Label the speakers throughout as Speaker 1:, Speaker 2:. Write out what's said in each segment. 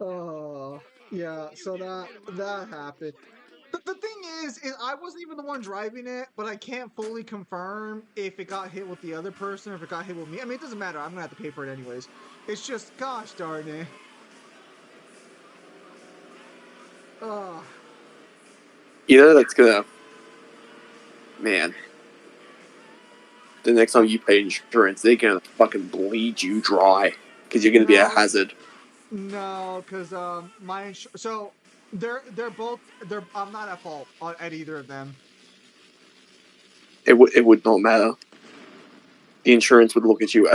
Speaker 1: Oh, yeah. So that happened. The thing is I wasn't even the one driving it, but I can't fully confirm if it got hit with the other person or if it got hit with me. I mean, it doesn't matter. I'm gonna have to pay for it anyways. It's just, gosh darn it. Oh,
Speaker 2: You know that's gonna, man. The next time you pay insurance, they're gonna fucking bleed you dry because you're gonna be a
Speaker 1: no,
Speaker 2: hazard.
Speaker 1: no, because so they're both they're I'm not at fault at either of them.
Speaker 2: It would not matter. The insurance would look at you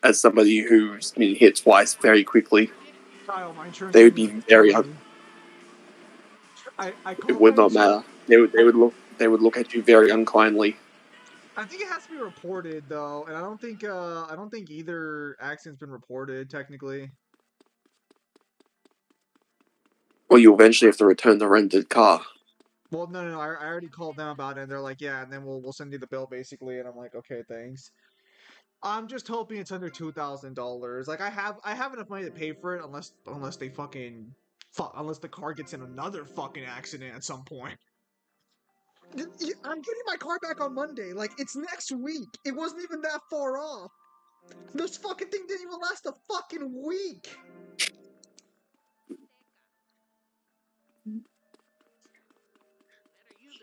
Speaker 2: as somebody who's been hit twice very quickly.
Speaker 1: Kyle, my insurance
Speaker 2: They would
Speaker 1: didn't
Speaker 2: be
Speaker 1: even
Speaker 2: very.
Speaker 1: report me. I
Speaker 2: It
Speaker 1: called
Speaker 2: would
Speaker 1: my
Speaker 2: not
Speaker 1: insurance.
Speaker 2: matter. They would look at you very unkindly.
Speaker 1: I think it has to be reported though, and I don't think either accident's been reported technically.
Speaker 2: Or you eventually have to return the rented car.
Speaker 1: Well, no. I already called them about it, and they're like, yeah, and then we'll send you the bill basically, and I'm like, okay, thanks. I'm just hoping it's under $2,000. Like I have enough money to pay for it, unless they fucking fuck, unless the car gets in another fucking accident at some point. I'm getting my car back on Monday. Like, it's next week. It wasn't even that far off. This fucking thing didn't even last a fucking week.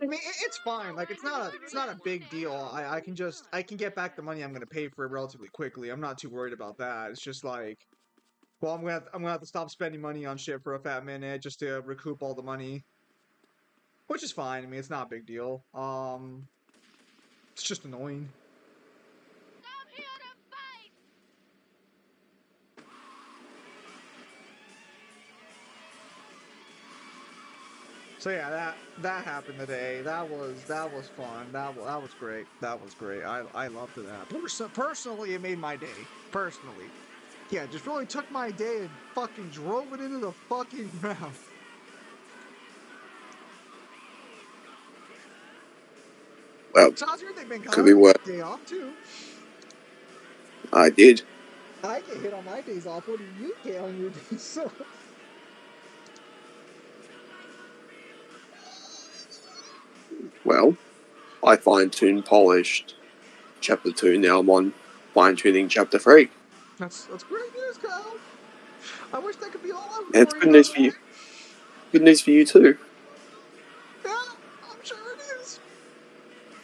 Speaker 1: I mean, it's fine. Like, it's not a big deal. I can get back the money I'm gonna pay for it relatively quickly. I'm not too worried about that. It's just like, well, I'm gonna have to stop spending money on shit for a fat minute just to recoup all the money, which is fine. I mean, it's not a big deal. It's just annoying. So yeah, that happened today. That was fun. That was great. That was great. I loved that. Personally, it made my day. Personally, yeah, just really took my day and fucking drove it into the fucking ground.
Speaker 2: Well,
Speaker 1: So how's your day been,
Speaker 2: it
Speaker 1: Kyle?
Speaker 2: could be
Speaker 1: You
Speaker 2: worse.
Speaker 1: get a day off too.
Speaker 2: I did.
Speaker 1: I get hit on my days off. What do you get on your days off?
Speaker 2: Well, I fine tuned polished chapter 2. Now I'm on fine tuning chapter 3.
Speaker 1: That's great news, Kyle. I wish that could be all I was
Speaker 2: And it's
Speaker 1: worried
Speaker 2: good
Speaker 1: about.
Speaker 2: news for you. Good news for you too.
Speaker 1: Yeah, I'm sure it is.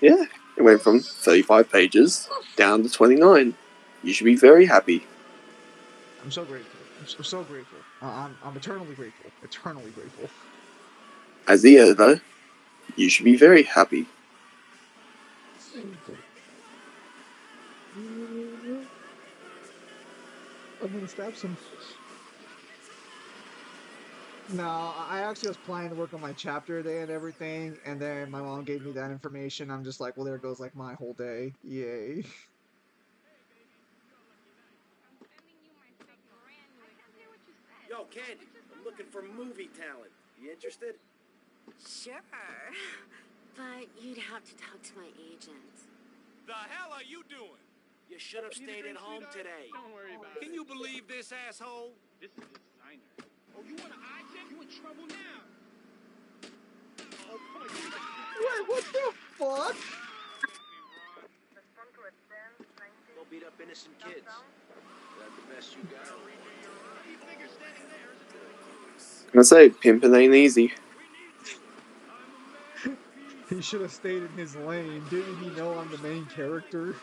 Speaker 2: Yeah, it went from 35 pages down to 29. You should be very happy.
Speaker 1: I'm so grateful. I'm so grateful. I'm eternally grateful. Eternally grateful.
Speaker 2: As the editor, you should be very happy.
Speaker 1: I'm gonna stab some. No, I actually was planning to work on my chapter today and everything, and then my mom gave me that information. I'm just like, well, there goes like my whole day. Yay.
Speaker 3: Yo, Candy, I'm looking for movie talent. You interested?
Speaker 4: Sure. But you'd have to talk to my agent.
Speaker 5: The hell are you doing?
Speaker 3: You should have stayed at home today.
Speaker 5: Don't worry about it. Can you believe this asshole? This is the designer. Oh, you want an eye check? You in trouble now. Oh, point.
Speaker 1: Wait, what the fuck?
Speaker 3: Go beat up innocent kids. Is that the best you got?
Speaker 2: Can I say, pimping ain't easy?
Speaker 1: He should have stayed in his lane. Didn't he know I'm the main character?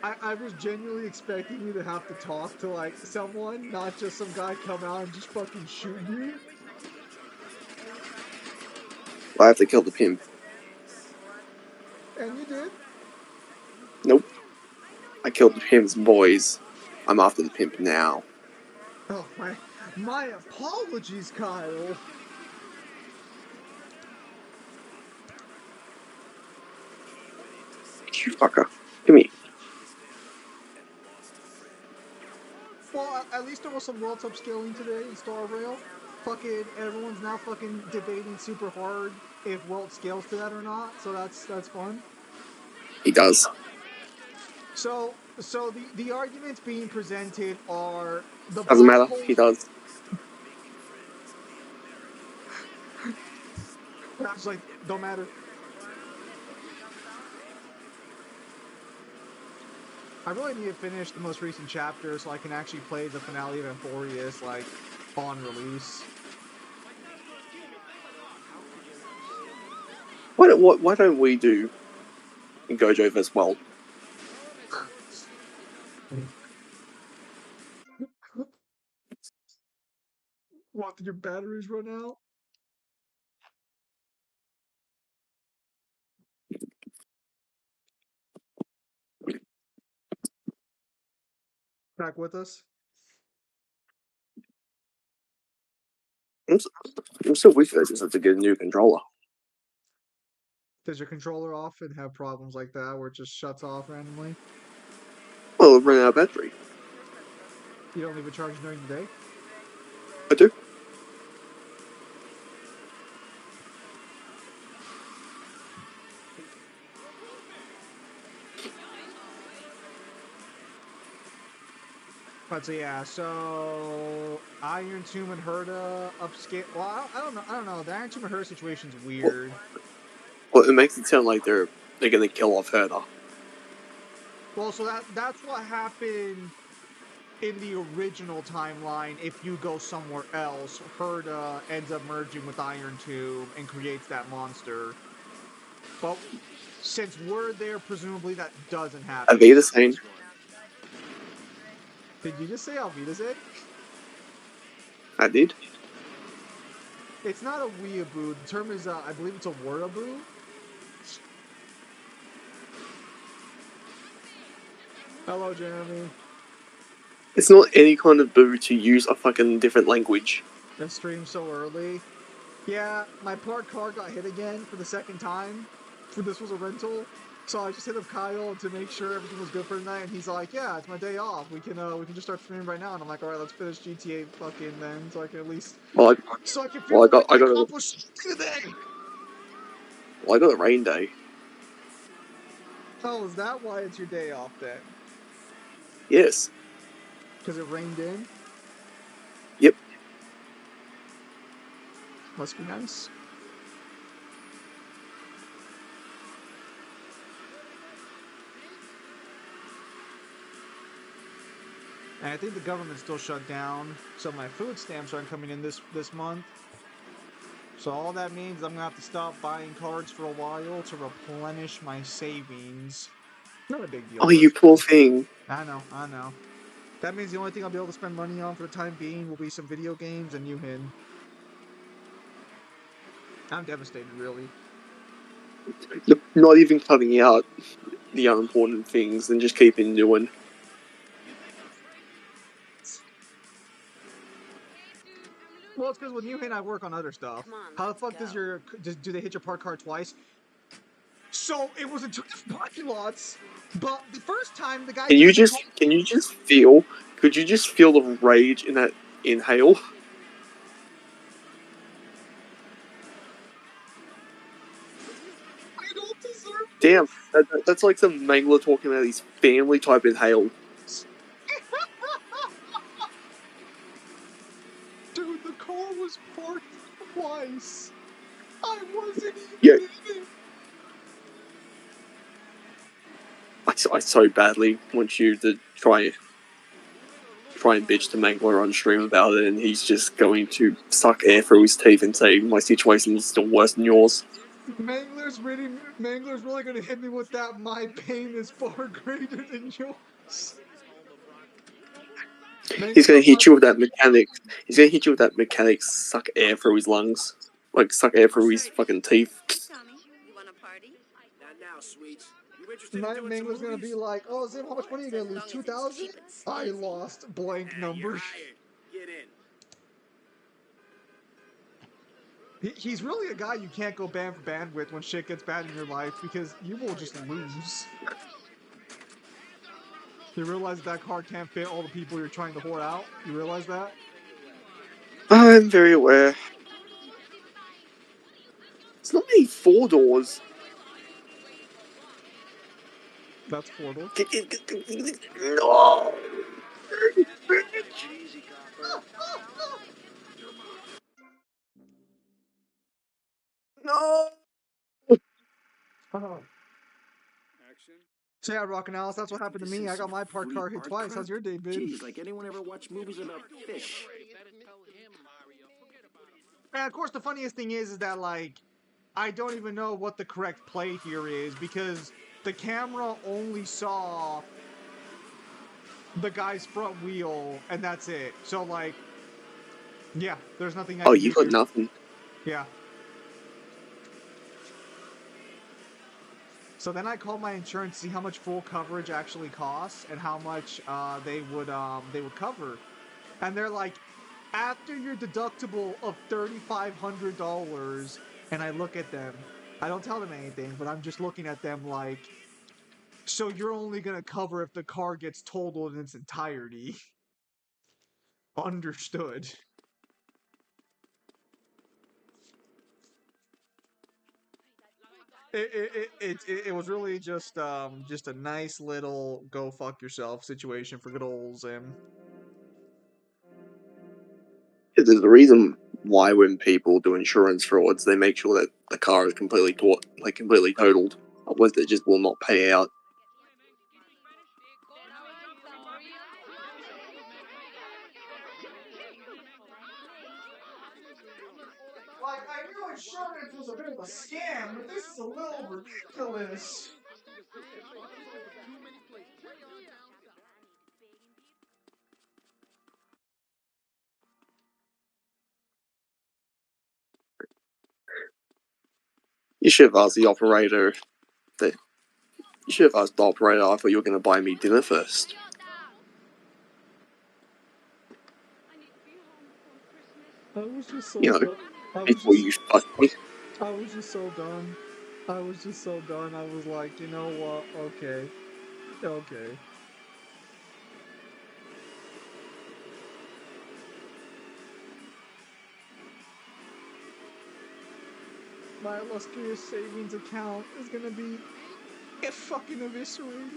Speaker 1: I was genuinely expecting you to have to talk to like someone, not just some guy come out and just fucking shoot you.
Speaker 2: I have to kill the pimp.
Speaker 1: And you did.
Speaker 2: Nope. I killed the pimp's boys. I'm after the pimp now.
Speaker 1: Oh my apologies, Kyle.
Speaker 2: You fucker. Come here.
Speaker 1: Well, at least there was some world upscaling today in Star Rail. Fucking everyone's now fucking debating super hard if world scales to that or not. So that's fun.
Speaker 2: He does.
Speaker 1: So So the arguments being presented are the
Speaker 2: Doesn't
Speaker 1: black
Speaker 2: matter.
Speaker 1: hole.
Speaker 2: He does.
Speaker 1: It's like don't matter. I really need to finish the most recent chapter so I can actually play the finale of Emporius like on release.
Speaker 2: Why don't we do Gojo vs. Well?
Speaker 1: What, did your batteries run out? Back with us?
Speaker 2: I'm still with you. I just have to get a new controller.
Speaker 1: Does your controller often have problems like that where it just shuts off randomly?
Speaker 2: Well, it ran out of battery.
Speaker 1: You don't leave it charged during the day?
Speaker 2: I do.
Speaker 1: But so yeah, so Iron Tomb and Herda upscale. Well, I don't know. I don't know. The Iron Tomb and Herda situation's weird.
Speaker 2: Well, it makes it sound like they're gonna kill off Herder.
Speaker 1: Well, so that's what happened in the original timeline. If you go somewhere else, Herda ends up merging with Iron Tomb and creates that monster. But since we're there, presumably that doesn't happen.
Speaker 2: Avita saying,
Speaker 1: Did you just say Alvita's egg?
Speaker 2: I did.
Speaker 1: It's not a weeaboo. The term is, I believe it's a waraboo. Hello, Jeremy.
Speaker 2: It's not any kind of boo to use a fucking different language.
Speaker 1: That stream so early. Yeah, my parked car got hit again for the second time. This was a rental. So I just hit up Kyle to make sure everything was good for tonight, and he's like, "Yeah, it's my day off. We can just start streaming right now." And I'm like, "All right, let's finish GTA fucking then, so I can at least
Speaker 2: Well,
Speaker 1: so I can feel like I accomplished today."
Speaker 2: I got a rain day.
Speaker 1: Oh, is that why it's your day off then?
Speaker 2: Yes.
Speaker 1: Because it rained in?
Speaker 2: Yep.
Speaker 1: Must be nice. And I think the government's still shut down, so my food stamps aren't coming in this month. So all that means I'm gonna have to stop buying cards for a while to replenish my savings. Not a big deal.
Speaker 2: Oh, you poor thing.
Speaker 1: I know. That means the only thing I'll be able to spend money on for the time being will be some video games and Yuhin. I'm devastated, really.
Speaker 2: Not even cutting out the unimportant things and just keeping doing.
Speaker 1: Well, it's because with Yuhin I work on other stuff. How the fuck does do they hit your park car twice? So it was in two different parking lots, but the first time the guy
Speaker 2: Could you just feel the rage in that inhale?
Speaker 1: I don't deserve
Speaker 2: Damn, that's like some mangler talking about his family type inhale.
Speaker 1: Dude, the car was parked twice. I wasn't
Speaker 2: Yeah.
Speaker 1: even in it.
Speaker 2: I so badly want you to try and bitch to Mangler on stream about it, and he's just going to suck air through his teeth and say, my situation is still worse than yours.
Speaker 1: Mangler's really gonna hit me with that. My pain is far greater than yours.
Speaker 2: He's gonna hit you with that mechanic. He's gonna hit you with that mechanic suck air through his lungs. Like, suck air through his fucking teeth.
Speaker 4: Tommy, you want a party?
Speaker 3: Not now, sweets. You interested in doing
Speaker 1: Mangler's
Speaker 3: some
Speaker 1: gonna be
Speaker 3: movies?
Speaker 1: like, "Oh, Zim, how much money are you gonna lose? 2,000? I lost blank
Speaker 3: You're
Speaker 1: numbers."
Speaker 3: hired. Get in.
Speaker 1: He's really a guy you can't go band for band with when shit gets bad in your life because you will just lose. You realize that car can't fit all the people you're trying to whore out? You realize that?
Speaker 2: I'm very aware. It's not many 4 doors.
Speaker 1: That's portal.
Speaker 2: No.
Speaker 3: Easy, copper.
Speaker 2: No.
Speaker 5: Action.
Speaker 1: So yeah, Rockin' Alice, that's what happened to
Speaker 3: This
Speaker 1: me.
Speaker 3: is
Speaker 1: I got
Speaker 3: some
Speaker 1: my parked
Speaker 3: free
Speaker 1: car hit
Speaker 3: art
Speaker 1: twice.
Speaker 3: crap?
Speaker 1: How's your day been?
Speaker 3: Jeez, like anyone ever watch movies about fish?
Speaker 1: And of course, the funniest thing is that like I don't even know what the correct play here is because the camera only saw the guy's front wheel and that's it. So like, yeah, there's nothing I
Speaker 2: Oh,
Speaker 1: can
Speaker 2: you
Speaker 1: do
Speaker 2: got
Speaker 1: here.
Speaker 2: nothing.
Speaker 1: Yeah. So then I called my insurance to see how much full coverage actually costs and how much they would cover. And they're like, after your deductible of $3,500, and I look at them. I don't tell them anything, but I'm just looking at them like, so you're only gonna cover if the car gets totaled in its entirety. Understood. It was really just a nice little go fuck yourself situation for good old Zim.
Speaker 2: There's a reason why when people do insurance frauds, they make sure that the car is completely completely totaled. Otherwise, it just will not pay out.
Speaker 1: Like, I knew insurance was a bit of a scam, but this is a little ridiculous.
Speaker 2: You should have asked the operator. That you should have asked the operator. I thought you were going to buy me dinner first.
Speaker 1: I was just so
Speaker 2: You know,
Speaker 1: done.
Speaker 2: before you fuck me.
Speaker 1: I was just so done. I was just so done. I was like, you know what? Okay. Okay. My illustrious savings account is gonna be fucking eviscerated.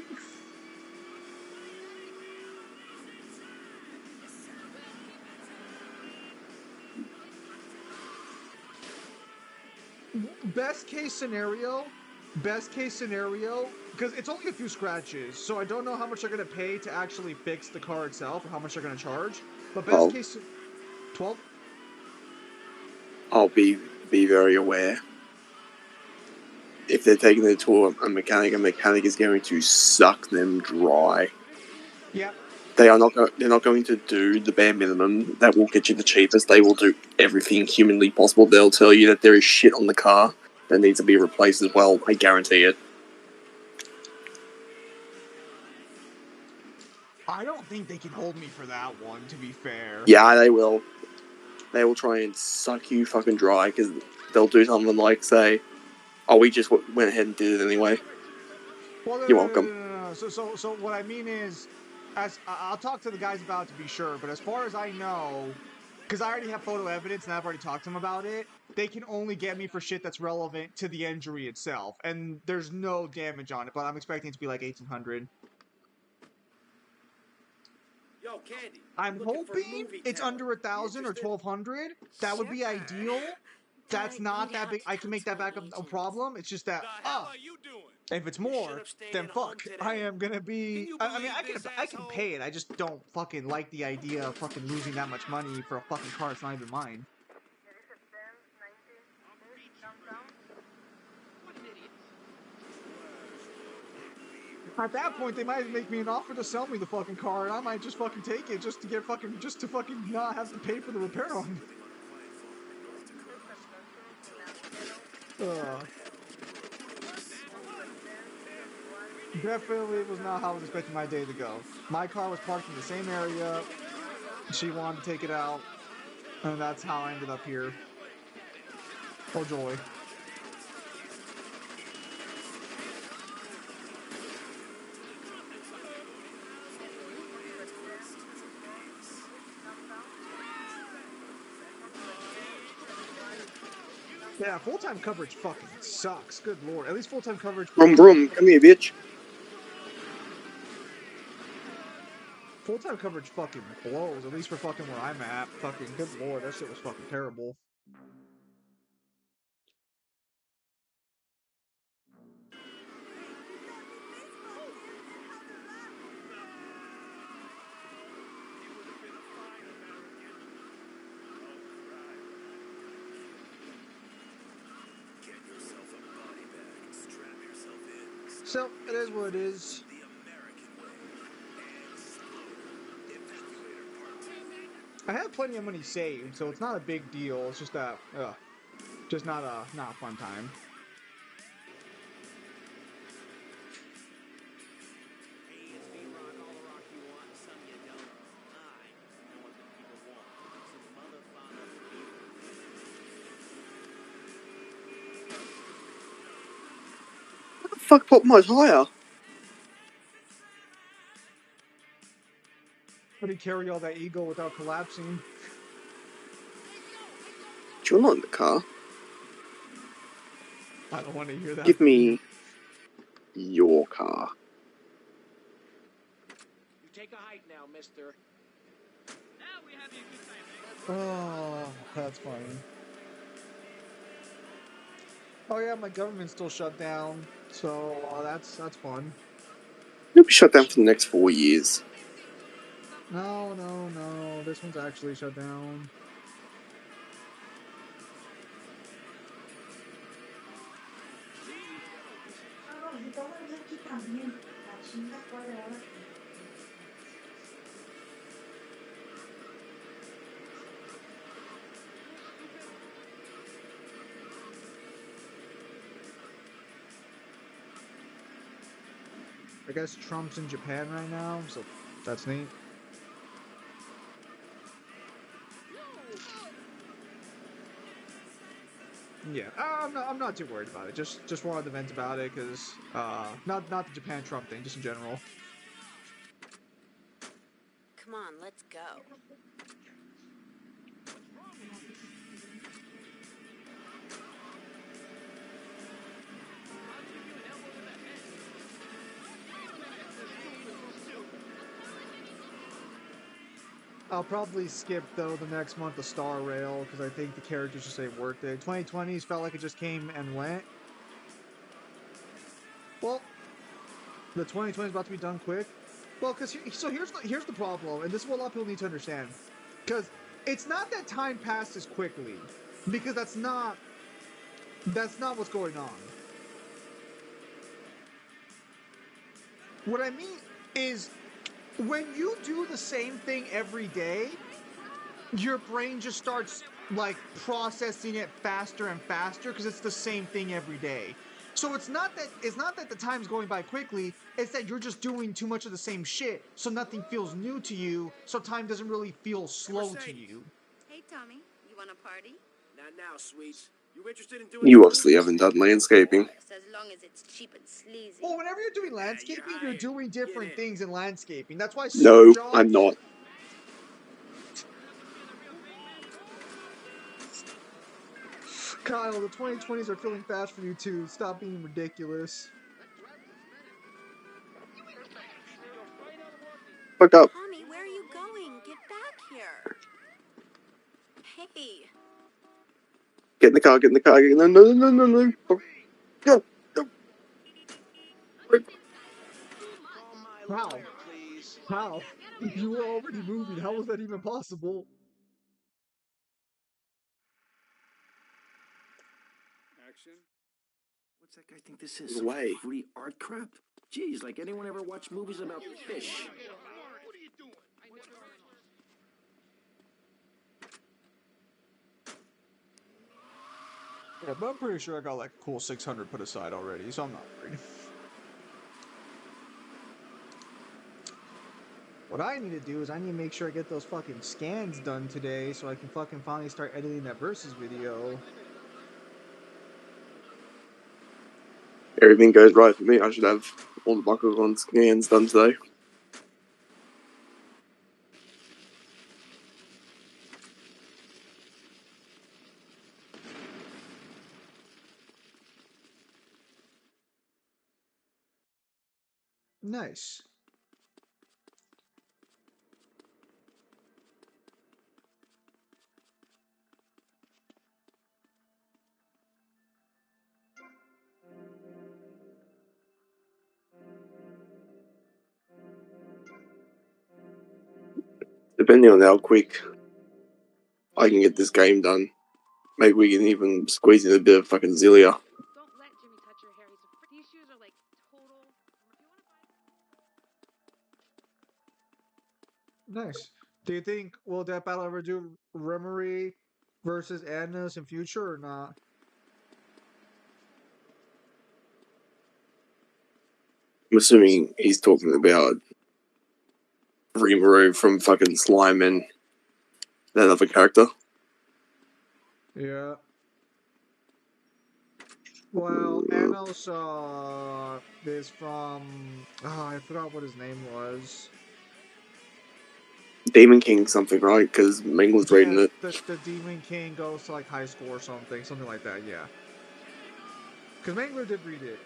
Speaker 1: Best case scenario, because it's only a few scratches, so I don't know how much they're gonna pay to actually fix the car itself or how much they're gonna charge. But best
Speaker 2: Oh,
Speaker 1: case, 12.
Speaker 2: I'll be very aware. If they're taking it to a mechanic is going to suck them dry.
Speaker 1: Yeah.
Speaker 2: They're not going to do the bare minimum that will get you the cheapest. They will do everything humanly possible. They'll tell you that there is shit on the car that needs to be replaced as well. I guarantee it.
Speaker 1: I don't think they can hold me for that one, to be fair.
Speaker 2: Yeah, they will. They will try and suck you fucking dry because they'll do something like say, "Oh, we just went ahead and did it anyway."
Speaker 1: Well,
Speaker 2: You're welcome.
Speaker 1: no. So what I mean is, as I'll talk to the guys about it to be sure, but as far as I know, because I already have photo evidence and I've already talked to them about it, they can only get me for shit that's relevant to the injury itself, and there's no damage on it. But I'm expecting it to be like 1,800.
Speaker 3: Yo, Candy.
Speaker 1: I'm
Speaker 3: Looking for
Speaker 1: hoping
Speaker 3: movie
Speaker 1: it's
Speaker 3: talent.
Speaker 1: under 1,000 or
Speaker 3: Interested?
Speaker 1: 1,200. That would be
Speaker 4: Sure.
Speaker 1: ideal. That's
Speaker 4: But
Speaker 1: not
Speaker 4: you'd
Speaker 1: that
Speaker 4: have
Speaker 1: big.
Speaker 4: to
Speaker 1: I
Speaker 4: talk
Speaker 1: can make
Speaker 4: to
Speaker 1: that
Speaker 4: my
Speaker 1: back up, no
Speaker 4: agent.
Speaker 1: problem. It's just that
Speaker 5: The hell are you doing?
Speaker 1: if it's
Speaker 3: You
Speaker 1: more,
Speaker 3: should have stayed
Speaker 1: then
Speaker 3: at home
Speaker 1: fuck.
Speaker 3: today.
Speaker 1: I am gonna be.
Speaker 5: Can you
Speaker 1: I mean,
Speaker 5: believe this
Speaker 1: I can
Speaker 5: asshole?
Speaker 1: pay it. I just don't fucking like the idea of fucking losing that much money for a fucking car. It's not even mine. At that point, they might make me an offer to sell me the fucking car, and I might just fucking take it just to get fucking not have to pay for the repair on it. Definitely was not how I was expecting my day to go. My car was parked in the same area. She wanted to take it out, and that's how I ended up here. Oh joy. Yeah, full-time coverage fucking sucks. Good lord. At least full-time coverage for
Speaker 2: Brum
Speaker 1: like
Speaker 2: brum, come here, bitch.
Speaker 1: Full-time coverage fucking blows, at least for fucking where I'm at. Fucking good lord, that shit was fucking terrible. So, it is what it is. I have plenty of money saved, so it's not a big deal. It's just that, just not a fun time.
Speaker 2: What the fuck popped my tire?
Speaker 1: How do you carry all that ego without collapsing?
Speaker 2: You're not in the car.
Speaker 1: I don't want to hear that.
Speaker 2: Give me your car.
Speaker 5: You take a hike now, mister. Now we have a good time,
Speaker 1: Oh, that's funny. Oh yeah, my government's still shut down, so that's fun.
Speaker 2: You'll be shut down for the next 4 years.
Speaker 1: No, this one's actually shut down. I guess Trump's in Japan right now, so that's neat. Yeah, I'm not too worried about it. Just wanted to vent about it because not the Japan Trump thing, just in general.
Speaker 4: Come on, let's go.
Speaker 1: I'll probably skip though the next month the Star Rail because I think the characters just ain't worth it. 2020s felt like it just came and went. Well, the 2020 is about to be done quick. Well, because so here's the problem, and this is what a lot of people need to understand. Because it's not that time passes quickly, because that's not what's going on. What I mean is, when you do the same thing every day, your brain just starts like processing it faster and faster because it's the same thing every day. So it's not that the time's going by quickly, it's that you're just doing too much of the same shit, so nothing feels new to you, so time doesn't really feel slow to you.
Speaker 4: Hey, Tommy, you want a party?
Speaker 3: Not now, sweets. You interested in doing
Speaker 2: You
Speaker 3: the
Speaker 2: obviously
Speaker 3: movies?
Speaker 2: haven't done landscaping.
Speaker 4: As long as it's cheap and sleazy.
Speaker 1: Well, whenever you're doing landscaping, you're
Speaker 3: hired.
Speaker 1: doing different
Speaker 3: Get in.
Speaker 1: things in landscaping. That's why certain
Speaker 2: No,
Speaker 1: jobs.
Speaker 2: I'm not.
Speaker 1: Kyle, the 2020s are feeling fast for you too. Stop being ridiculous.
Speaker 2: Fuck up.
Speaker 4: Tommy, where are you going? Get back here. Hey.
Speaker 2: Get in the car, get in the car. No, no, no, no, no. Oh, no, no.
Speaker 1: How? How? You were already moving. How was that even possible?
Speaker 5: Action.
Speaker 3: What's that guy think this is?
Speaker 2: No way.
Speaker 3: Some fruity art crap? Jeez, like anyone ever watch movies about fish?
Speaker 5: What are you doing?
Speaker 1: Yeah, but I'm pretty sure I got like a cool 600 put aside already, so I'm not worried. What I need to do is I need to make sure I get those fucking scans done today so I can fucking finally start editing that versus video.
Speaker 2: Everything goes right for me. I should have all the Bakugan scans done today.
Speaker 1: Nice.
Speaker 2: Depending on how quick I can get this game done, maybe we can even squeeze in a bit of fucking Zillia.
Speaker 4: Don't let Jimmy touch your hair. These shoes are like total.
Speaker 1: Nice. Do you think will that battle ever do Remory versus Agnes in future or not?
Speaker 2: I'm assuming he's talking about Rimuru from fucking Slime and that other character.
Speaker 1: Yeah. Well, Anos is from I forgot what his name was.
Speaker 2: Demon King something, right? Because Mengler's reading
Speaker 1: Yes,
Speaker 2: it.
Speaker 1: the Demon King goes to like high school or something like that. Yeah. Because Mangler did read it.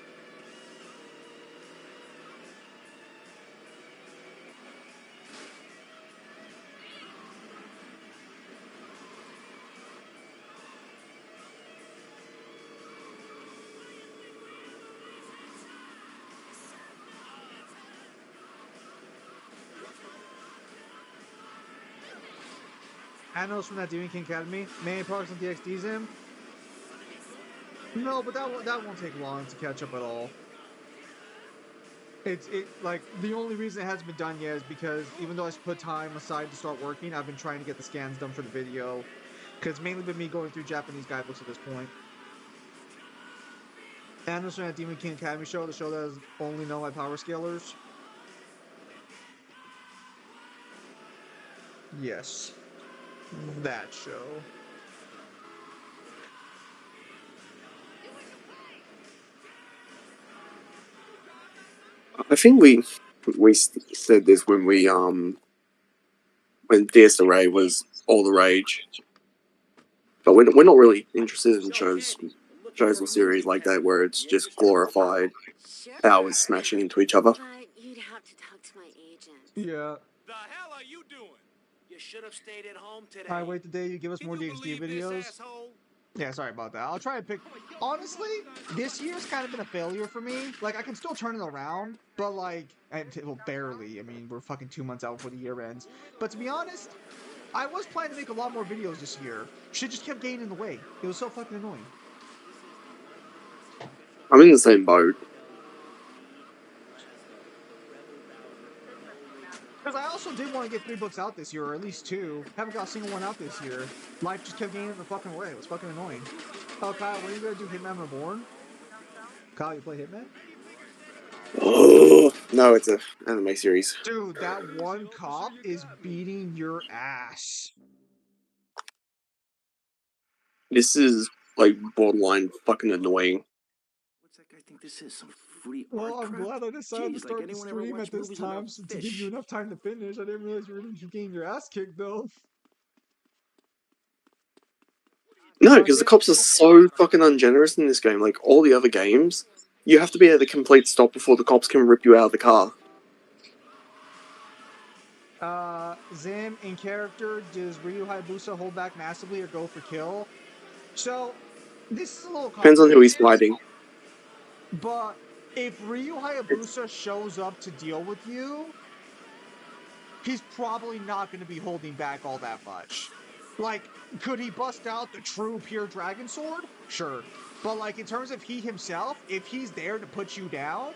Speaker 1: Anos from that Demon King Academy. Main products on DXD's him. No, but that won't take long to catch up at all. It's like the only reason it hasn't been done yet is because even though I put time aside to start working, I've been trying to get the scans done for the video. Because it's mainly been me going through Japanese guidebooks at this point. Anos from that Demon King Academy show, the show that has only know my power scalers. Yes. That show.
Speaker 2: I think we said this when when DSRA was all the rage, but we're not really interested in shows or series like that where it's just glorified
Speaker 4: Sure.
Speaker 2: powers smashing into each other.
Speaker 4: But you'd have to talk to my agent.
Speaker 1: Yeah.
Speaker 5: The hell are you doing?
Speaker 3: You should have stayed at home today.
Speaker 1: I wait the day you give us
Speaker 5: Can
Speaker 1: more
Speaker 5: you
Speaker 1: DXD
Speaker 5: believe this
Speaker 1: videos.
Speaker 5: asshole?
Speaker 1: Yeah, sorry about that. I'll try and pick. Honestly, this year's kind of been a failure for me. Like, I can still turn it around, but like, well, barely. I mean, we're fucking 2 months out before the year ends. But to be honest, I was planning to make a lot more videos this year. Shit just kept getting in the way. It was so fucking annoying.
Speaker 2: I'm in the same boat.
Speaker 1: Because I also did want to get 3 books out this year, or at least 2. Haven't got a single one out this year. Life just kept getting in the fucking way. It was fucking annoying. Oh, Kyle, when are you gonna do Hitman Reborn? Kyle, you play Hitman?
Speaker 2: Oh no, it's a anime series.
Speaker 1: Dude, that one cop is beating your ass.
Speaker 2: This is like borderline fucking annoying.
Speaker 3: What's that guy think this is? Some free
Speaker 1: Well,
Speaker 3: art
Speaker 1: I'm
Speaker 3: crap?
Speaker 1: glad I decided to
Speaker 3: Jeez, like
Speaker 1: start the
Speaker 3: anyone ever
Speaker 1: stream
Speaker 3: watch
Speaker 1: at this
Speaker 3: movies about
Speaker 1: time to give you
Speaker 3: fish?
Speaker 1: enough time to finish. I didn't realize you were getting your ass kicked, though.
Speaker 2: No, because the cops are so fucking ungenerous in this game. Like all the other games, you have to be at a complete stop before the cops can rip you out of the car.
Speaker 1: Zim, in character, does Ryu Hayabusa hold back massively or go for kill? So, this is a little
Speaker 2: Depends on who he's
Speaker 1: complicated,
Speaker 2: fighting.
Speaker 1: but if Ryu Hayabusa shows up to deal with you, he's probably not going to be holding back all that much. Like, could he bust out the true pure dragon sword? Sure. But, like, in terms of he himself, if he's there to put you down,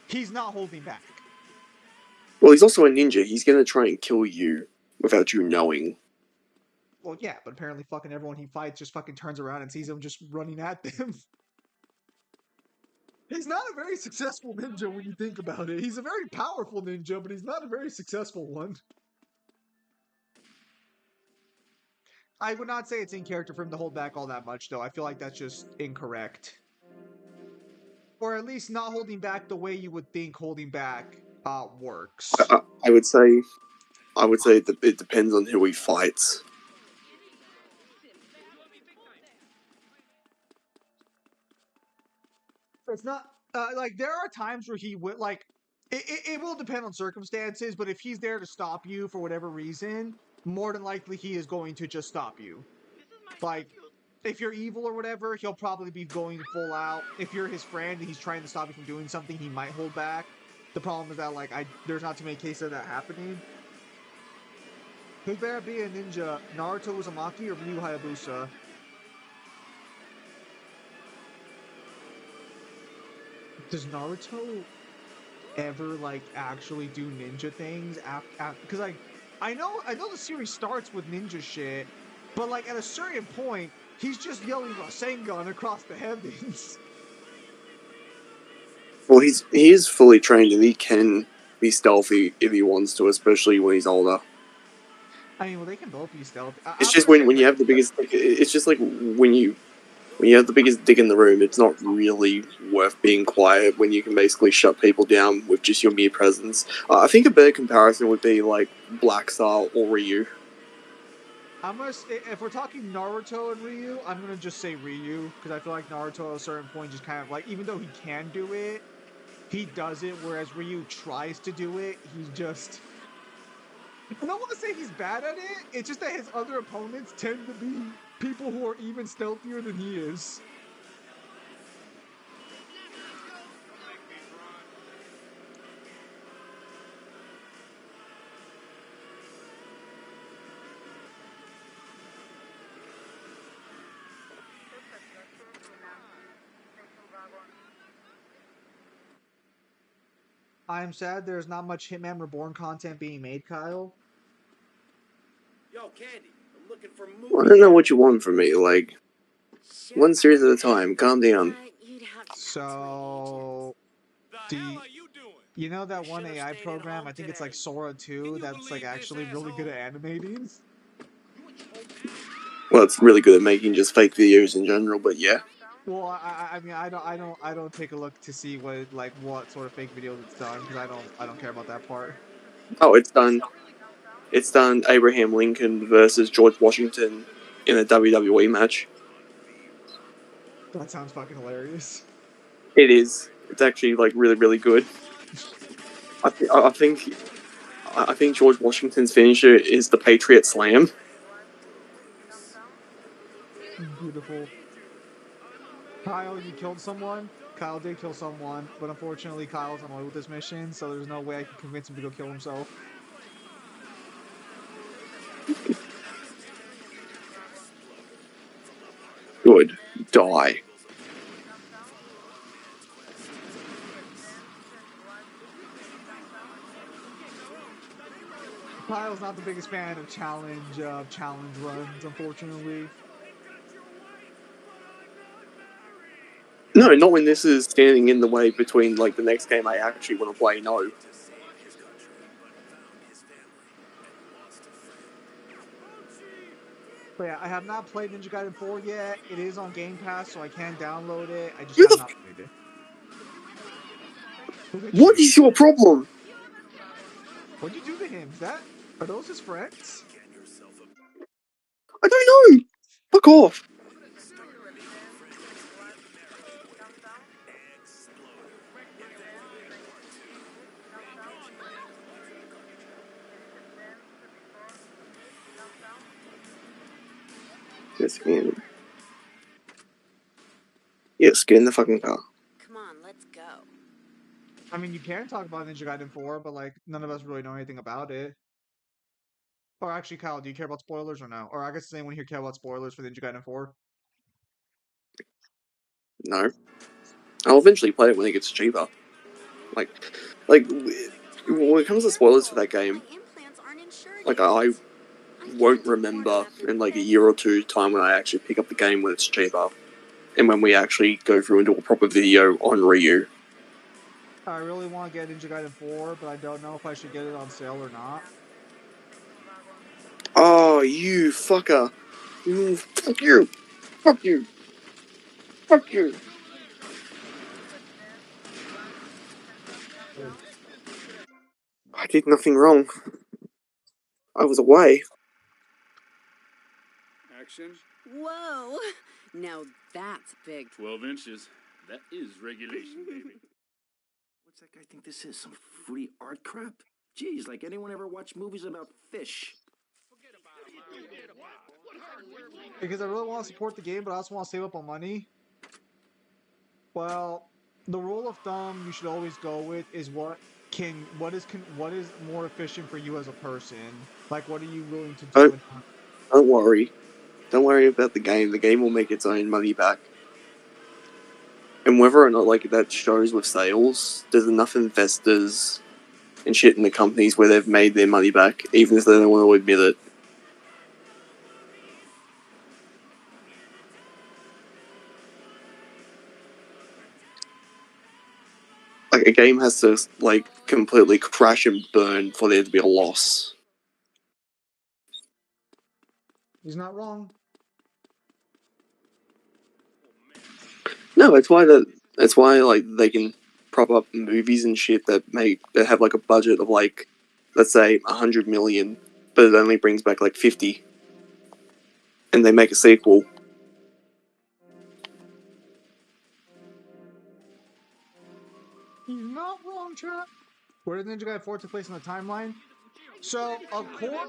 Speaker 1: he's not holding back.
Speaker 2: Well, he's also a ninja. He's gonna try and kill you without you knowing.
Speaker 1: Well, yeah, but apparently fucking everyone he fights just fucking turns around and sees him just running at them. He's not a very successful ninja when you think about it. He's a very powerful ninja, but he's not a very successful one. I would not say it's in character for him to hold back all that much, though. I feel like that's just incorrect. Or at least not holding back the way you would think holding back works.
Speaker 2: I would say that it depends on who he fights.
Speaker 1: It's not like there are times where he would like it will depend on circumstances, but if he's there to stop you for whatever reason, more than likely he is going to just stop you. Like if you're evil or whatever, he'll probably be going full out. If you're his friend and he's trying to stop you from doing something, he might hold back. The problem is that like there's not too many cases of that happening. Who's better be a ninja, Naruto Uzumaki or Ryu Hayabusa? Does Naruto ever like actually do ninja things after? Because like I know the series starts with ninja shit, but like at a certain point, he's just yelling Rasengan across the heavens.
Speaker 2: Well, he is fully trained and he can be stealthy if he wants to, especially when he's older.
Speaker 1: I mean, well, they can both be stealthy.
Speaker 2: It's
Speaker 1: I'm
Speaker 2: just
Speaker 1: gonna say
Speaker 2: when you have the biggest. It's just like when you have the biggest dick in the room. It's not really worth being quiet when you can basically shut people down with just your mere presence. I think a better comparison would be like Black Star or Ryu.
Speaker 1: If we're talking Naruto and Ryu, I'm gonna just say Ryu because I feel like Naruto at a certain point just kind of like, even though he can do it, he does it, whereas Ryu tries to do it. He's just, I don't want to say he's bad at it. It's just that his other opponents tend to be people who are even stealthier than he is. I am sad there's not much Hitman Reborn content being made, Kyle.
Speaker 3: Yo, Candy, I'm looking for movie.
Speaker 2: Well, I don't know what you want from me. Like
Speaker 4: Sure.
Speaker 2: one series at a time. Calm down.
Speaker 4: But you'd have to talk to my
Speaker 1: So,
Speaker 5: The hell are you doing?
Speaker 1: you know that
Speaker 3: You
Speaker 1: one
Speaker 3: should've
Speaker 1: AI
Speaker 3: stayed at
Speaker 1: program?
Speaker 3: home
Speaker 1: I think it's like
Speaker 3: today.
Speaker 1: Sora
Speaker 5: Can
Speaker 1: 2
Speaker 5: you
Speaker 1: that's like
Speaker 5: believe this,
Speaker 1: actually really good at
Speaker 5: asshole?
Speaker 1: animating.
Speaker 2: Well, it's really good at making just fake videos in general. But yeah.
Speaker 1: Well, I mean, I don't take a look to see what sort of fake videos it's done because I don't care about that part.
Speaker 2: Oh, it's done. It's done Abraham Lincoln versus George Washington in a WWE match.
Speaker 1: That sounds fucking hilarious.
Speaker 2: It is. It's actually like really, really good. I think George Washington's finisher is the Patriot Slam.
Speaker 1: Beautiful. Kyle, you killed someone. Kyle did kill someone, but unfortunately, Kyle's annoyed with this mission, so there's no way I can convince him to go kill himself.
Speaker 2: Good. Die.
Speaker 1: Kyle's not the biggest fan of challenge runs, unfortunately.
Speaker 2: No, not when this is standing in the way between like the next game I actually want to play. No.
Speaker 1: But yeah, I have not played Ninja Gaiden 4 yet. It is on Game Pass, so I can download it. I just
Speaker 2: Who
Speaker 1: have
Speaker 2: the?
Speaker 1: not played it. Who hit
Speaker 2: What
Speaker 1: you?
Speaker 2: is your problem?
Speaker 1: What'd you do to him? Are those his friends?
Speaker 2: I don't know. Fuck off. Yes, man. Yes, get in the fucking car.
Speaker 4: Come on, let's go.
Speaker 1: I mean, you can talk about Ninja Gaiden 4, but like none of us really know anything about it. Or actually, Kyle, do you care about spoilers or no? Or I guess does anyone here care about spoilers for Ninja Gaiden 4?
Speaker 2: No. I'll eventually play it when it gets cheaper. Like when it comes to spoilers for that game,
Speaker 4: My implants aren't insured
Speaker 2: like
Speaker 4: yet.
Speaker 2: I
Speaker 4: I
Speaker 2: won't
Speaker 4: can't afford
Speaker 2: remember
Speaker 4: another
Speaker 2: in like a
Speaker 4: med
Speaker 2: year or two time when I actually pick up the game when it's cheaper, and when we actually go through and do a proper video on Ryu.
Speaker 1: I really want to get Ninja Gaiden 4, but I don't know if I should get it on sale or not.
Speaker 2: Oh, you fucker! Fuck you! Fuck you! Fuck you! I did nothing wrong. I was away.
Speaker 5: Action.
Speaker 4: Whoa! Now that's big.
Speaker 5: 12 inches. That is regulation, baby.
Speaker 3: What's that guy think this is? Some fruity art crap? Jeez, like anyone ever watch movies about fish?
Speaker 1: Because I really want to support the game, but I also want to save up on money. Well, the rule of thumb you should always go with is what what is more efficient for you as a person? Like, what are you willing to do?
Speaker 2: Don't don't worry. Don't worry about the game. The game will make its own money back. And whether or not like that shows with sales, there's enough investors and shit in the companies where they've made their money back, even if they don't want to admit it. Like a game has to like completely crash and burn for there to be a loss.
Speaker 1: He's not wrong.
Speaker 2: No, that's why like they can prop up movies and shit that have like a budget of like, let's say 100 million, but it only brings back like 50, and they make a sequel.
Speaker 1: He's not wrong, chap. Where did Ninja Gaiden 4 take place in the timeline? So, according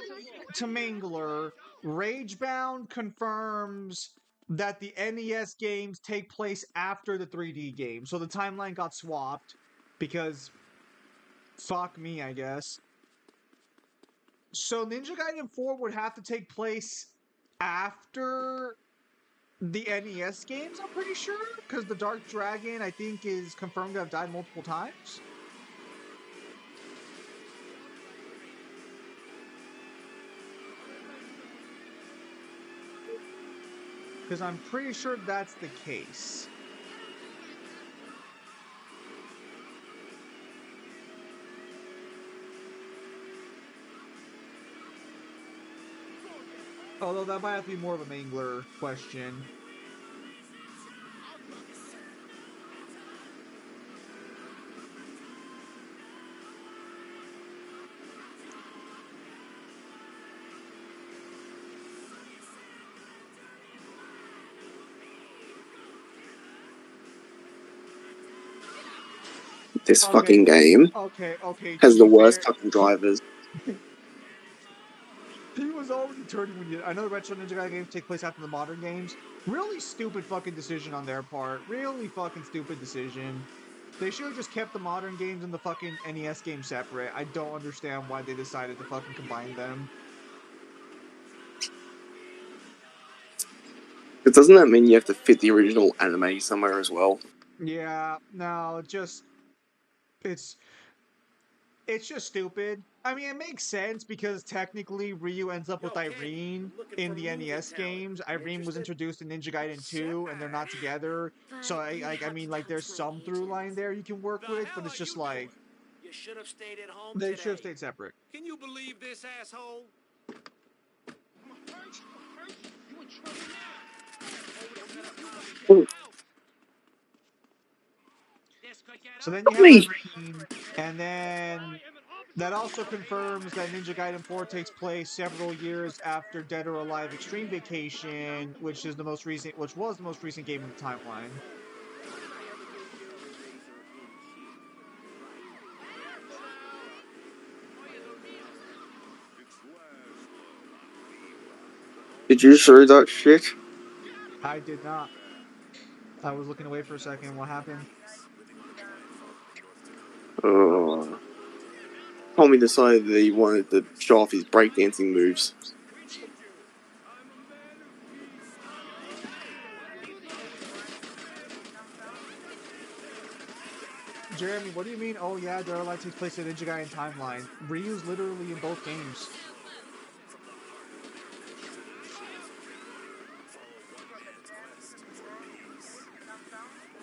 Speaker 1: to Mangler, Ragebound confirms that the NES games take place after the 3D game. So the timeline got swapped because fuck me, I guess. So Ninja Gaiden 4 would have to take place after the NES games, I'm pretty sure, because the Dark Dragon, I think, is confirmed to have died multiple times. Because I'm pretty sure that's the case. Although that might have to be more of a Mangler question.
Speaker 2: This
Speaker 1: Okay,
Speaker 2: fucking game
Speaker 1: okay, to
Speaker 2: has the
Speaker 1: be
Speaker 2: worst
Speaker 1: fair,
Speaker 2: fucking drivers.
Speaker 1: he was already turning when you. I know the Retro Ninja Gaiden games take place after the modern games. Really stupid fucking decision on their part. Really fucking stupid decision. They should have just kept the modern games and the fucking NES game separate. I don't understand why they decided to fucking combine them.
Speaker 2: But doesn't that mean you have to fit the original anime somewhere as well?
Speaker 1: Yeah, no, it's it's just stupid. I mean, it makes sense because technically Ryu ends up with Irene in the NES games. Irene was introduced in Ninja Gaiden 2, and they're not together. So I mean, like, there's some through line there you can work with, but it's just like
Speaker 5: You should have stayed at home
Speaker 1: they
Speaker 5: today.
Speaker 1: should have stayed separate.
Speaker 5: Can you believe this asshole? I'm a hurt you. You in trouble now.
Speaker 1: So then you have
Speaker 2: Me.
Speaker 1: Irene, and then that also confirms that Ninja Gaiden 4 takes place several years after Dead or Alive Extreme Vacation, which was the most recent game in the timeline.
Speaker 2: Did you show that shit?
Speaker 1: I did not. I was looking away for a second. What happened?
Speaker 2: Tommy decided that he wanted to show off his breakdancing moves.
Speaker 1: Jeremy, what do you mean? Oh yeah, Dead or Alive takes place in Ninja Gaiden timeline. Ryu's literally in both games.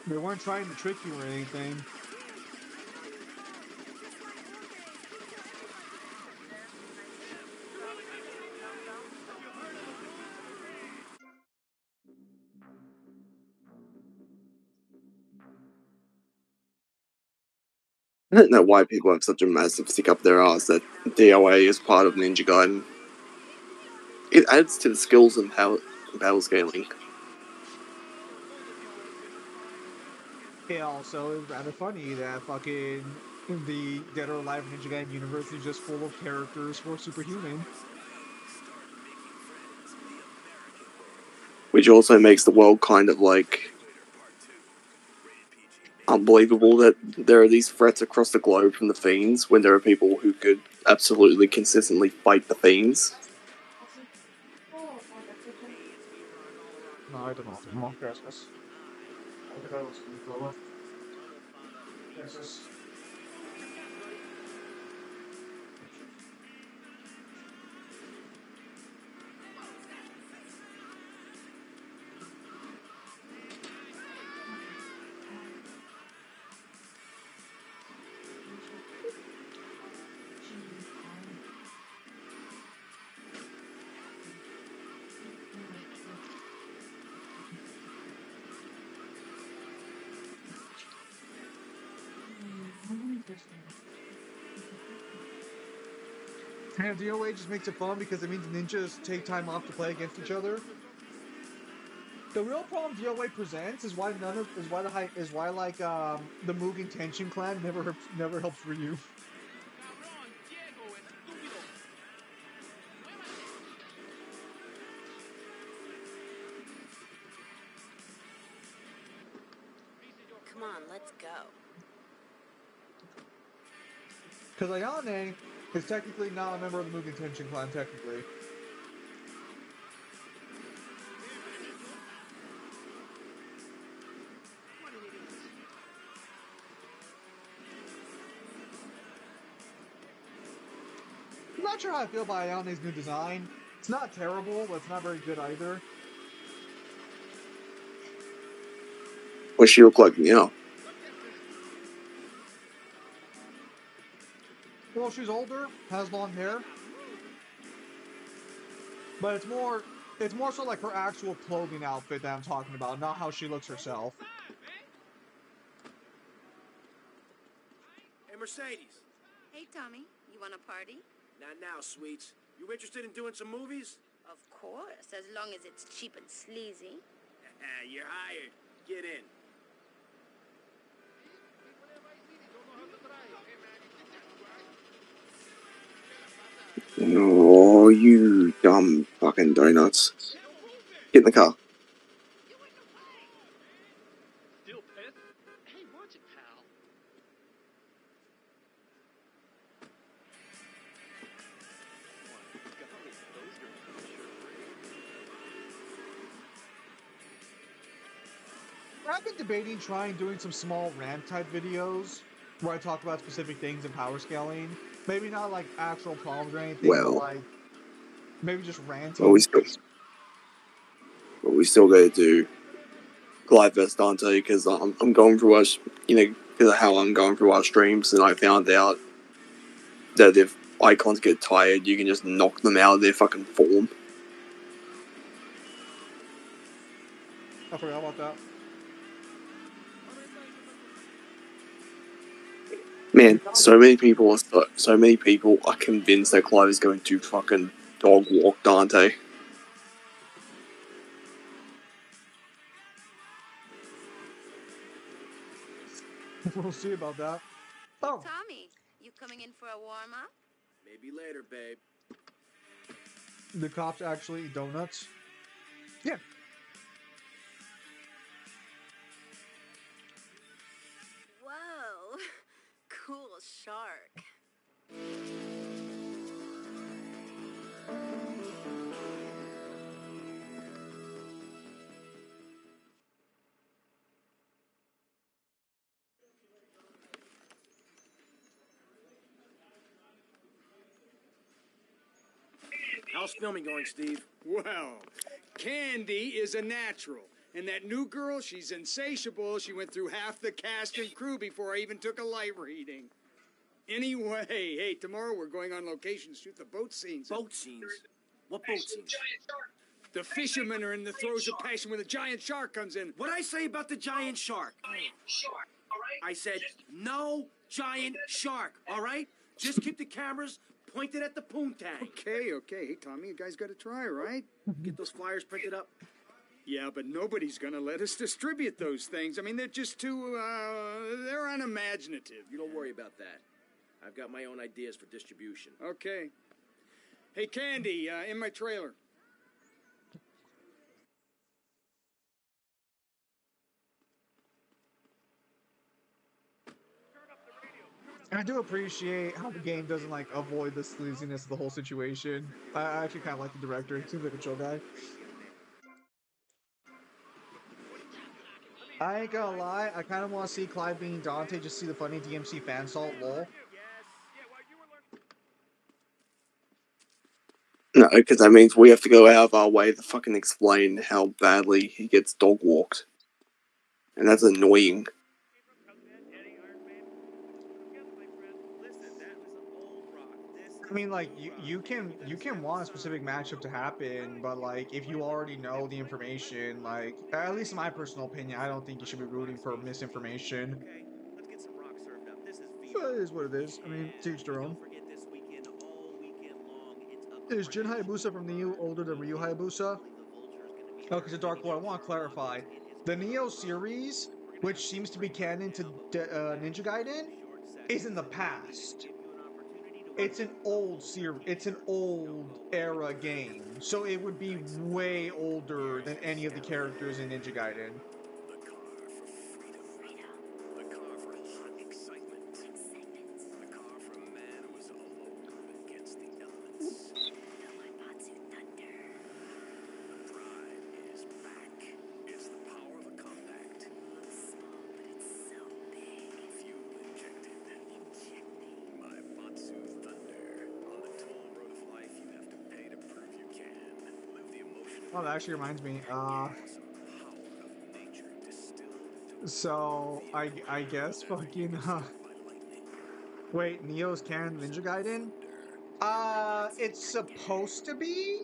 Speaker 1: They weren't trying to trick you or anything.
Speaker 2: I don't know why people have such a massive stick up their ass that DOA is part of Ninja Gaiden. It adds to the skills and battle scaling.
Speaker 1: It also is rather funny that fucking the Dead or Alive Ninja Gaiden universe is just full of characters who are superhuman.
Speaker 2: Which also makes the world kind of like unbelievable that there are these threats across the globe from the fiends when there are people who could absolutely consistently fight the fiends.
Speaker 1: No, I don't know. Come on, gracias. Gracias. And DOA just makes it fun because it means ninjas take time off to play against each other. The real problem DOA presents is why the Mugen Tenshin clan never helps Ryu.
Speaker 4: Come on, let's go.
Speaker 1: Because Ayane is technically not a member of the Mugen Tenshin clan, technically. I'm not sure how I feel about Ayane's new design. It's not terrible, but it's not very good either.
Speaker 2: What she look like now?
Speaker 1: Well, she's older, has long hair. But it's more so like her actual clothing outfit that I'm talking about, not how she looks herself.
Speaker 5: Hey, Mercedes.
Speaker 4: Hey, Tommy, you want a party?
Speaker 5: Not now, sweets. You interested in doing some movies?
Speaker 4: Of course, as long as it's cheap and sleazy.
Speaker 5: You're hired. Get in.
Speaker 2: Oh, you dumb fucking donuts. Get in the car.
Speaker 5: Still pissed? Hey, watch it, pal.
Speaker 1: I've been debating doing some small rant type videos where I talk about specific things in power scaling. Maybe not like actual problems or anything, but
Speaker 2: Well,
Speaker 1: like maybe just
Speaker 2: but
Speaker 1: ranting.
Speaker 2: we still gotta do Glide vs Dante because I'm going through our, because of how I'm going through our streams, and I found out that if icons get tired, you can just knock them out of their fucking form.
Speaker 1: I forgot about that.
Speaker 2: Man, so many people are convinced that Clive is going to fucking dog walk Dante.
Speaker 1: We'll see about that. Oh,
Speaker 4: Tommy, you coming in for a warm-up?
Speaker 5: Maybe later, babe.
Speaker 1: the cops actually eat donuts? Yeah.
Speaker 4: Whoa, cool shark.
Speaker 5: How's filming going, Steve?
Speaker 6: Well, Candy is a natural. And that new girl, she's insatiable. She went through half the cast and crew before I even took a light reading. Anyway, hey, tomorrow we're going on location to shoot the boat scenes.
Speaker 5: Boat scenes? What boat scenes?
Speaker 6: The fishermen are in the throes of passion when the giant shark comes in.
Speaker 5: What'd I say about the giant shark? I said, no giant shark, all right? Just keep the cameras pointed at the poontang.
Speaker 6: Okay. Hey, Tommy, you guys got to try, right?
Speaker 5: Get those flyers printed up.
Speaker 6: Yeah, but nobody's gonna let us distribute those things. I mean, they're just too, they're unimaginative.
Speaker 5: You don't worry about that. I've got my own ideas for distribution.
Speaker 6: Okay. Hey, Candy, in my trailer.
Speaker 1: I do appreciate how the game doesn't like avoid the sleaziness of the whole situation. I actually kind of like the director. He seems like a chill guy. I ain't gonna lie, I kind of want to see Clive being Dante, just see the funny DMC fan salt, lol.
Speaker 2: No, because that means we have to go out of our way to fucking explain how badly he gets dog walked. And that's annoying.
Speaker 1: I mean, like you can want a specific matchup to happen, but like if you already know the information, like at least in my personal opinion, I don't think you should be rooting for misinformation. It is what it is. I mean, to each their own. Is Jin Hayabusa from Neo older than Ryu Hayabusa? Oh, because the Dark Lord. I want to clarify. The Neo series, which seems to be canon to Ninja Gaiden, is in the past. It's an old series. It's an old era game, so it would be way older than any of the characters in Ninja Gaiden. Oh, that actually reminds me. So I guess fucking wait, Neo's canon Ninja Gaiden? It's supposed to be,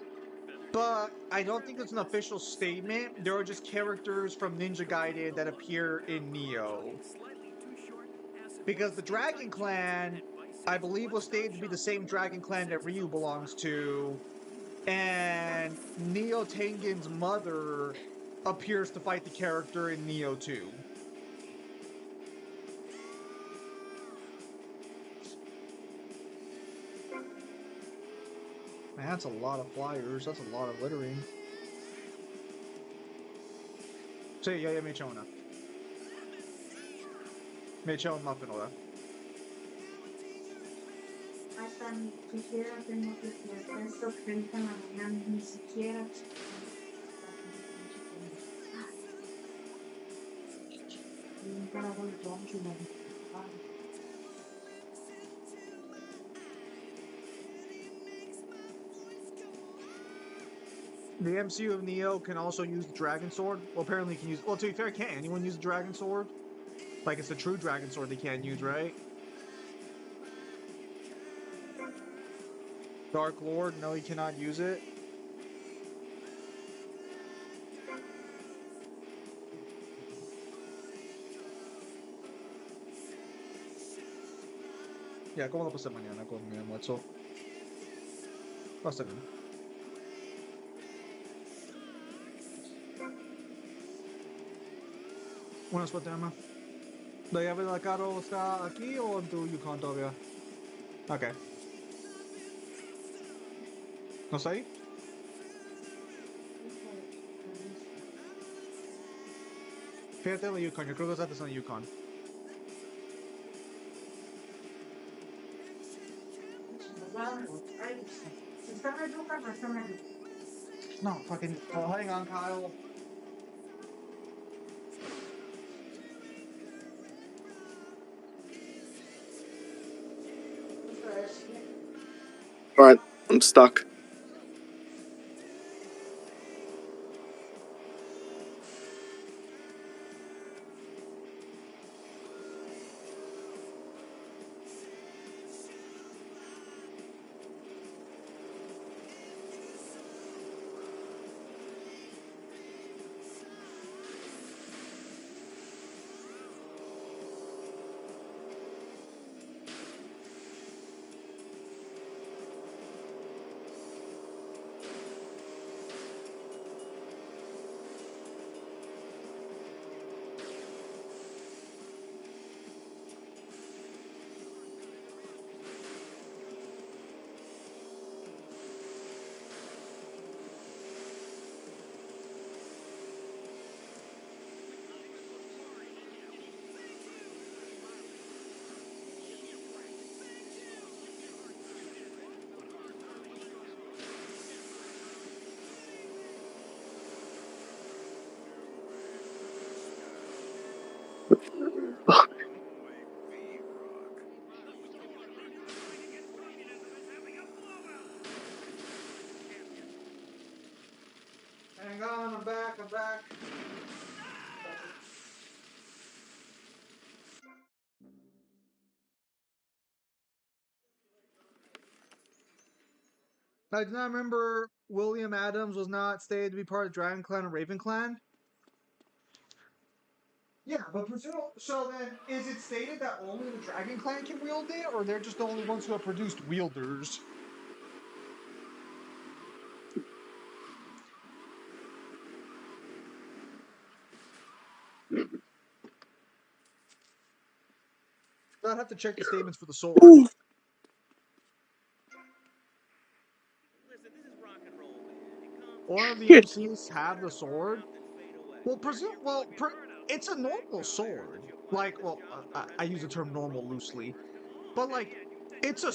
Speaker 1: but I don't think it's an official statement. There are just characters from Ninja Gaiden that appear in Neo. Because the Dragon Clan, I believe, was stated to be the same Dragon Clan that Ryu belongs to, and Neo Tengen's mother appears to fight the character in Neo 2. Man, that's a lot of flyers. That's a lot of littering. Sí, ya me eché una. Me eché un muffin ahora.
Speaker 7: Hasta ni siquiera tengo que esto 30 en la mañana, ni siquiera.
Speaker 1: The MCU of Neo can also use the Dragon Sword. Well, apparently can use. Well, to be fair, can't anyone use the Dragon Sword? Like it's a true Dragon Sword they can't use, right? Dark Lord, no, he cannot use it. Ya, ¿cómo lo pasé mañana con mi almuerzo? Va a estar bien. Una tema. ¿La llave del carro está aquí o en tu Yukon todavía? Ok. ¿No está ahí? Fíjate en la Yukon, yo creo que está en la Yukon. No, fucking. Oh, hang on, Kyle.
Speaker 2: Alright, I'm stuck.
Speaker 1: Hang on, I'm back, I'm back. I do not remember William Adams was not stated to be part of Dragon Clan or Raven Clan. Yeah, but so then is it stated that only the Dragon Clan can wield it, or they're just the only ones who have produced wielders? I'd have to check the statements for the sword.
Speaker 2: Ooh.
Speaker 1: Or the
Speaker 2: Shit.
Speaker 1: MCs have the sword. Well, it's a normal sword. Like, well, I use the term normal loosely, but like, it's a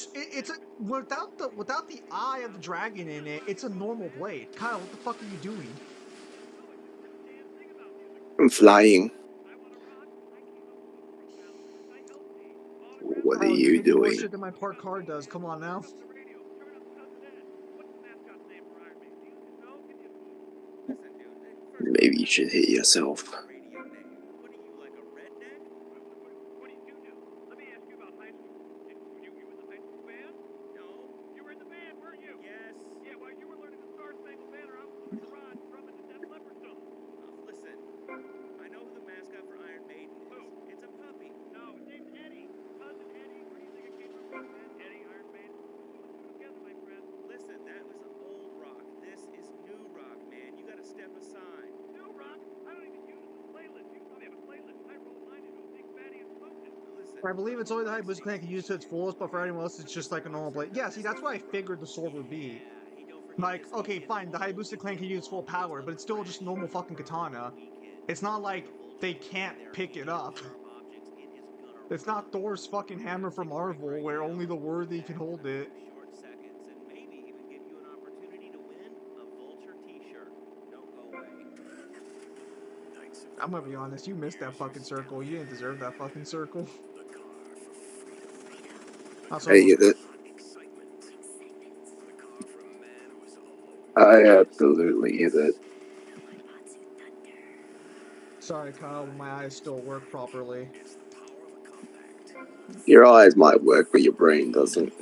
Speaker 1: without the eye of the dragon in it, it's a normal blade. Kyle, what the fuck are you doing?
Speaker 2: I'm flying. What are
Speaker 1: Kyle, you're
Speaker 2: you
Speaker 1: making more
Speaker 2: doing?
Speaker 1: shit than my parked car does. Come on now.
Speaker 2: Maybe you should hit yourself.
Speaker 1: I believe it's only the Hayabusa clan can use it to its fullest, but for anyone else, it's just like a normal blade. Yeah, see, that's what I figured the sword would be. Like, okay, fine, the Hayabusa clan can use full power, but it's still just normal fucking katana. It's not like they can't pick it up. It's not Thor's fucking hammer from Marvel, where only the worthy can hold it. I'm gonna be honest, you missed that fucking circle. You didn't deserve that fucking circle.
Speaker 2: I get it. I absolutely get it.
Speaker 1: Sorry, Kyle, my eyes still work properly.
Speaker 2: Your eyes might work, but your brain doesn't.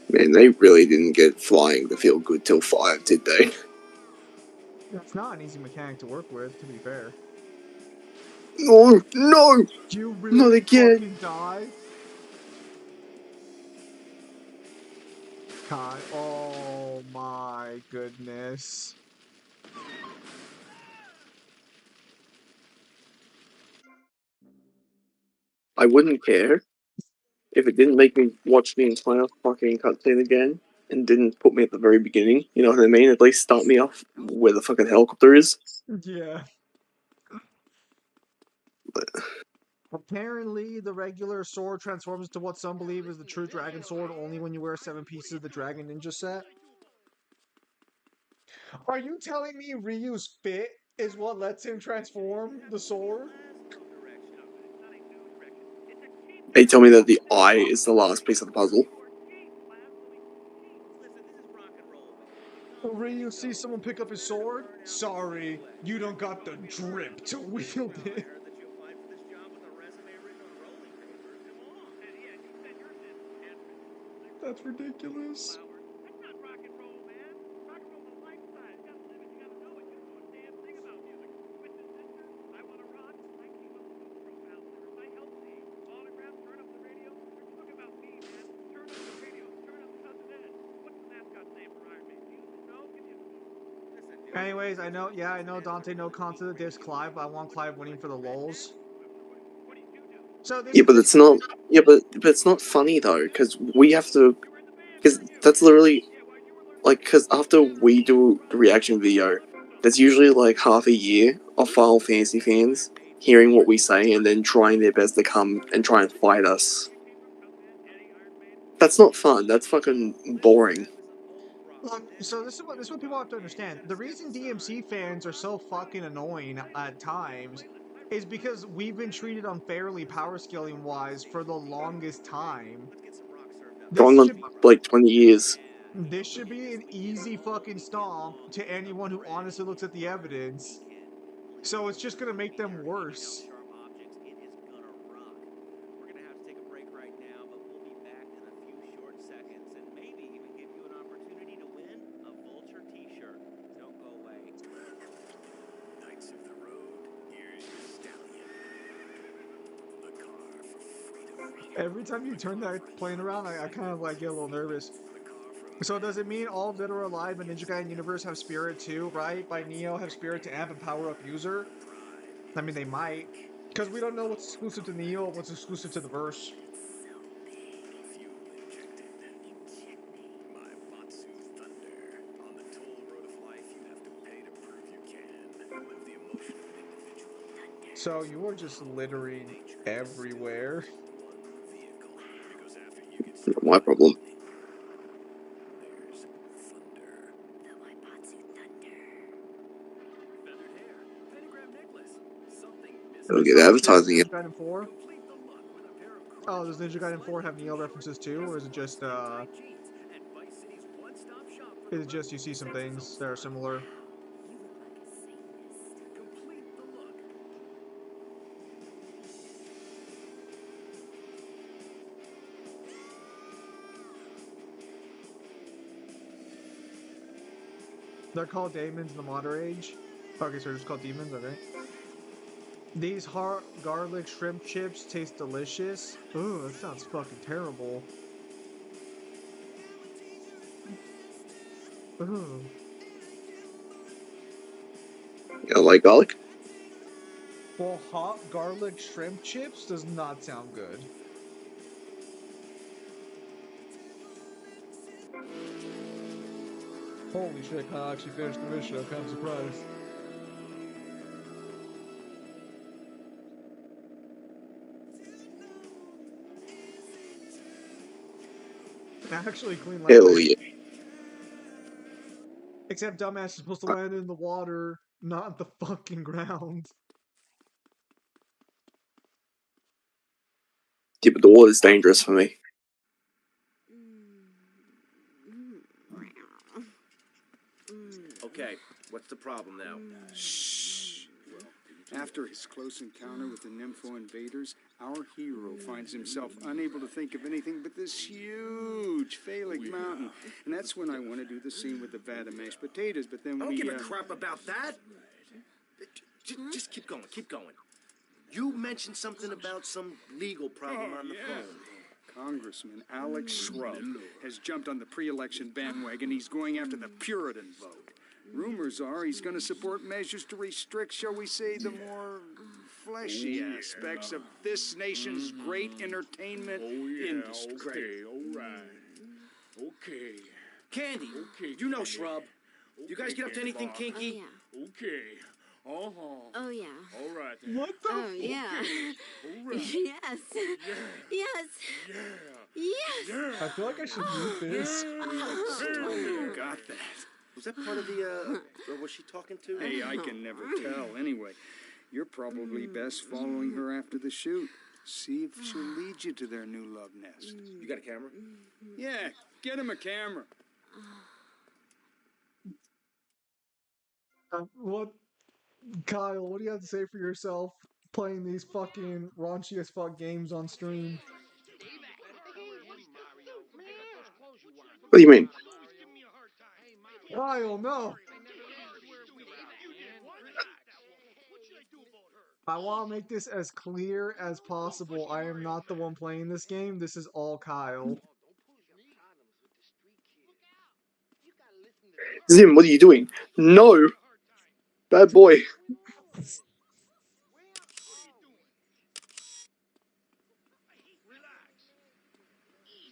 Speaker 2: Man, they really didn't get flying to feel good till 5, did they?
Speaker 1: It's not an easy mechanic to work with, to be fair.
Speaker 2: No, no,
Speaker 1: You
Speaker 2: not
Speaker 1: really
Speaker 2: again.
Speaker 1: fucking die? Kai, oh my goodness.
Speaker 2: I wouldn't care if it didn't make me watch the entire fucking cutscene again and didn't put me at the very beginning. You know what I mean? At least start me off where the fucking helicopter is.
Speaker 1: Yeah. Apparently, the regular sword transforms into what some believe is the true dragon sword only when you wear 7 pieces of the Dragon Ninja set. Are you telling me Ryu's fit is what lets him transform the sword?
Speaker 2: They tell me that the eye is the last piece of the puzzle.
Speaker 1: Ryu sees someone pick up his sword? Sorry, you don't got the drip to wield it. That's ridiculous. Anyways, I know Dante no con to the diss Clive, but I want Clive winning for the lulz. So
Speaker 2: Yeah, but it's not. Yeah, but it's not funny though, because we have to. Because that's literally like, because after we do the reaction video, there's usually like half a year of Final Fantasy fans hearing what we say and then trying their best to come and try and fight us. That's not fun. That's fucking boring.
Speaker 1: Look, so this is what people have to understand. The reason DMC fans are so fucking annoying at times is because we've been treated unfairly power scaling wise for the longest time.
Speaker 2: Going
Speaker 1: This
Speaker 2: on
Speaker 1: should
Speaker 2: like 20 years.
Speaker 1: this should be an easy fucking stomp to anyone who honestly looks at the evidence. So it's just gonna make them worse.
Speaker 5: We're gonna have to take a break right now, but we'll be back in a few short seconds and maybe even give you an opportunity to win a Vulture t-shirt. Don't go away.
Speaker 3: Knights of the road, here's your stallion. The car for freedom.
Speaker 1: Every time you turn that plane around, I kind of like get a little nervous. So does it mean all Dead or Alive in Ninja Gaiden universe have spirit too, right? By Neo have spirit to amp and power up user? I mean, they might. Because we don't know what's exclusive to Neo, what's exclusive to the verse.
Speaker 3: Fuel injected. My Batsu Thunder. On the toll road of life, you have to pay to prove you can. Live the emotion of an individual.
Speaker 1: So you are just littering everywhere.
Speaker 3: One vehicle. Because after you get
Speaker 2: Not my problem.
Speaker 3: there's thunder.
Speaker 4: The Waibatsu Thunder.
Speaker 3: Feathered hair. Pentagram necklace. Something
Speaker 2: I don't
Speaker 3: missing.
Speaker 2: get
Speaker 1: So is this
Speaker 2: advertising
Speaker 1: Ninja
Speaker 2: it.
Speaker 1: Gaiden 4?
Speaker 3: Complete the look with a pair of
Speaker 1: Oh, does Ninja Gaiden 4 have Neo references too? Or is it just,
Speaker 3: tight jeans. And Vice City's one-stop shop for
Speaker 1: is it just you see some things that are similar?
Speaker 4: You look like a Satanist.
Speaker 3: complete the look.
Speaker 1: They're called Daemons in the Modern Age? Okay, so they're just called Demons, okay. These garlic shrimp chips taste delicious. Ooh, that sounds fucking terrible. Ooh.
Speaker 2: You know, like garlic?
Speaker 1: Well, hot garlic shrimp chips does not sound good. Holy shit, Kyle actually finished the mission. I'm kind of surprised. Actually, clean
Speaker 2: Hell
Speaker 1: landing.
Speaker 2: yeah.
Speaker 1: Except dumbass is supposed to land in the water, not the fucking ground.
Speaker 2: Yeah, but the water's dangerous for me.
Speaker 3: Okay, what's the problem now?
Speaker 6: Shh. After his close encounter with the Nympho invaders, our hero finds himself unable to think of anything but this huge phallic mountain. And that's when I want to do the scene with the vat of mashed potatoes, but then
Speaker 3: I
Speaker 6: we...
Speaker 3: don't give a crap about that. Just keep going, keep going. You mentioned something about some legal problem on the phone.
Speaker 6: Congressman Alex Shrub has jumped on the pre-election bandwagon. He's going after the Puritan vote. Rumors are he's going to support measures to restrict, shall we say, the more fleshy aspects of this nation's great entertainment industry.
Speaker 5: Okay, all right. Okay.
Speaker 3: Candy, you know Shrub. You guys get up to anything
Speaker 4: Oh
Speaker 3: kinky?
Speaker 4: yeah.
Speaker 5: Okay. Uh-huh.
Speaker 4: Oh yeah.
Speaker 5: All right then.
Speaker 1: What the?
Speaker 4: Oh yeah.
Speaker 5: All right.
Speaker 4: Yes. Yes.
Speaker 5: Yeah.
Speaker 4: Yes.
Speaker 5: Yeah.
Speaker 1: I feel like I should mute this.
Speaker 6: You got that.
Speaker 3: Was that part of the, or was she talking to?
Speaker 6: Hey, I can never tell. Anyway, you're probably best following her after the shoot. See if she'll lead you to their new love nest.
Speaker 3: You got a camera?
Speaker 6: Yeah, get him a camera.
Speaker 1: What? Kyle, what do you have to say for yourself playing these fucking raunchy as fuck games on stream?
Speaker 2: What do you mean?
Speaker 1: Kyle, no! I want to make this as clear as possible. I am not the one playing this game. This is all Kyle.
Speaker 2: Zim, what are you doing? No! Bad boy.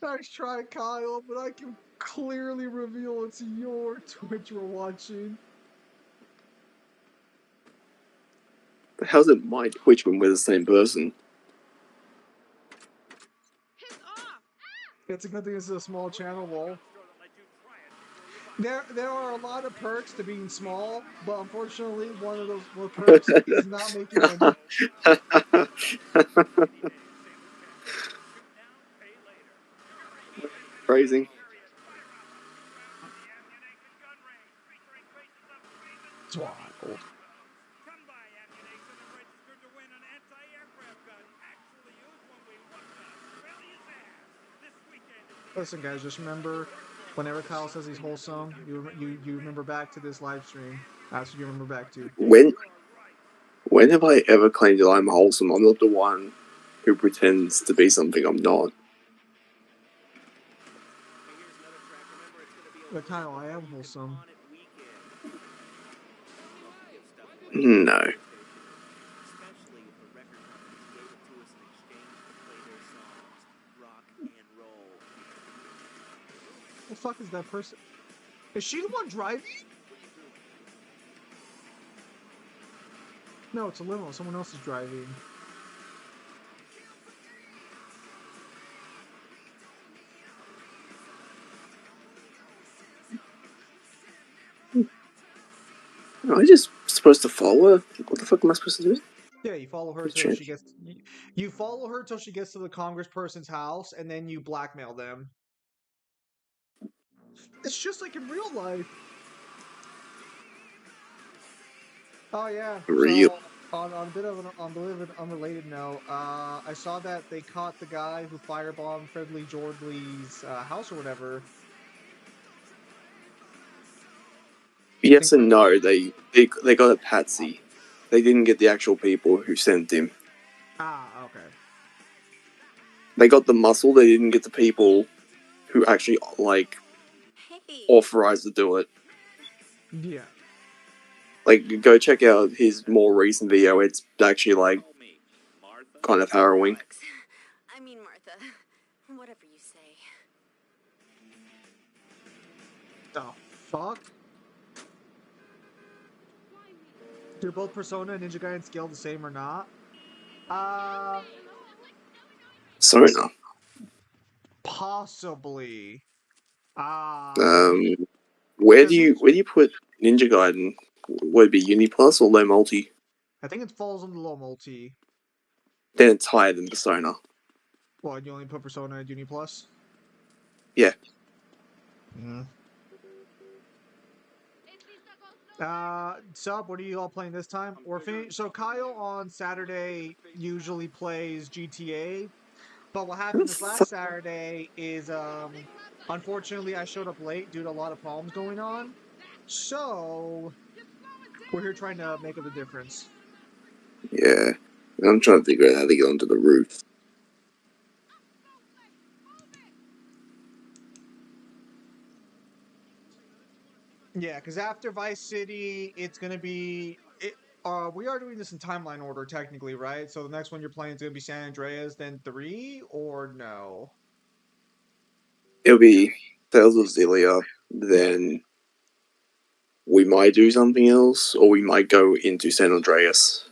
Speaker 1: Nice try, Kyle, but I can clearly reveal it's your Twitch we're watching.
Speaker 2: How's it my Twitch when we're the same person?
Speaker 1: It's a good thing this is a small channel, Wall. There are a lot of perks to being small, but unfortunately, one of those perks is not making any.
Speaker 2: Phrasing.
Speaker 1: It's wild. Listen, guys, just remember, whenever Kyle says he's wholesome, you remember back to this live stream. That's what you remember back to.
Speaker 2: When have I ever claimed that I'm wholesome? I'm not the one who pretends to be something I'm not.
Speaker 1: But Kyle, I am wholesome.
Speaker 2: No.
Speaker 1: The fuck is that person? Is she the one driving? No, it's a limo. Someone else is driving.
Speaker 2: Am I just supposed to follow her? What the fuck am I supposed to do?
Speaker 1: Yeah, you follow her till she gets. You follow her till she gets to the congressperson's house, and then you blackmail them. It's just like in real life. Oh yeah.
Speaker 2: Real.
Speaker 1: So on a bit of an unrelated note, I saw that they caught the guy who firebombed Fredley Jordley's house or whatever.
Speaker 2: Yes and no. They got a patsy. They didn't get the actual people who sent him.
Speaker 1: Ah, okay.
Speaker 2: They got the muscle. They didn't get the people who actually like
Speaker 4: Hey.
Speaker 2: authorized to do it.
Speaker 1: Yeah.
Speaker 2: Like, go check out his more recent video. It's actually like kind of harrowing.
Speaker 4: I mean, Martha. Whatever you say.
Speaker 1: The fuck? Do both Persona and Ninja Gaiden scale the same or not?
Speaker 2: Sona.
Speaker 1: Possibly.
Speaker 2: Where do you put Ninja Gaiden? Would it be Uni Plus or Low Multi?
Speaker 1: I think it falls on the low multi.
Speaker 2: Then it's higher than Persona.
Speaker 1: Well, you only put Persona at Uni Plus?
Speaker 2: Yeah.
Speaker 1: Mm. Sub, what are you all playing this time? So Kyle on Saturday usually plays GTA, but what happened this last Saturday is, unfortunately I showed up late due to a lot of problems going on. So we're here trying to make up the difference.
Speaker 2: Yeah. I'm trying to figure out how to get onto the roof.
Speaker 1: Yeah, because after Vice City, it's gonna be we are doing this in timeline order technically, right? So the next one you're playing is gonna be San Andreas, then 3, or no?
Speaker 2: It'll be Tales of Xillia, then we might do something else, or we might go into San Andreas.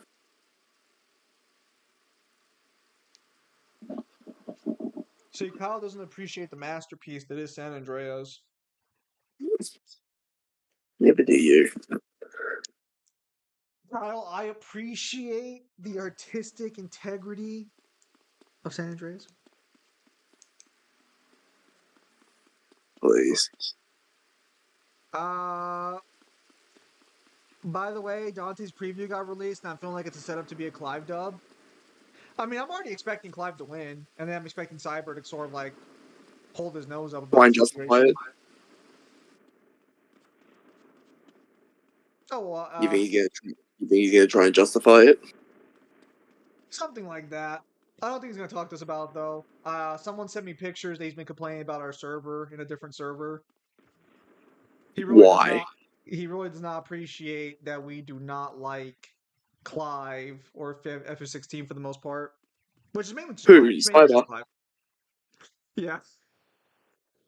Speaker 1: See, Kyle doesn't appreciate the masterpiece that is San Andreas.
Speaker 2: Never do you.
Speaker 1: Kyle, I appreciate the artistic integrity of San Andreas.
Speaker 2: Please.
Speaker 1: By the way, Dante's preview got released, and I'm feeling like it's a setup to be a Clive dub. I mean, I'm already expecting Clive to win, and then I'm expecting Cyber to sort of like hold his nose up about
Speaker 2: Try
Speaker 1: the
Speaker 2: and justify
Speaker 1: situation.
Speaker 2: it.
Speaker 1: Oh, well,
Speaker 2: You think he's gonna try and justify it?
Speaker 1: something like that. I don't think he's gonna talk to us about it, though. Someone sent me pictures that he's been complaining about our server in a different server. He really does
Speaker 2: Why?
Speaker 1: not. he really does not appreciate that we do not like Clive or F16 for the most part, which is mainly just Clive.
Speaker 2: Who?
Speaker 1: It's mainly just
Speaker 2: Cyber?
Speaker 1: Clive. Yeah,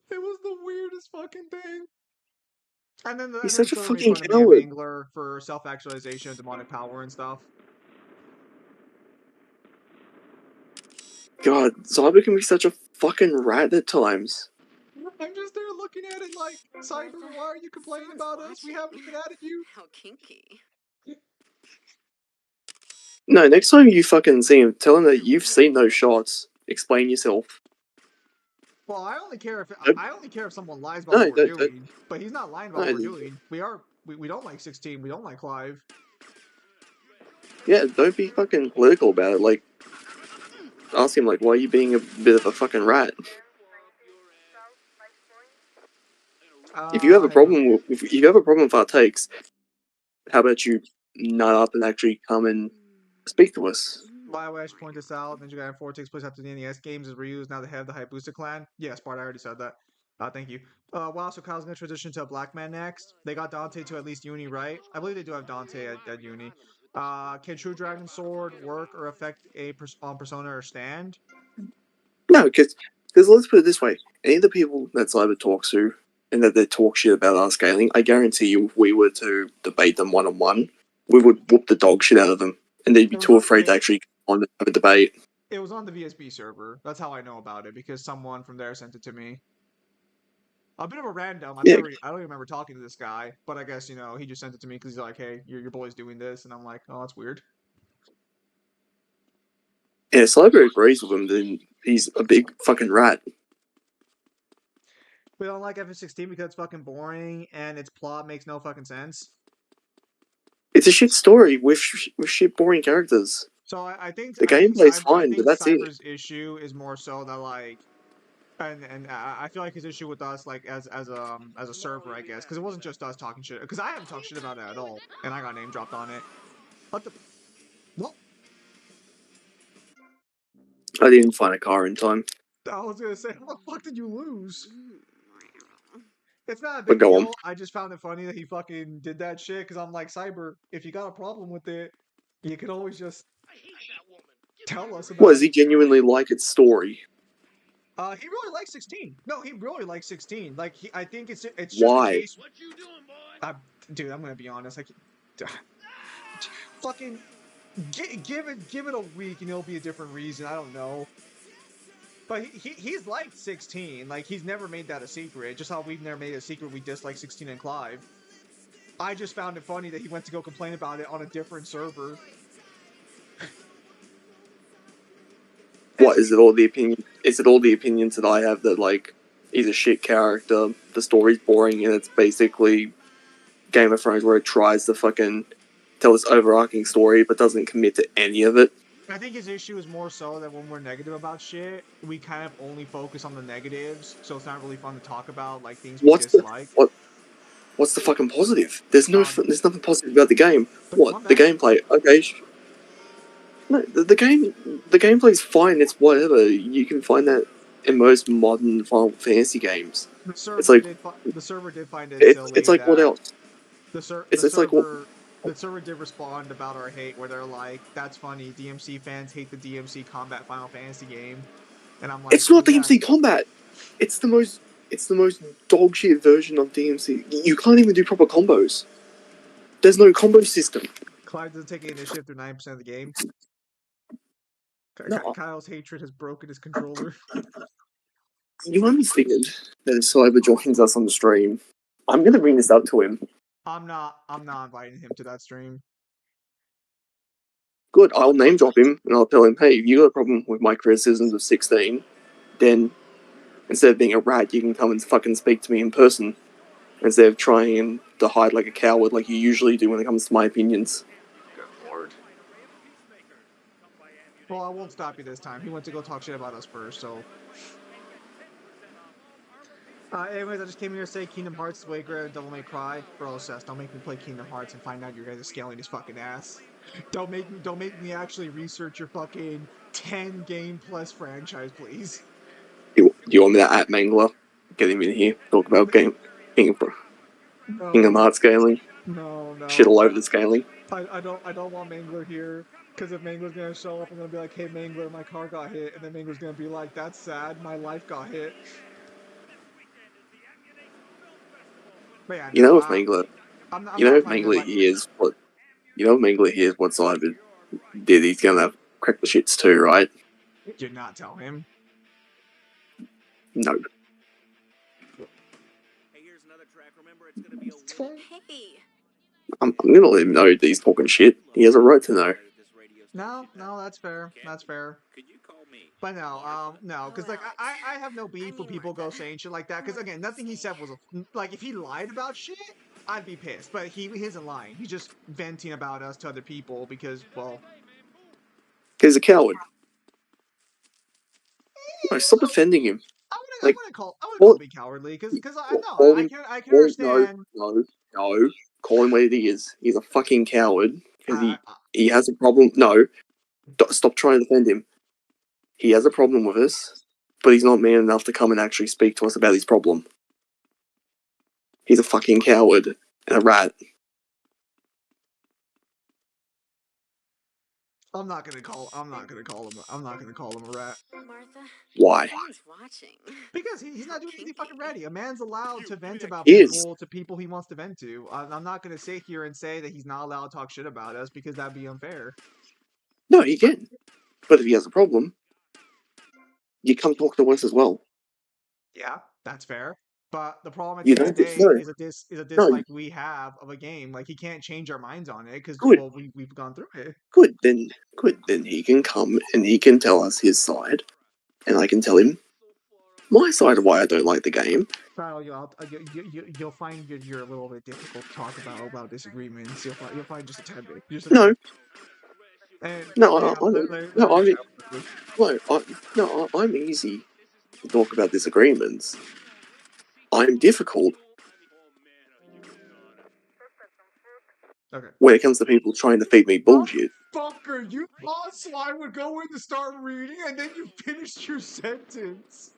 Speaker 1: it was the weirdest fucking thing. And
Speaker 2: He's
Speaker 1: then the
Speaker 2: such a
Speaker 1: server made
Speaker 2: fucking
Speaker 1: fun of me at
Speaker 2: coward.
Speaker 1: Mangler for self-actualization, demonic power, and stuff.
Speaker 2: God, Cyber can be such a fucking rat at times.
Speaker 1: I'm just there looking at it like, Cyber,
Speaker 4: Martha,
Speaker 1: why are you complaining
Speaker 4: someone's
Speaker 1: about us? We haven't
Speaker 4: watching.
Speaker 1: even added you.
Speaker 4: How kinky.
Speaker 2: No, next time you fucking see him, tell him that you've seen those shots. Explain yourself.
Speaker 1: Well, I only care if
Speaker 2: Nope.
Speaker 1: I only care if someone lies about
Speaker 2: No,
Speaker 1: what we're
Speaker 2: don't.
Speaker 1: doing. But he's not lying about what
Speaker 2: No,
Speaker 1: we're doing. We don't like 16. We don't like Clive.
Speaker 2: yeah, don't be fucking political about it. Like, ask him, like, why are you being a bit of a fucking rat? If you have a
Speaker 1: Hang on.
Speaker 2: problem if you have a problem with our takes, how about you nut up and actually come and speak to us?
Speaker 1: By the way, I should point this out. Ninja Gaiden 4 takes place after the NES games, as Ryu is now the head of the Hayabusa clan. Yeah, Sparta, I already said that. Thank you. Wow, so Kyle's gonna transition to a black man next. They got Dante to at least Uni, right? I believe they do have Dante at Uni. Can True Dragon Sword work or affect on Persona or Stand?
Speaker 2: No, because let's put it this way: any of the people that Cyber talks to and that they talk shit about our scaling, I guarantee you, if we were to debate them one on one, we would whoop the dog shit out of them, and they'd be too afraid to actually come on and have a debate.
Speaker 1: It was on the VSB server. That's how I know about it, because someone from there sent it to me. A bit of a random. I
Speaker 2: Yeah,
Speaker 1: don't even remember talking to this guy, but I guess he just sent it to me because he's like, "Hey, your boy's doing this," and I'm like, "Oh, that's weird."
Speaker 2: yeah. Cyber agrees with him, then he's a big fucking rat.
Speaker 1: We don't like FF16 because it's fucking boring and its plot makes no fucking sense.
Speaker 2: It's a shit story with shit boring characters.
Speaker 1: So I think
Speaker 2: The
Speaker 1: I think
Speaker 2: gameplay's
Speaker 1: I
Speaker 2: fine, but
Speaker 1: think
Speaker 2: that's it.
Speaker 1: Cyber's issue is more so that like, and I feel like his issue with us like as a server, I guess, because it wasn't just us talking shit. Because I haven't talked shit about it at all, and I got name dropped on it. What the? What?
Speaker 2: I didn't find a car in time.
Speaker 1: I was gonna say, what the fuck did you lose? It's not a
Speaker 2: But
Speaker 1: big
Speaker 2: go on.
Speaker 1: deal. I just found it funny that he fucking did that shit because I'm like, Cyber, if you got a problem with it, you can always just tell us
Speaker 2: What,
Speaker 1: about
Speaker 2: does he
Speaker 1: it.
Speaker 2: genuinely like its story?
Speaker 1: He really likes 16. No, he really likes 16. Like I think it's just a
Speaker 2: Why?
Speaker 1: case. What you doing, boy? Dude, I'm gonna be honest. Like, fucking give it a week and it'll be a different reason. I don't know. But he's liked 16. Like he's never made that a secret. Just how we've never made it a secret we dislike 16 and Clive. I just found it funny that he went to go complain about it on a different server.
Speaker 2: What is it all the opinion? Is it all the opinions that I have that like he's a shit character, the story's boring, and it's basically Game of Thrones where it tries to fucking tell this overarching story but doesn't commit to any of it?
Speaker 1: I think his issue is more so that when we're negative about shit, we kind of only focus on the negatives, so it's not really fun to talk about like things we
Speaker 2: What's the
Speaker 1: dislike.
Speaker 2: what's the fucking positive? There's there's nothing positive about the game.
Speaker 1: The
Speaker 2: What, the
Speaker 1: combat.
Speaker 2: gameplay? Okay, no, the gameplay's fine. It's whatever. You can find that in most modern Final Fantasy games.
Speaker 1: The
Speaker 2: It's
Speaker 1: server
Speaker 2: like
Speaker 1: did the server did find it
Speaker 2: it's
Speaker 1: silly
Speaker 2: like what
Speaker 1: that
Speaker 2: else?
Speaker 1: the
Speaker 2: It's like what?
Speaker 1: server did respond about our hate, where they're like, "That's funny. DMC fans hate the DMC combat Final Fantasy game," and I'm like,
Speaker 2: It's not
Speaker 1: "Yeah."
Speaker 2: DMC combat. It's the most dog shit version of DMC. You can't even do proper combos. There's no combo system.
Speaker 1: Clive doesn't take initiative through 9% of the game.
Speaker 2: No,
Speaker 1: Kyle's hatred has broken his controller.
Speaker 2: you understand that if Cyber joins us on the stream, I'm gonna bring this up to him.
Speaker 1: I'm not inviting him to that stream.
Speaker 2: Good, I'll name drop him and I'll tell him, hey, if you got a problem with my criticisms of 16, then instead of being a rat, you can come and fucking speak to me in person instead of trying to hide like a coward like you usually do when it comes to my opinions.
Speaker 1: Good lord. Well, I won't stop you this time. He went to go talk shit about us first, so. Anyways, I just came here to say Kingdom Hearts is way greater than Devil May Cry. Bro, Seth, don't make me play Kingdom Hearts and find out your guys are scaling his fucking ass. Don't make me actually research your fucking 10 game plus franchise, please.
Speaker 2: You want me to at Mangler? Get him in here, talk about game. Kingdom
Speaker 1: No,
Speaker 2: Hearts scaling.
Speaker 1: no,
Speaker 2: Shit
Speaker 1: no.
Speaker 2: all over the scaling.
Speaker 1: I don't want Mangler here. Because if Mangler's gonna show up, I'm gonna be like, hey Mangler, my car got hit, and then Mangler's gonna be like, that's sad, my life got hit. But yeah,
Speaker 2: You
Speaker 1: no,
Speaker 2: know if Mangler,
Speaker 1: I'm
Speaker 2: you know
Speaker 1: not
Speaker 2: if
Speaker 1: planning to
Speaker 2: Mangler
Speaker 1: invite.
Speaker 2: hears what, you know if Mangler hears what Cyber did, he's gonna crack the shits too, right?
Speaker 1: Did not tell him.
Speaker 2: No.
Speaker 5: Hey, here's another track. Remember, it's gonna be a
Speaker 1: It's
Speaker 5: winning.
Speaker 1: fine.
Speaker 4: Hey,
Speaker 2: I'm gonna let him know that he's talking shit. He has a right to know.
Speaker 1: No, that's fair. That's fair.
Speaker 5: Could you call me?
Speaker 1: But no, no,
Speaker 4: oh
Speaker 1: because like
Speaker 4: Alex.
Speaker 1: I have no beef
Speaker 4: I
Speaker 1: with
Speaker 4: mean
Speaker 1: people go
Speaker 4: Martha.
Speaker 1: saying shit like that. Because
Speaker 4: What
Speaker 1: again,
Speaker 4: did you
Speaker 1: nothing he
Speaker 4: say?
Speaker 1: said was like if he lied about shit, I'd be pissed. But he isn't lying. He's just venting about us to other people because well,
Speaker 2: He's a coward. No, stop defending him.
Speaker 1: I
Speaker 2: Like,
Speaker 1: wouldn't call
Speaker 2: call,
Speaker 1: him being cowardly because I know
Speaker 2: call him.
Speaker 1: I can
Speaker 2: Call, no,
Speaker 1: understand.
Speaker 2: no. Call him what he is. He's a fucking coward because
Speaker 1: I,
Speaker 2: he has a problem. No, stop trying to defend him. He has a problem with us, but he's not man enough to come and actually speak to us about his problem. He's a fucking coward and a rat.
Speaker 1: I'm not gonna call him a rat
Speaker 4: Martha.
Speaker 2: Why?
Speaker 4: Someone's watching.
Speaker 1: because he's not
Speaker 4: How
Speaker 1: doing anything fucking
Speaker 4: kinky.
Speaker 1: ready. A man's allowed to vent about
Speaker 2: He is.
Speaker 1: people he wants to vent to. I'm not gonna sit here and say that he's not allowed to talk shit about us because that'd be unfair.
Speaker 2: No, he can. But if he has a problem, you come talk to us as well.
Speaker 1: Yeah, that's fair. But the problem at
Speaker 2: You
Speaker 1: the end of
Speaker 2: don't.
Speaker 1: the day
Speaker 2: No,
Speaker 1: is a
Speaker 2: no.
Speaker 1: dislike we have of a game. Like he can't change our minds on it because
Speaker 2: Good.
Speaker 1: well we've gone through it.
Speaker 2: Good. Then he can come and he can tell us his side, and I can tell him my side of why I don't like the game.
Speaker 1: Kyle, you'll find you're a little bit difficult to talk about disagreements. You'll find just a tad bit, just a
Speaker 2: No,
Speaker 1: tad. And
Speaker 2: no,
Speaker 1: hang on,
Speaker 2: I mean,
Speaker 1: let
Speaker 2: no,
Speaker 1: me
Speaker 2: I mean,
Speaker 1: shut up quickly.
Speaker 2: I'm easy to talk about disagreements. I'm difficult
Speaker 1: Okay.
Speaker 2: when it comes to people trying to feed me bullshit.
Speaker 1: Fucker, you paused so I would go in to start reading, and then you finished your sentence.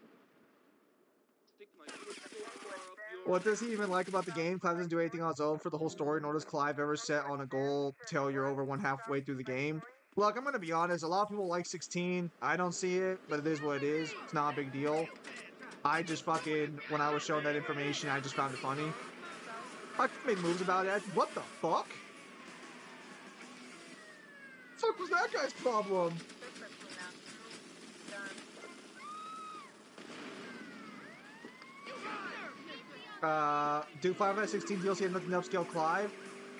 Speaker 1: What does he even like about the game? Clive doesn't do anything on his own for the whole story, nor does Clive ever set on a goal till you're over one halfway through the game. Look, I'm gonna be honest, a lot of people like 16. I don't see it, but it is what it is. It's not a big deal. I just fucking, when I was shown that information, I just found it funny. I made moves about it. What the fuck? Fuck was that guy's problem? Do 5 out of 16 DLC have nothing to upscale Clive?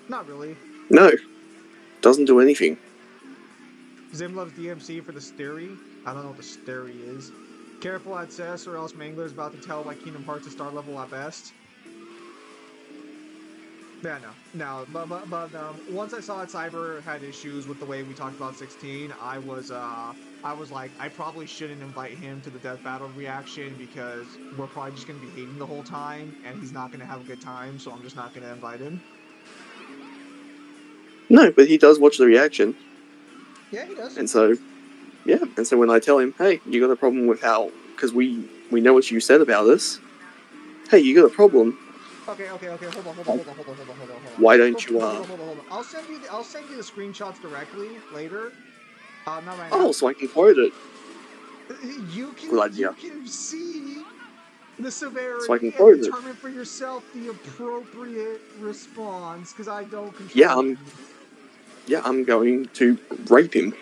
Speaker 1: Not really.
Speaker 2: No, doesn't do anything.
Speaker 1: Zim loves DMC for the Steri. I don't know what the Steri is. Careful at Cess or else Mangler's about to tell why Kingdom Hearts is star level at best. Yeah, no, but once I saw that Cyber had issues with the way we talked about 16, I was like, I probably shouldn't invite him to the Death Battle reaction because we're probably just gonna be hating the whole time, and he's not gonna have a good time, so I'm just not gonna invite him.
Speaker 2: No, but he does watch the reaction.
Speaker 1: Yeah, he does.
Speaker 2: And so, yeah, and so when I tell him, hey, you got a problem with how, because we know what you said about us. Hey, you got a problem.
Speaker 1: Okay. Hold on.
Speaker 2: Why don't you?
Speaker 1: Hold on. I'll send you the screenshots directly later. Not right now.
Speaker 2: Oh, so I can quote it.
Speaker 1: You
Speaker 2: Good idea.
Speaker 1: can see the
Speaker 2: So I
Speaker 1: severity
Speaker 2: can
Speaker 1: and
Speaker 2: quote it.
Speaker 1: determine for yourself the appropriate response because I don't
Speaker 2: Yeah,
Speaker 1: control
Speaker 2: I'm going to rape him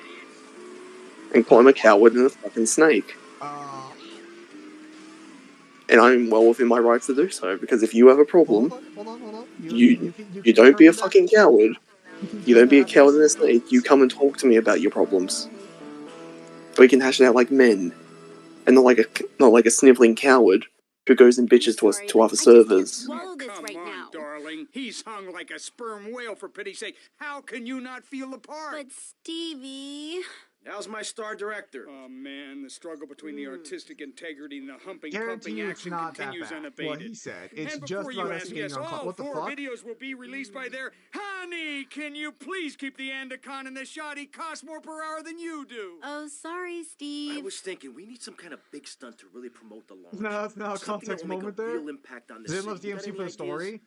Speaker 2: and call him a coward and a fucking snake. And I'm well within my rights to do so, because if you have a problem,
Speaker 1: hold on.
Speaker 2: you
Speaker 1: can
Speaker 2: don't be a
Speaker 1: determine that.
Speaker 2: fucking coward.
Speaker 1: You can
Speaker 2: You don't be a
Speaker 1: determine
Speaker 2: coward and a snake. You come and talk to me about your problems. We can hash it out like men, and not like a sniveling coward who goes and bitches
Speaker 4: Sorry,
Speaker 2: to other
Speaker 4: I just
Speaker 2: servers.
Speaker 4: can't swallow this
Speaker 6: Come
Speaker 4: right
Speaker 6: on,
Speaker 4: now.
Speaker 6: darling. He's hung like a sperm whale, for pity's sake. How can you not feel the part?
Speaker 4: But Stevie...
Speaker 3: How's my star director?
Speaker 6: Oh, man, the struggle between the artistic integrity and the humping,
Speaker 1: Guarantee
Speaker 6: pumping
Speaker 1: you it's
Speaker 6: action
Speaker 1: not that
Speaker 6: continues
Speaker 1: bad.
Speaker 6: unabated.
Speaker 1: What he said. It's
Speaker 6: And
Speaker 1: just
Speaker 6: before you
Speaker 1: about us
Speaker 6: ask,
Speaker 1: hating
Speaker 6: yes,
Speaker 1: on
Speaker 6: all
Speaker 1: what the
Speaker 6: 4
Speaker 1: fuck?
Speaker 6: videos will be released by their... Honey, can you please keep the Andacon in the shot? He costs more per hour than you do.
Speaker 4: Oh, sorry,
Speaker 3: I
Speaker 4: Steve.
Speaker 3: was thinking we need some kind of big stunt to really promote the launch.
Speaker 1: No, that's not a
Speaker 3: Something that
Speaker 1: context
Speaker 3: will make
Speaker 1: moment
Speaker 3: a
Speaker 1: there.
Speaker 3: real impact on the
Speaker 1: Zim
Speaker 3: city.
Speaker 1: loves
Speaker 3: You got
Speaker 1: DMC
Speaker 3: any
Speaker 1: for the
Speaker 3: ideas?
Speaker 1: story.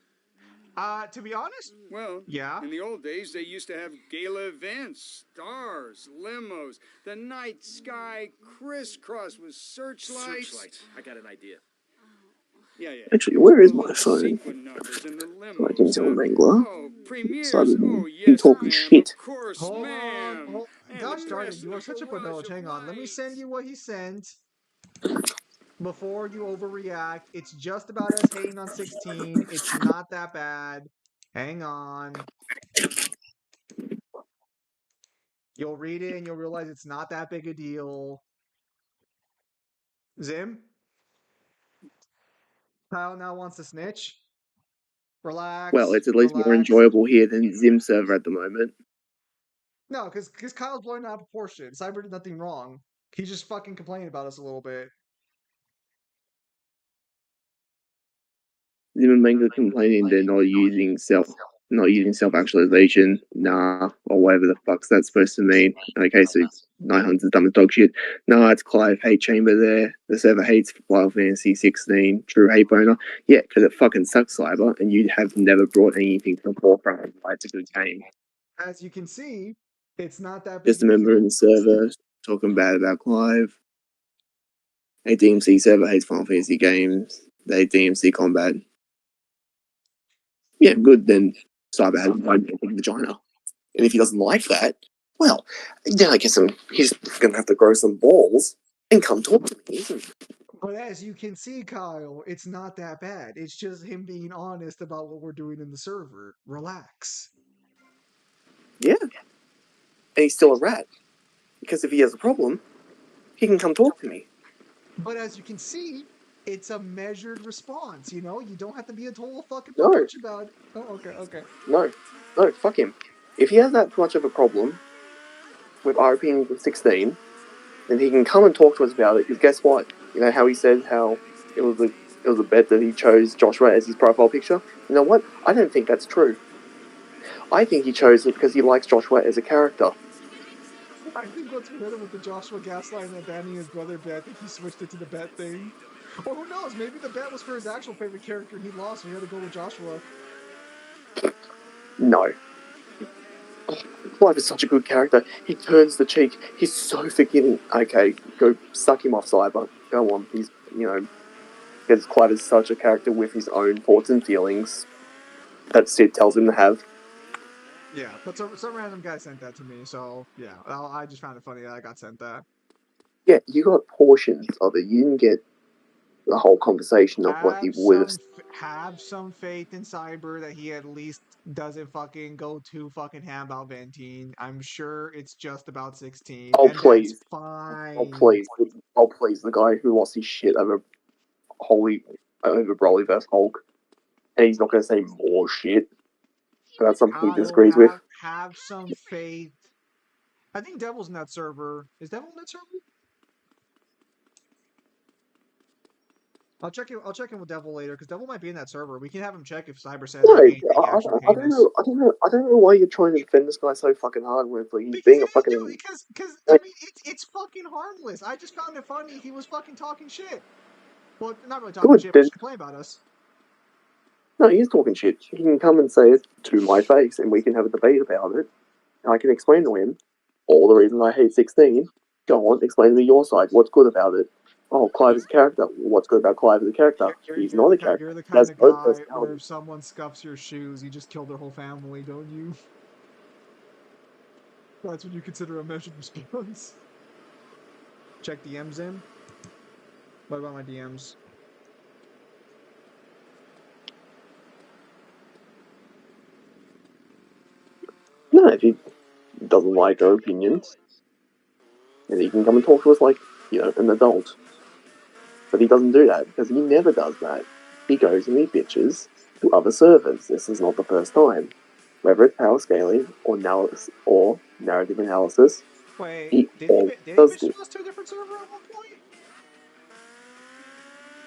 Speaker 1: To be honest,
Speaker 6: Well,
Speaker 1: yeah.
Speaker 6: in the old days, they used to have gala events, stars, limos, the night sky crisscross with searchlights.
Speaker 3: Searchlights. I got an idea.
Speaker 6: Yeah.
Speaker 2: Actually, where is
Speaker 6: Well,
Speaker 2: my
Speaker 6: look, the
Speaker 2: phone?
Speaker 6: sequin numbers and the
Speaker 2: I can
Speaker 6: limos.
Speaker 2: tell Mangler.
Speaker 6: Oh, premieres.
Speaker 2: Cyber,
Speaker 6: Oh,
Speaker 2: you
Speaker 6: yes,
Speaker 2: talking
Speaker 6: ma'am.
Speaker 2: shit.
Speaker 6: Of course,
Speaker 1: Hold on.
Speaker 6: ma'am. And
Speaker 1: Gosh
Speaker 6: the
Speaker 1: darn it,
Speaker 6: dress
Speaker 1: you
Speaker 6: and
Speaker 1: are
Speaker 6: the
Speaker 1: such a
Speaker 6: barrage
Speaker 1: Banoch.
Speaker 6: of
Speaker 1: Hang on. Let me
Speaker 6: lights.
Speaker 1: send you what he sent before you overreact. It's just about us hating on 16. It's not that bad. Hang on. You'll read it and you'll realize it's not that big a deal. Zim? Kyle now wants to snitch. Relax.
Speaker 2: Well, it's at least more
Speaker 1: Relax.
Speaker 2: enjoyable here than Zim server at the moment.
Speaker 1: No, because Kyle's blowing out of proportion. Cyber did nothing wrong. He just fucking complained about us a little bit.
Speaker 2: Zim and Mangler complaining they're not using self actualization, or whatever the fuck's that's supposed to mean. Okay, so 900's dumb as dog shit. It's Clive hate chamber there. The server hates Final Fantasy 16. True hate boner. Yeah, because it fucking sucks, Cyber, and you have never brought anything to the forefront. It's a good game.
Speaker 1: As you can see, it's not that big
Speaker 2: Just a member in the server talking bad about Clive. A DMC server hates Final Fantasy games. They hate DMC combat. Yeah, good, then Cyber has a big vagina. And if he doesn't like that, well, then I guess he's going to have to grow some balls and come talk to me, isn't it?
Speaker 1: But as you can see, Kyle, it's not that bad. It's just him being honest about what we're doing in the server. Relax.
Speaker 2: Yeah. And he's still a rat. Because if he has a problem, he can come talk to me.
Speaker 1: But as you can see, it's a measured response, you know? You don't have to be a total fucking
Speaker 2: No.
Speaker 1: bitch about it. Oh, okay.
Speaker 2: No, fuck him. If he has that much of a problem with RP 16, then he can come and talk to us about it. Because guess what? You know how he said how it was a bet that he chose Joshua as his profile picture? You know what? I don't think that's true. I think he chose it because he likes Joshua as a character.
Speaker 1: I think what's weird with the Joshua gaslighting and banning his brother bet, I think he switched it to the bet thing. Or who knows, maybe the bet was for his actual favorite character and he lost, so he had to go with Joshua.
Speaker 2: No. Clive is such a good character. He turns the cheek. He's so forgiving. Okay, go suck him off, Cyber. Go on. He's, because Clive is such a character with his own thoughts and feelings that Sid tells him to have.
Speaker 1: Yeah, but some random guy sent that to me, so yeah, I just found it funny that I got sent that.
Speaker 2: Yeah, you got portions of it. You didn't get the whole conversation of what he would have.
Speaker 1: Have some faith in Cyber that he at least doesn't fucking go too fucking ham about Ventine. I'm sure it's just about 16,
Speaker 2: Oh,
Speaker 1: and that's
Speaker 2: please.
Speaker 1: fine.
Speaker 2: Oh, please. The guy who lost his shit over Broly vs. Hulk. And he's not going to say more shit. That's something he disagrees with.
Speaker 1: Have some faith. I think Devil's in that server. Is Devil in that server? I'll check in with Devil later because Devil might be in that server. We can have him check if Cyber says
Speaker 2: No,
Speaker 1: anything
Speaker 2: I
Speaker 1: actually
Speaker 2: don't
Speaker 1: heinous.
Speaker 2: know. I don't know why you're trying to defend this guy so fucking hard with he's
Speaker 1: Because
Speaker 2: being a fucking.
Speaker 1: because I mean it's fucking harmless. I just found it funny. He was fucking talking shit. Well, not really talking
Speaker 2: Good.
Speaker 1: shit, but just complaining about us.
Speaker 2: No, he is talking shit. He can come and say it to my face, and we can have a debate about it. And I can explain to him all the reasons I hate 16. Go on, explain to me your side. What's good about it? Oh, Clive is a character. What's good about Clive as a character? He's not a character.
Speaker 1: You're the kind
Speaker 2: That's
Speaker 1: of
Speaker 2: both
Speaker 1: guy where if
Speaker 2: personalities.
Speaker 1: someone scuffs your shoes, you just kill their whole family, don't you? That's what you consider a measured response. Check DMs in. What about my DMs?
Speaker 2: No, if he doesn't like our opinions, then he can come and talk to us like, an adult. But he doesn't do that because he never does that. He goes and he bitches to other servers. This is not the first time. Whether it's power scaling or narrative analysis,
Speaker 1: Wait,
Speaker 2: he
Speaker 1: did
Speaker 2: always
Speaker 1: he
Speaker 2: does
Speaker 1: bitch
Speaker 2: this.
Speaker 1: to us to a different server at one point?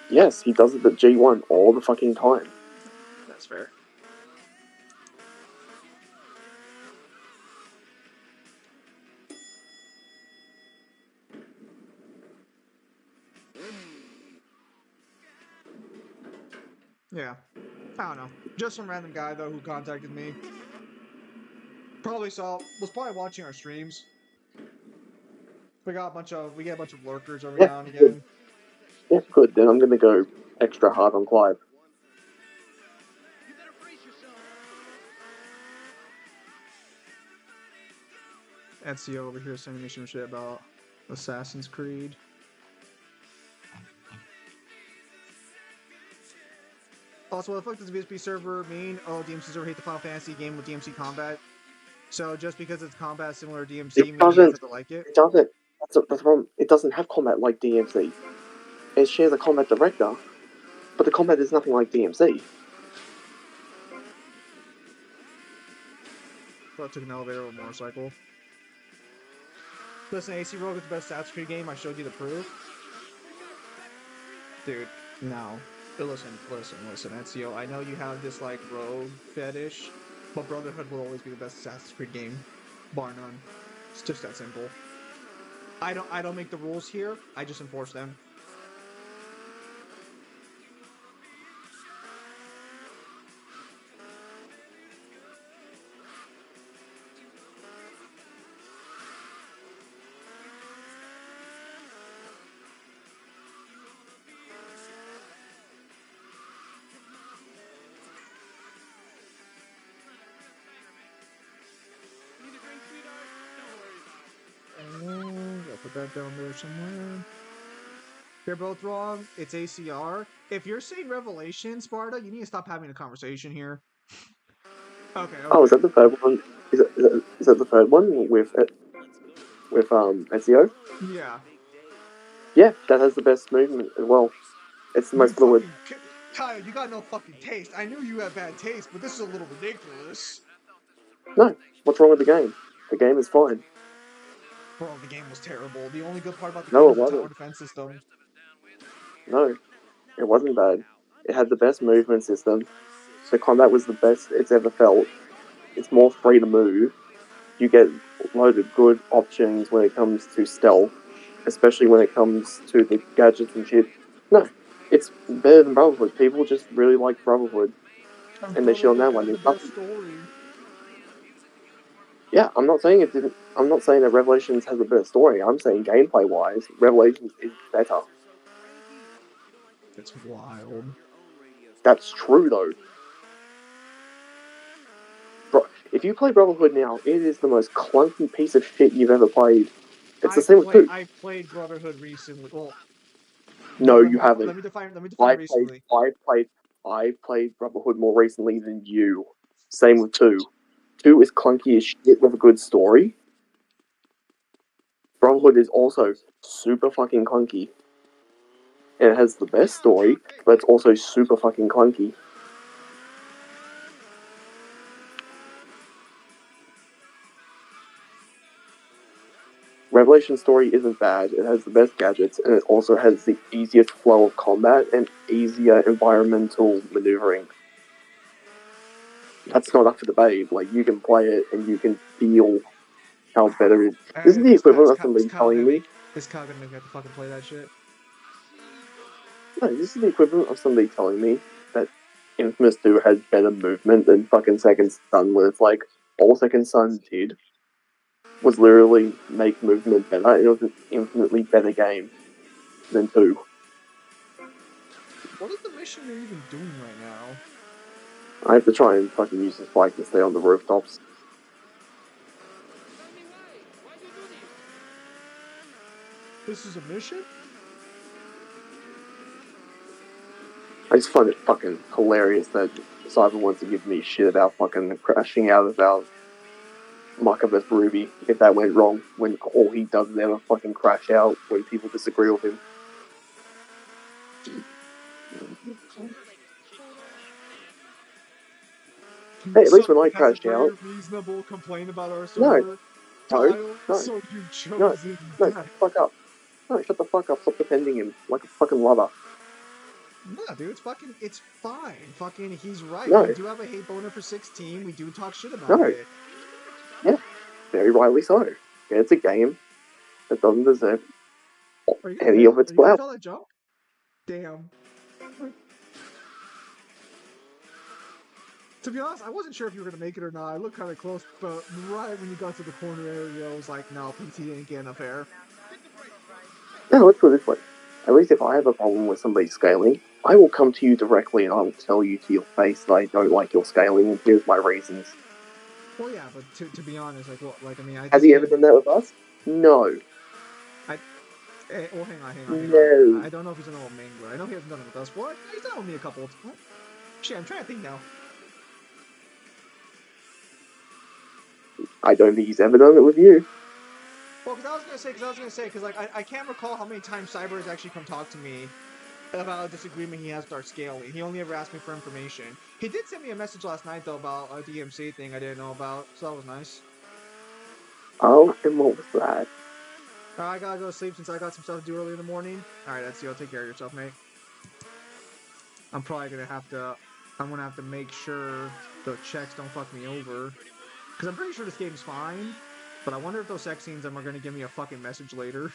Speaker 2: Yes, he does it at G1 all the fucking time.
Speaker 1: That's fair. Yeah. I don't know. Just some random guy though who contacted me. Was probably watching our streams. We get a bunch of lurkers every
Speaker 2: Yeah,
Speaker 1: now and
Speaker 2: good.
Speaker 1: again.
Speaker 2: Yeah, good. Then I'm gonna go extra hard on Clive.
Speaker 1: Ezio over here sending me some shit about Assassin's Creed. Also, what the fuck does VSP server mean? Oh, DMC server hate the Final Fantasy game with DMC combat. So just because it's combat similar to DMC
Speaker 2: It
Speaker 1: means you guys
Speaker 2: doesn't.
Speaker 1: have to like it?
Speaker 2: It doesn't. That's the problem. It doesn't have combat like DMC. It shares a combat director, but the combat is nothing like DMC.
Speaker 1: Thought I took an elevator or a motorcycle. Listen, AC Rogue is the best Assassin's Creed game. I showed you the proof. Dude, no. But listen, Ezio. I know you have this like rogue fetish, but Brotherhood will always be the best Assassin's Creed game, bar none. It's just that simple. I don't make the rules here. I just enforce them. I'll put that down there somewhere. You're both wrong. It's ACR. If you're saying Revelation, Sparta, you need to stop having a conversation here. Okay.
Speaker 2: Oh, is that the third one? Is that the third one with SEO?
Speaker 1: Yeah.
Speaker 2: Yeah, that has the best movement as well. It's the most fluid.
Speaker 1: Kyle, you got no fucking taste. I knew you had bad taste, but this is a little ridiculous.
Speaker 2: No, what's wrong with the game? The game is fine.
Speaker 1: Bro, the game was terrible. The only good part about the
Speaker 2: No,
Speaker 1: game
Speaker 2: it
Speaker 1: was the tower
Speaker 2: wasn't.
Speaker 1: defense system.
Speaker 2: No, it wasn't bad. It had the best movement system. The combat was the best it's ever felt. It's more free to move. You get a load of good options when it comes to stealth, especially when it comes to the gadgets and shit. No, it's better than Brotherhood. People just really like Brotherhood, and they shit on that one. There's nothing.
Speaker 1: Story.
Speaker 2: Yeah, I'm not saying it didn't. I'm not saying that Revelations has a better story. I'm saying gameplay wise, Revelations is better.
Speaker 1: It's wild.
Speaker 2: That's true though. Bro, if you play Brotherhood now, it is the most clunky piece of shit you've ever played. It's the same with 2.
Speaker 1: I played Brotherhood recently. Well,
Speaker 2: No, you haven't.
Speaker 1: let me define
Speaker 2: I
Speaker 1: recently.
Speaker 2: played Brotherhood more recently than you. Same with 2. 2 is clunky as shit with a good story. Brotherhood is also super fucking clunky. And it has the best story, but it's also super fucking clunky. Revelation story isn't bad. It has the best gadgets, and it also has the easiest flow of combat and easier environmental maneuvering. That's not up for debate. Like, you can play it and you can feel how better it is. This is the equivalent of somebody telling me.
Speaker 1: Is Kyle gonna make me have to fucking play that shit?
Speaker 2: No, this is the equivalent of somebody telling me that Infamous 2 has better movement than fucking Second Son, when it's like, all Second Son did was literally make movement better. It was an infinitely better game than 2.
Speaker 1: What is the mission you're even doing right now?
Speaker 2: I have to try and fucking use this bike to stay on the rooftops.
Speaker 1: This is a mission?
Speaker 2: I just find it fucking hilarious that Cyber wants to give me shit about fucking crashing out of our Micah vs. Ruby if that went wrong, when all he does is ever fucking crash out when people disagree with him. Hey, at least when I crashed out,
Speaker 1: Reasonable complaint about our
Speaker 2: no,
Speaker 1: server.
Speaker 2: no,
Speaker 1: Kyle,
Speaker 2: no,
Speaker 1: so you
Speaker 2: no,
Speaker 1: chosen
Speaker 2: no, shut the fuck up. No, shut the fuck up, stop defending him like a fucking lover.
Speaker 1: No, dude, it's fine. Fucking, he's right.
Speaker 2: No.
Speaker 1: We do have a hate boner for 16. We do talk shit about
Speaker 2: No.
Speaker 1: it.
Speaker 2: Yeah, very rightly so. And it's a game that doesn't deserve any of its
Speaker 1: Are you gonna
Speaker 2: clout.
Speaker 1: fail that jump? Damn. To be honest, I wasn't sure if you were gonna make it or not. I looked kind of close, but right when you got to the corner area, I was like, no, PT ain't getting enough air.
Speaker 2: No, let's put it this way. At least if I have a problem with somebody scaling, I will come to you directly and I will tell you to your face that I don't like your scaling and here's my reasons.
Speaker 1: Well, yeah, but to be honest, like I mean, I
Speaker 2: Has
Speaker 1: think
Speaker 2: he
Speaker 1: he
Speaker 2: ever
Speaker 1: had.
Speaker 2: done that with us? No.
Speaker 1: Well, hang on.
Speaker 2: No.
Speaker 1: I don't know if he's done it with Mangler. I know he hasn't done it with us. What? He's done it with me a couple of times. Shit, I'm trying to think now.
Speaker 2: I don't think he's ever done it with you.
Speaker 1: Well, because I was gonna say, because like I can't recall how many times Cyber has actually come talk to me about a disagreement he has with our scaling. He only ever asked me for information. He did send me a message last night though about a DMC thing I didn't know about, so that was nice.
Speaker 2: Oh, and what was that?
Speaker 1: I gotta go to sleep since I got some stuff to do early in the morning. All right, that's you. Take care of yourself, mate. I'm probably gonna have to. I'm gonna have to make sure the checks don't fuck me over, because I'm pretty sure this game's fine. But I wonder if those sex scenes are gonna give me a fucking message later.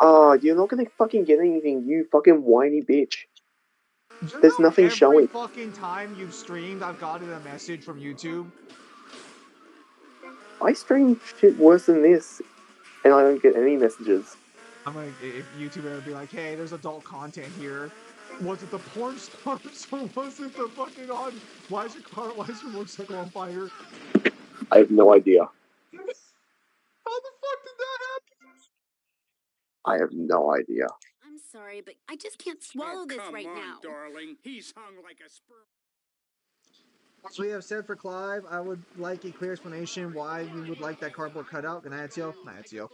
Speaker 2: You're not gonna fucking get anything, you fucking whiny bitch.
Speaker 1: You
Speaker 2: There's
Speaker 1: know,
Speaker 2: nothing
Speaker 1: every
Speaker 2: showing.
Speaker 1: fucking time you've streamed, I've gotten a message from YouTube.
Speaker 2: I stream shit worse than this, and I don't get any messages.
Speaker 1: I'm like, if YouTube would be like, hey, there's adult content here. Was it the porn stars or was it the fucking on? Why is your motorcycle on fire?
Speaker 2: I have no idea.
Speaker 1: How the fuck did that happen?
Speaker 2: I have no idea.
Speaker 4: I'm sorry, but I just can't swallow this right
Speaker 6: come on,
Speaker 4: now.
Speaker 6: darling. He's hung like a sperm.
Speaker 1: As we have said for Clive, I would like a clear explanation why you would like that cardboard cutout. Good night, Ezio. Night, Ezio.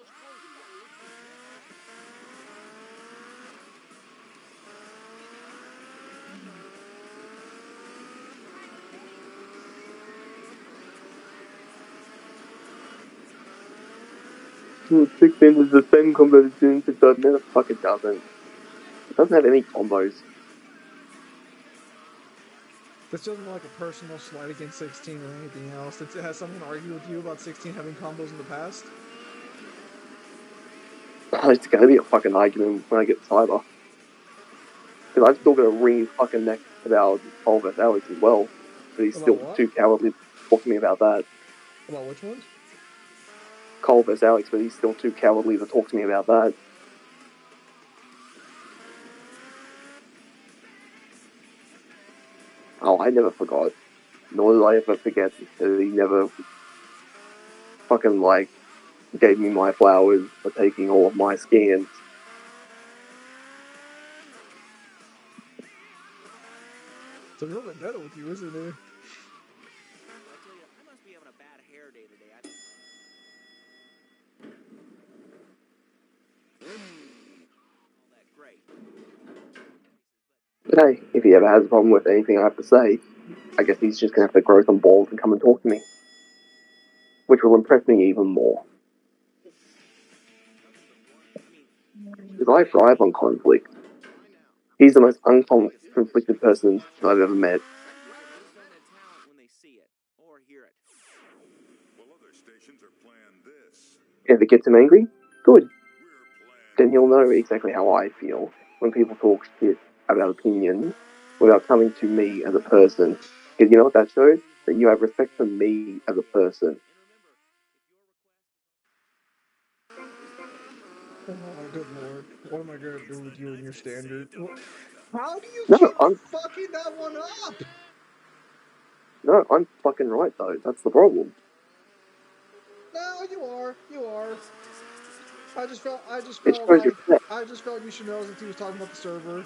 Speaker 2: Six is the same combo as June 6 never fucking doesn't. It doesn't have any combos.
Speaker 1: This feels more like a personal slight against 16 than anything else. Has someone argued with you about 16 having combos in the past?
Speaker 2: It's gonna be a fucking argument when I get cyber. Because I'm still gonna wring his fucking neck about Oliver Alex as well. But he's still too cowardly to talk to me about that.
Speaker 1: About which one?
Speaker 2: Cole vs. Alex, but he's still too cowardly to talk to me about that. Oh, I never forgot. Nor did I ever forget that he never fucking, like, gave me my flowers for taking all of my scans.
Speaker 1: It's a little bit better with you, isn't it?
Speaker 5: I tell you, I must be having a bad hair day today. All that great.
Speaker 2: But hey, if he ever has a problem with anything I have to say, I guess he's just gonna have to grow some balls and come and talk to me. Which will impress me even more. Because I thrive on conflict. He's the most unconflicted person that I've ever met.
Speaker 5: When they see it or hear it.
Speaker 3: Well, other stations are playing this.
Speaker 2: If it gets him angry, good. Then he'll know exactly how I feel when people talk shit about opinions without coming to me as a person. Because you know what that shows? That you have respect for me as a person.
Speaker 1: Oh my good lord. What am I gonna do with you and your standard? How do you
Speaker 2: No,
Speaker 1: keep fucking that one up?
Speaker 2: No, I'm fucking right though. That's the problem.
Speaker 1: No, you are. You are. I just felt
Speaker 2: It shows
Speaker 1: like
Speaker 2: respect.
Speaker 1: you should know since he was talking about the server.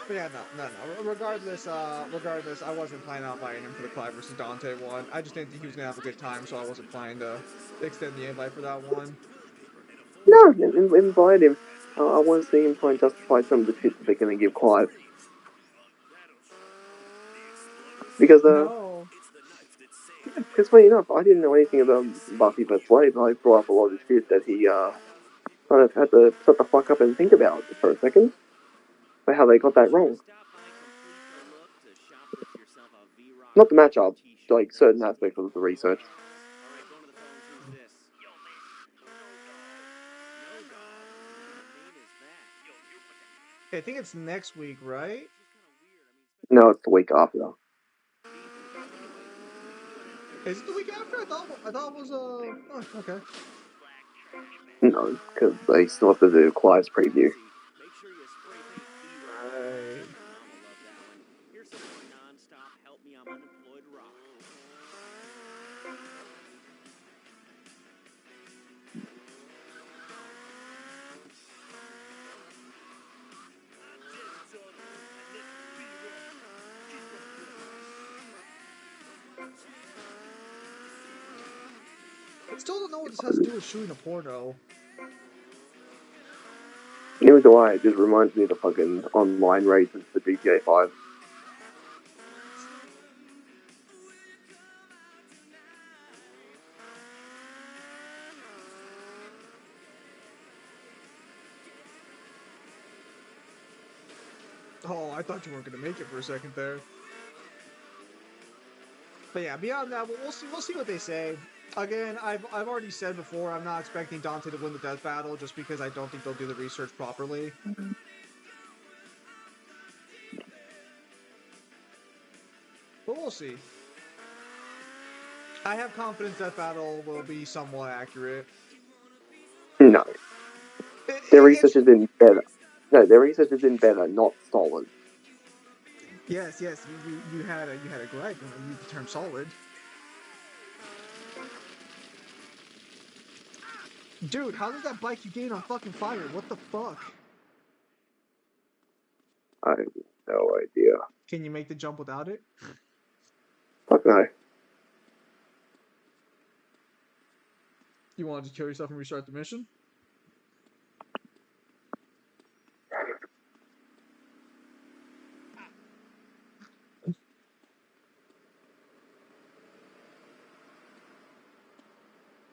Speaker 1: But yeah, no. Regardless, I wasn't planning on buying him for the Clive versus Dante one. I just didn't think he was gonna have a good time, so I wasn't planning to extend the invite for that one.
Speaker 2: No, invite him. I want to see him try and justify some of the shit that they're going to give Clive. Because,
Speaker 1: No.
Speaker 2: because funny enough, I didn't know anything about Buffy vs. Slave. I brought up a lot of shit that he, kind of had to shut the fuck up and think about for a second. For how they got that wrong. Not the matchup, like certain aspects of the research.
Speaker 1: I think it's next week, right?
Speaker 2: No, it's the week after.
Speaker 1: Is it the week after? I thought it was oh, okay.
Speaker 2: No, because they still have to do Clive's preview.
Speaker 5: Make sure you spray paint
Speaker 1: Right.
Speaker 5: Mama love that one. Here's some more non-stop help me I'm unemployed rock.
Speaker 1: I still don't know what this has to do with shooting a porno.
Speaker 2: Neither do I. It just reminds me of the fucking online races for GTA 5.
Speaker 1: Oh, I thought you weren't gonna make it for a second there. But yeah, beyond that, we'll see. We'll see what they say. Again, I've already said before, I'm not expecting Dante to win the death battle just because I don't think they'll do the research properly. But we'll see. I have confidence that battle will be somewhat accurate.
Speaker 2: No, their research
Speaker 1: It's
Speaker 2: has been better. No, their research has been better, not solid.
Speaker 1: yes, yes. You had a gripe when I used the term solid. Dude, how did that bike you gain on fucking fire? What the fuck?
Speaker 2: I have no idea.
Speaker 1: Can you make the jump without it?
Speaker 2: Fuck no.
Speaker 1: You wanted to kill yourself and restart the mission?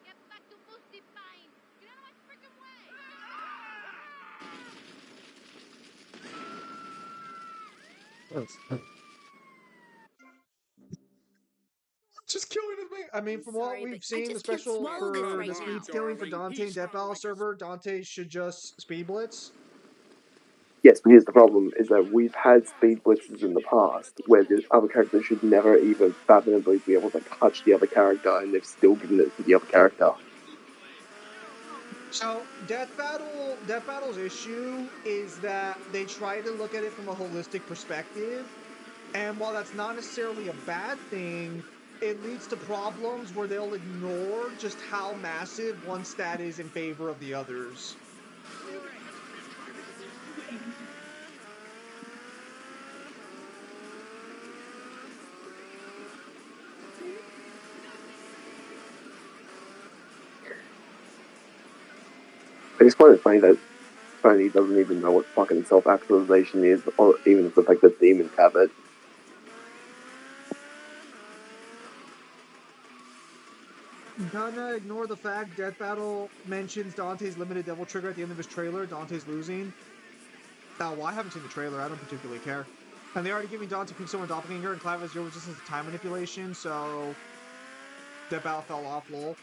Speaker 4: Get back to Boosty Pine! Get out of my freaking way!
Speaker 1: Just killing his mate. I mean,
Speaker 4: I'm
Speaker 1: from what
Speaker 4: sorry, but
Speaker 1: we've
Speaker 4: I
Speaker 1: seen, the
Speaker 4: just can't
Speaker 1: special
Speaker 4: swallow this
Speaker 1: for
Speaker 4: right
Speaker 1: the
Speaker 4: now.
Speaker 1: speed scaling for
Speaker 6: Darling,
Speaker 1: Dante and
Speaker 6: he's
Speaker 1: Death Battle
Speaker 6: fine.
Speaker 1: server, Dante should just speed blitz.
Speaker 2: Yes, but here's the problem: is that we've had speed blitzes in the past where the other character should never even fathomably be able to touch the other character, and they've still given it to the other character.
Speaker 1: So Death Battle's issue is that they try to look at it from a holistic perspective, and while that's not necessarily a bad thing, it leads to problems where they'll ignore just how massive one stat is in favor of the others.
Speaker 2: I just find it funny that Tony doesn't even know what fucking self-actualization is, or even the fact that demons have it.
Speaker 1: Gonna ignore the fact Death Battle mentions Dante's limited devil trigger at the end of his trailer. Dante's losing. Well, I haven't seen the trailer. I don't particularly care. And they already giving Dante Quicksilver and Doppelganger and Clive has zero resistance to time manipulation, so Death Battle fell off, lol.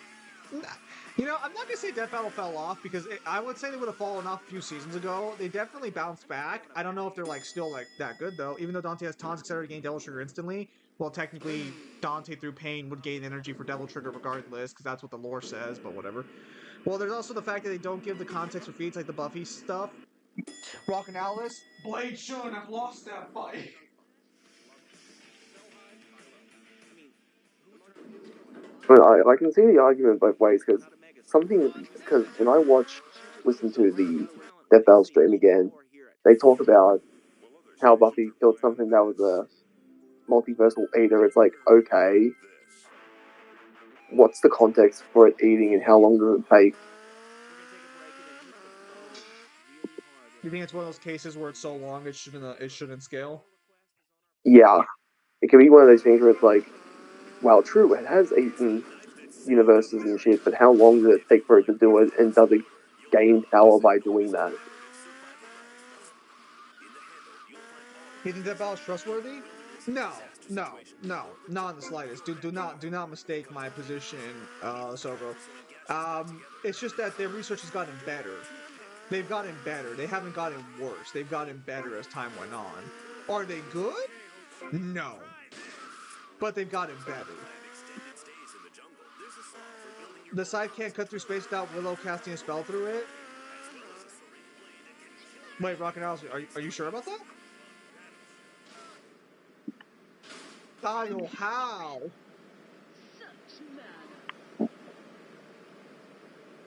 Speaker 1: You know, I'm not gonna say Death Battle fell off because I would say they would have fallen off a few seasons ago. They definitely bounced back. I don't know if they're like still like that good though. Even though Dante has taunts, etc., to gain Devil Trigger instantly. Well, technically, Dante through pain would gain energy for Devil Trigger regardless, because that's what the lore says. But whatever. Well, there's also the fact that they don't give the context for feats like the Buffy stuff. Rock and Alice, Blade shouldn't have lost that fight.
Speaker 2: I can see the argument both ways because when I listen to the Death Battle stream again, they talk about how Buffy killed something that was a multiversal eater. It's like, okay, what's the context for it eating and how long does it take?
Speaker 1: You think it's one of those cases where it's so long it shouldn't scale?
Speaker 2: Yeah, it can be one of those things where it's like, well, true, it has eaten universes and shit, but how long did it take for it to do it, and does it gain power by doing that?
Speaker 1: You think that Battle's trustworthy? No, not in the slightest. Do not mistake my position, Sogo. It's just that their research has gotten better. They've gotten better. They haven't gotten worse. They've gotten better as time went on. Are they good? No. But they've gotten better. The scythe can't cut through space without Willow casting a spell through it? Wait, Rock and Alice, are you sure about that? Kyle, how?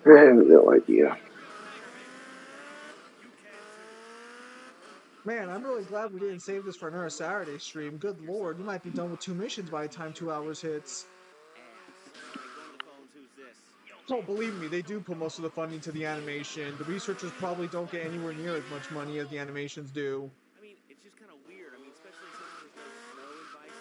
Speaker 2: I have no idea.
Speaker 1: Man, I'm really glad we didn't save this for another Saturday stream. Good lord, you might be done with 2 missions by the time 2 hours hits.
Speaker 5: Alright, go to the phones. Who's this?
Speaker 1: Oh, believe me, they do put most of the funding to the animation. The researchers probably don't get anywhere near as much money as the animations do.
Speaker 5: I mean, it's just kind of weird. I mean, especially since there's no snow in Vice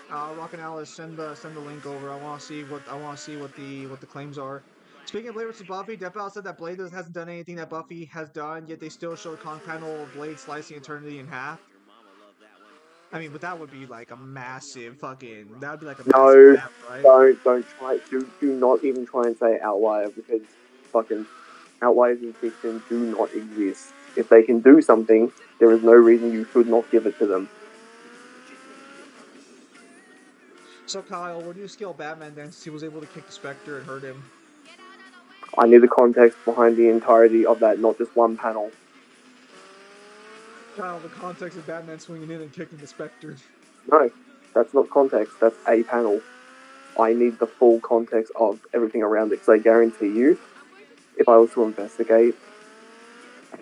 Speaker 5: City.
Speaker 1: Rock and Alice, send the link over. I want to see what the claims are. Speaking of Blade vs. Buffy, Death Battle said that Blade hasn't done anything that Buffy has done, yet they still show a con panel of Blade slicing Eternity in half.
Speaker 5: Your mama loved that one.
Speaker 1: I mean, but that would be like a massive fucking. That would be like a
Speaker 2: No,
Speaker 1: massive theft, right?
Speaker 2: do not even try and say outlier, because fucking outliers in fiction do not exist. If they can do something, there is no reason you should not give it to them.
Speaker 1: So Kyle, where do you scale Batman then, since he was able to kick the Spectre and hurt him?
Speaker 2: I need the context behind the entirety of that, not just one panel.
Speaker 1: Kyle, the context of Batman swinging in and kicking the Spectre.
Speaker 2: No, that's not context, that's a panel. I need the full context of everything around it, because I guarantee you, if I was to investigate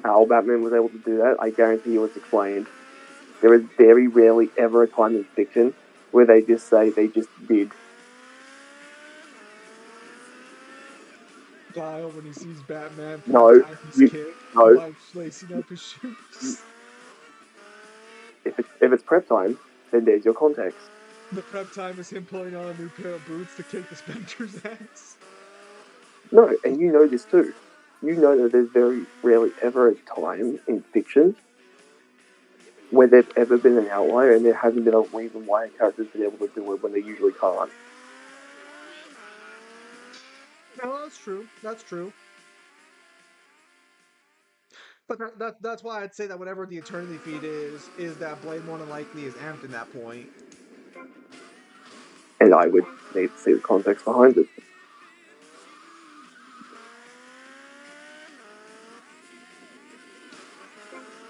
Speaker 2: how Batman was able to do that, I guarantee you it's explained. There is very rarely ever a time in fiction where they just say they just did.
Speaker 1: Kyle, when he sees Batman
Speaker 2: No,
Speaker 1: time his kick
Speaker 2: no.
Speaker 1: by lacing up his shoes.
Speaker 2: If it's prep time, then there's your context.
Speaker 1: The prep time is him pulling on a new pair of boots to kick the Spectre's ass.
Speaker 2: No, and you know this too. You know that there's very rarely ever a time in fiction where there's ever been an outlier and there hasn't been a reason why a character's been able to do it when they usually can't.
Speaker 1: No, that's true. That's true. But that's why I'd say that whatever the Eternity feed is that Blade more than likely is amped in that point.
Speaker 2: And I would need to see the context behind it.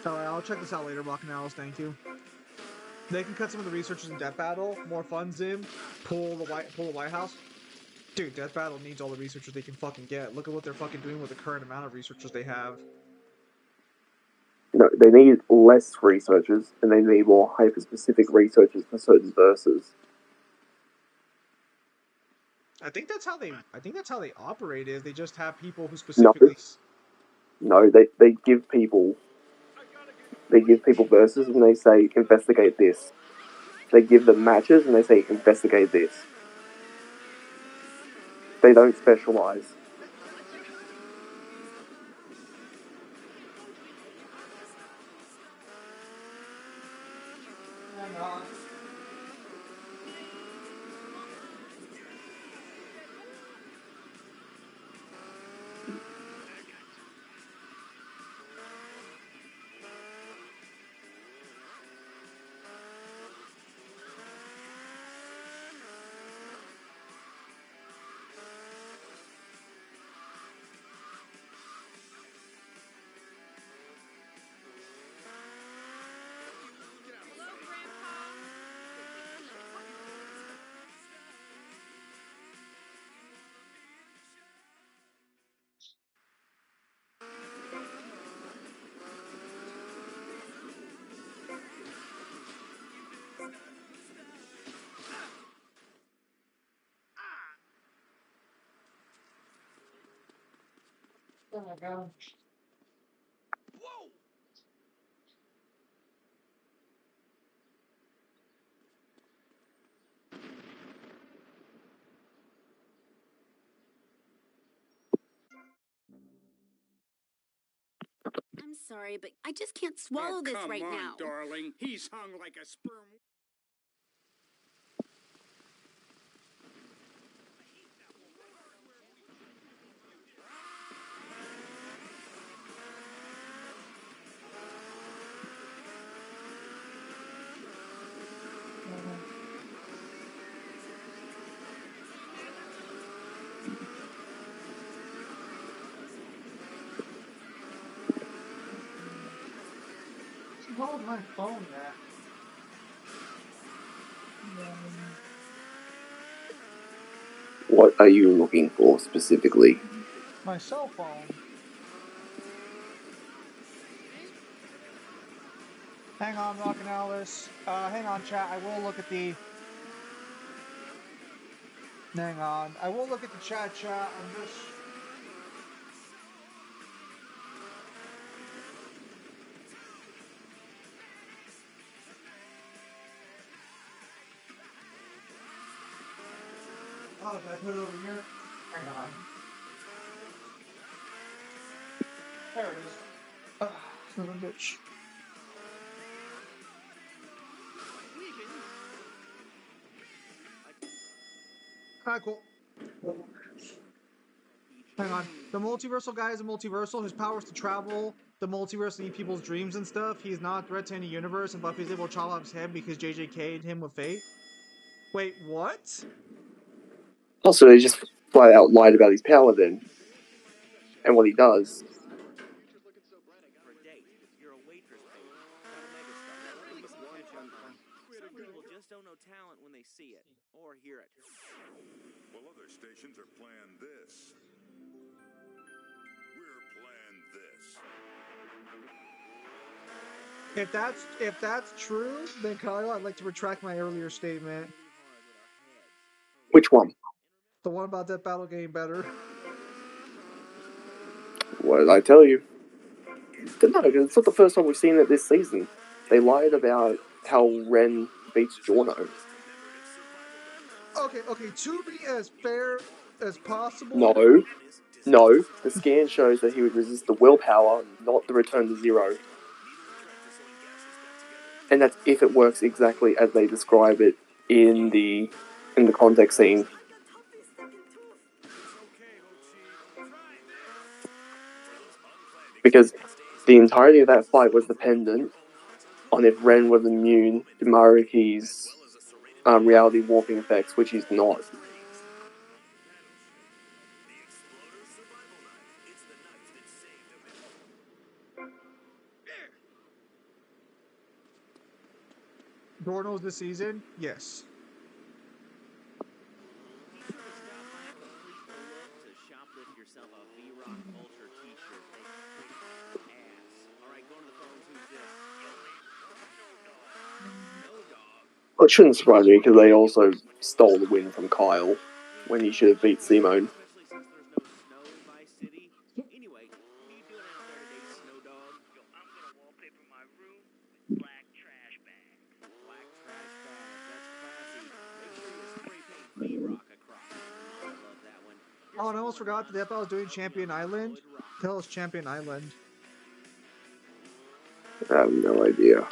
Speaker 1: Alright, I'll check this out later, Rock and Alice, thank you. They can cut some of the researchers in Death Battle, more funds in, pull the White House. Dude, Death Battle needs all the researchers they can fucking get. Look at what they're fucking doing with the current amount of researchers they have.
Speaker 2: No, they need less researchers and they need more hyper-specific researchers for certain verses.
Speaker 1: I think that's how they operate. Is they just have people who specifically.
Speaker 2: No, they give people verses and they say investigate this. They give them matches and they say investigate this. They don't specialize.
Speaker 1: Oh my god.
Speaker 5: Whoa!
Speaker 4: I'm sorry, but I just can't swallow this right
Speaker 6: Come on,
Speaker 4: now.
Speaker 6: darling. He's hung like a sperm.
Speaker 1: hell is my phone at?
Speaker 2: What are you looking for specifically?
Speaker 1: My cell phone. Hang on, Rock and Alice. Hang on, chat. I will look at the. Hang on. I will look at the chat. I'm just. Oh, did I put it over here? Hang on. There it is. Son of a bitch. Alright, cool. Hang on. The multiversal guy is a multiversal. His power is to travel the multiverse and eat people's dreams and stuff. He's not a threat to any universe, and Buffy's able to chop off his head because JJK'd him with fate. Wait, what?
Speaker 2: Also, they just flat out lied about his power then. And what he does.
Speaker 5: For a date, you're a waitress, baby. Not a megastar. Maybe some catch-up money. Some people just don't know talent when they see it or hear it.
Speaker 3: Well, other stations are playing this. We're playing this.
Speaker 1: If that's true, then Kyle, I'd like to retract my earlier statement.
Speaker 2: Which one?
Speaker 1: The one about Death Battle getting better.
Speaker 2: What did I tell you? No, it's not the first time we've seen it this season. They lied about how Ren beats Giorno.
Speaker 1: Okay, to be as fair as possible.
Speaker 2: No. The scan shows that he would resist the willpower, not the return to zero. And that's if it works exactly as they describe it in the context scene. Because the entirety of that fight was dependent on if Ren was immune to Maruki's reality warping effects, which he's not.
Speaker 1: Giorno's this season? Yes.
Speaker 5: Shoplift yourself a V-Rock Vulture t-shirt. Ass. Alright, going to the phones. Who's this? No dog.
Speaker 2: Well, it shouldn't surprise me because they also stole the win from Kyle when he should have beat Simone.
Speaker 5: Especially since there's no snow in Vice City. Anyway, what are you doing out there today, Snow Dog?
Speaker 8: Yo, I'm gonna wallpaper my room with black trash bags.
Speaker 5: Black trash bag. That's classy. Make sure you spray paint V-Rock across. I love that one.
Speaker 1: Oh, and I almost forgot that Death Battle was doing Champion Island. Tell us Champion Island.
Speaker 2: I have no idea.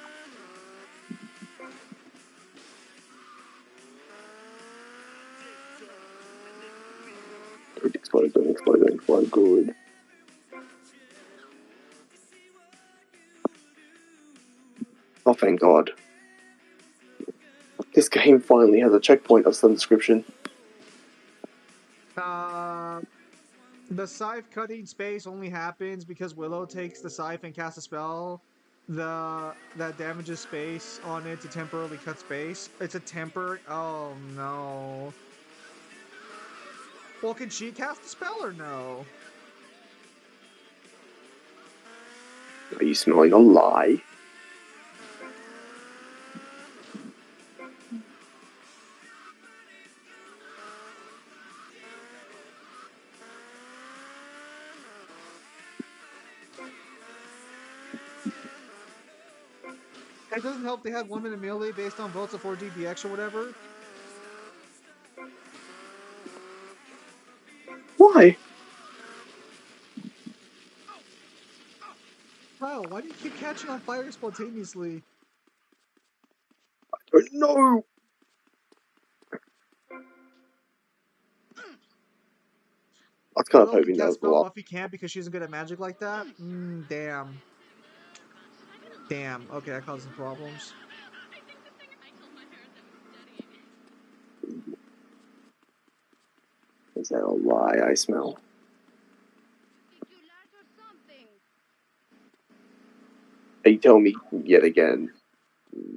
Speaker 2: Don't explode, good. Oh, thank God. This game finally has a checkpoint of some description.
Speaker 1: The scythe cutting space only happens because Willow takes the scythe and casts a spell that damages space on it to temporarily cut space. It's a temporary. Oh no. Well, can she cast a spell or no?
Speaker 2: Are you smelling a lie?
Speaker 1: It doesn't help they have 1 minute melee based on votes of 4 DBX or whatever.
Speaker 2: Why?
Speaker 1: Kyle, why do you keep catching on fire spontaneously?
Speaker 2: I don't know. I was kind of hoping that was the last.
Speaker 1: Buffy can't because she isn't good at magic like that? Damn. Damn. Okay, that caused some problems.
Speaker 2: Is that a lie I smell? Are you telling me yet again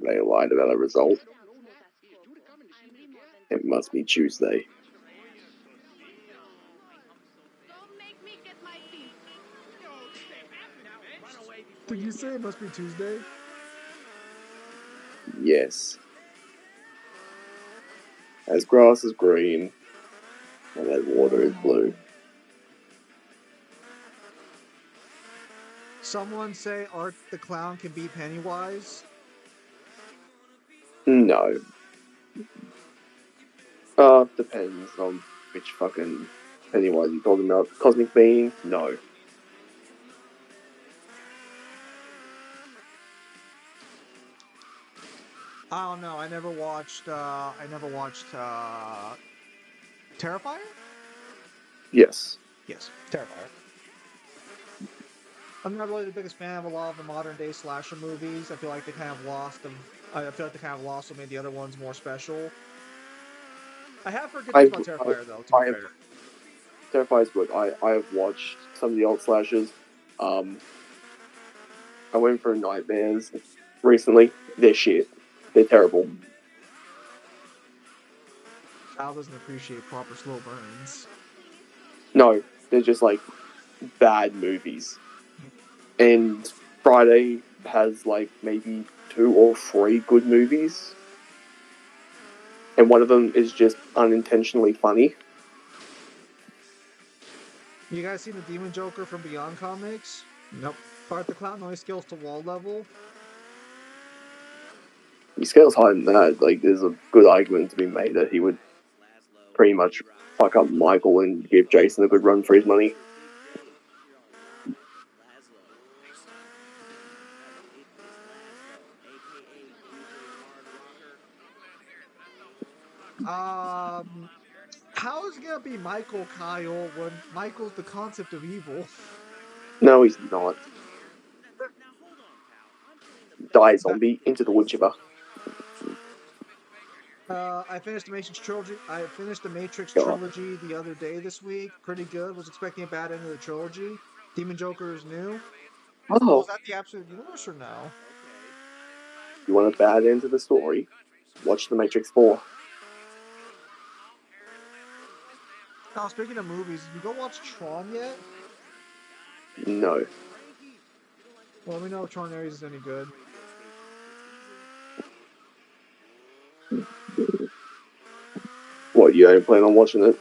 Speaker 2: they lied about a result? It must be Tuesday.
Speaker 4: Don't make me get my feet.
Speaker 1: Did you say it must be Tuesday?
Speaker 2: Yes. As grass is green and as water is blue.
Speaker 1: Someone say Art the Clown can beat Pennywise.
Speaker 2: No. Depends on which fucking Pennywise you talking about. Cosmic Being? No.
Speaker 1: I don't know. I never watched. Terrifier.
Speaker 2: Yes.
Speaker 1: Yes, Terrifier. I'm not really the biggest fan of a lot of the modern day slasher movies. I feel like they kind of lost them. I feel like they kind of lost what made the other ones more special. I have heard good things about Terrifier, though. To be
Speaker 2: I have
Speaker 1: fair,
Speaker 2: Terrifier's good. I have watched some of the old slashers. I went for Nightmares recently. They're shit. They're terrible.
Speaker 1: Al doesn't appreciate proper slow burns.
Speaker 2: No, they're just like bad movies. And Friday has like maybe 2 or 3 good movies. And one of them is just unintentionally funny.
Speaker 1: You guys seen the Demon Joker from Beyond Comics? Nope. Art the Clown only scales to wall level.
Speaker 2: He scales higher than that. Like, there's a good argument to be made that he would pretty much fuck up Michael and give Jason a good run for his money.
Speaker 1: How is it gonna be Michael Kyle when Michael's the concept of evil?
Speaker 2: No, he's not. Die zombie into the wood chipper.
Speaker 1: I finished the Matrix trilogy. I finished the Matrix
Speaker 2: God.
Speaker 1: trilogy the other day this week. Pretty good. Was expecting a bad end of the trilogy. Demon Joker is new. Oh,
Speaker 2: Oh,
Speaker 1: is that the absolute universe or no?
Speaker 2: you want a bad end to the story? Watch The Matrix 4.
Speaker 1: Now, speaking of movies, did you go watch Tron yet?
Speaker 2: No.
Speaker 1: Well, we know if Tron Ares is any good.
Speaker 2: What, you don't plan on watching it?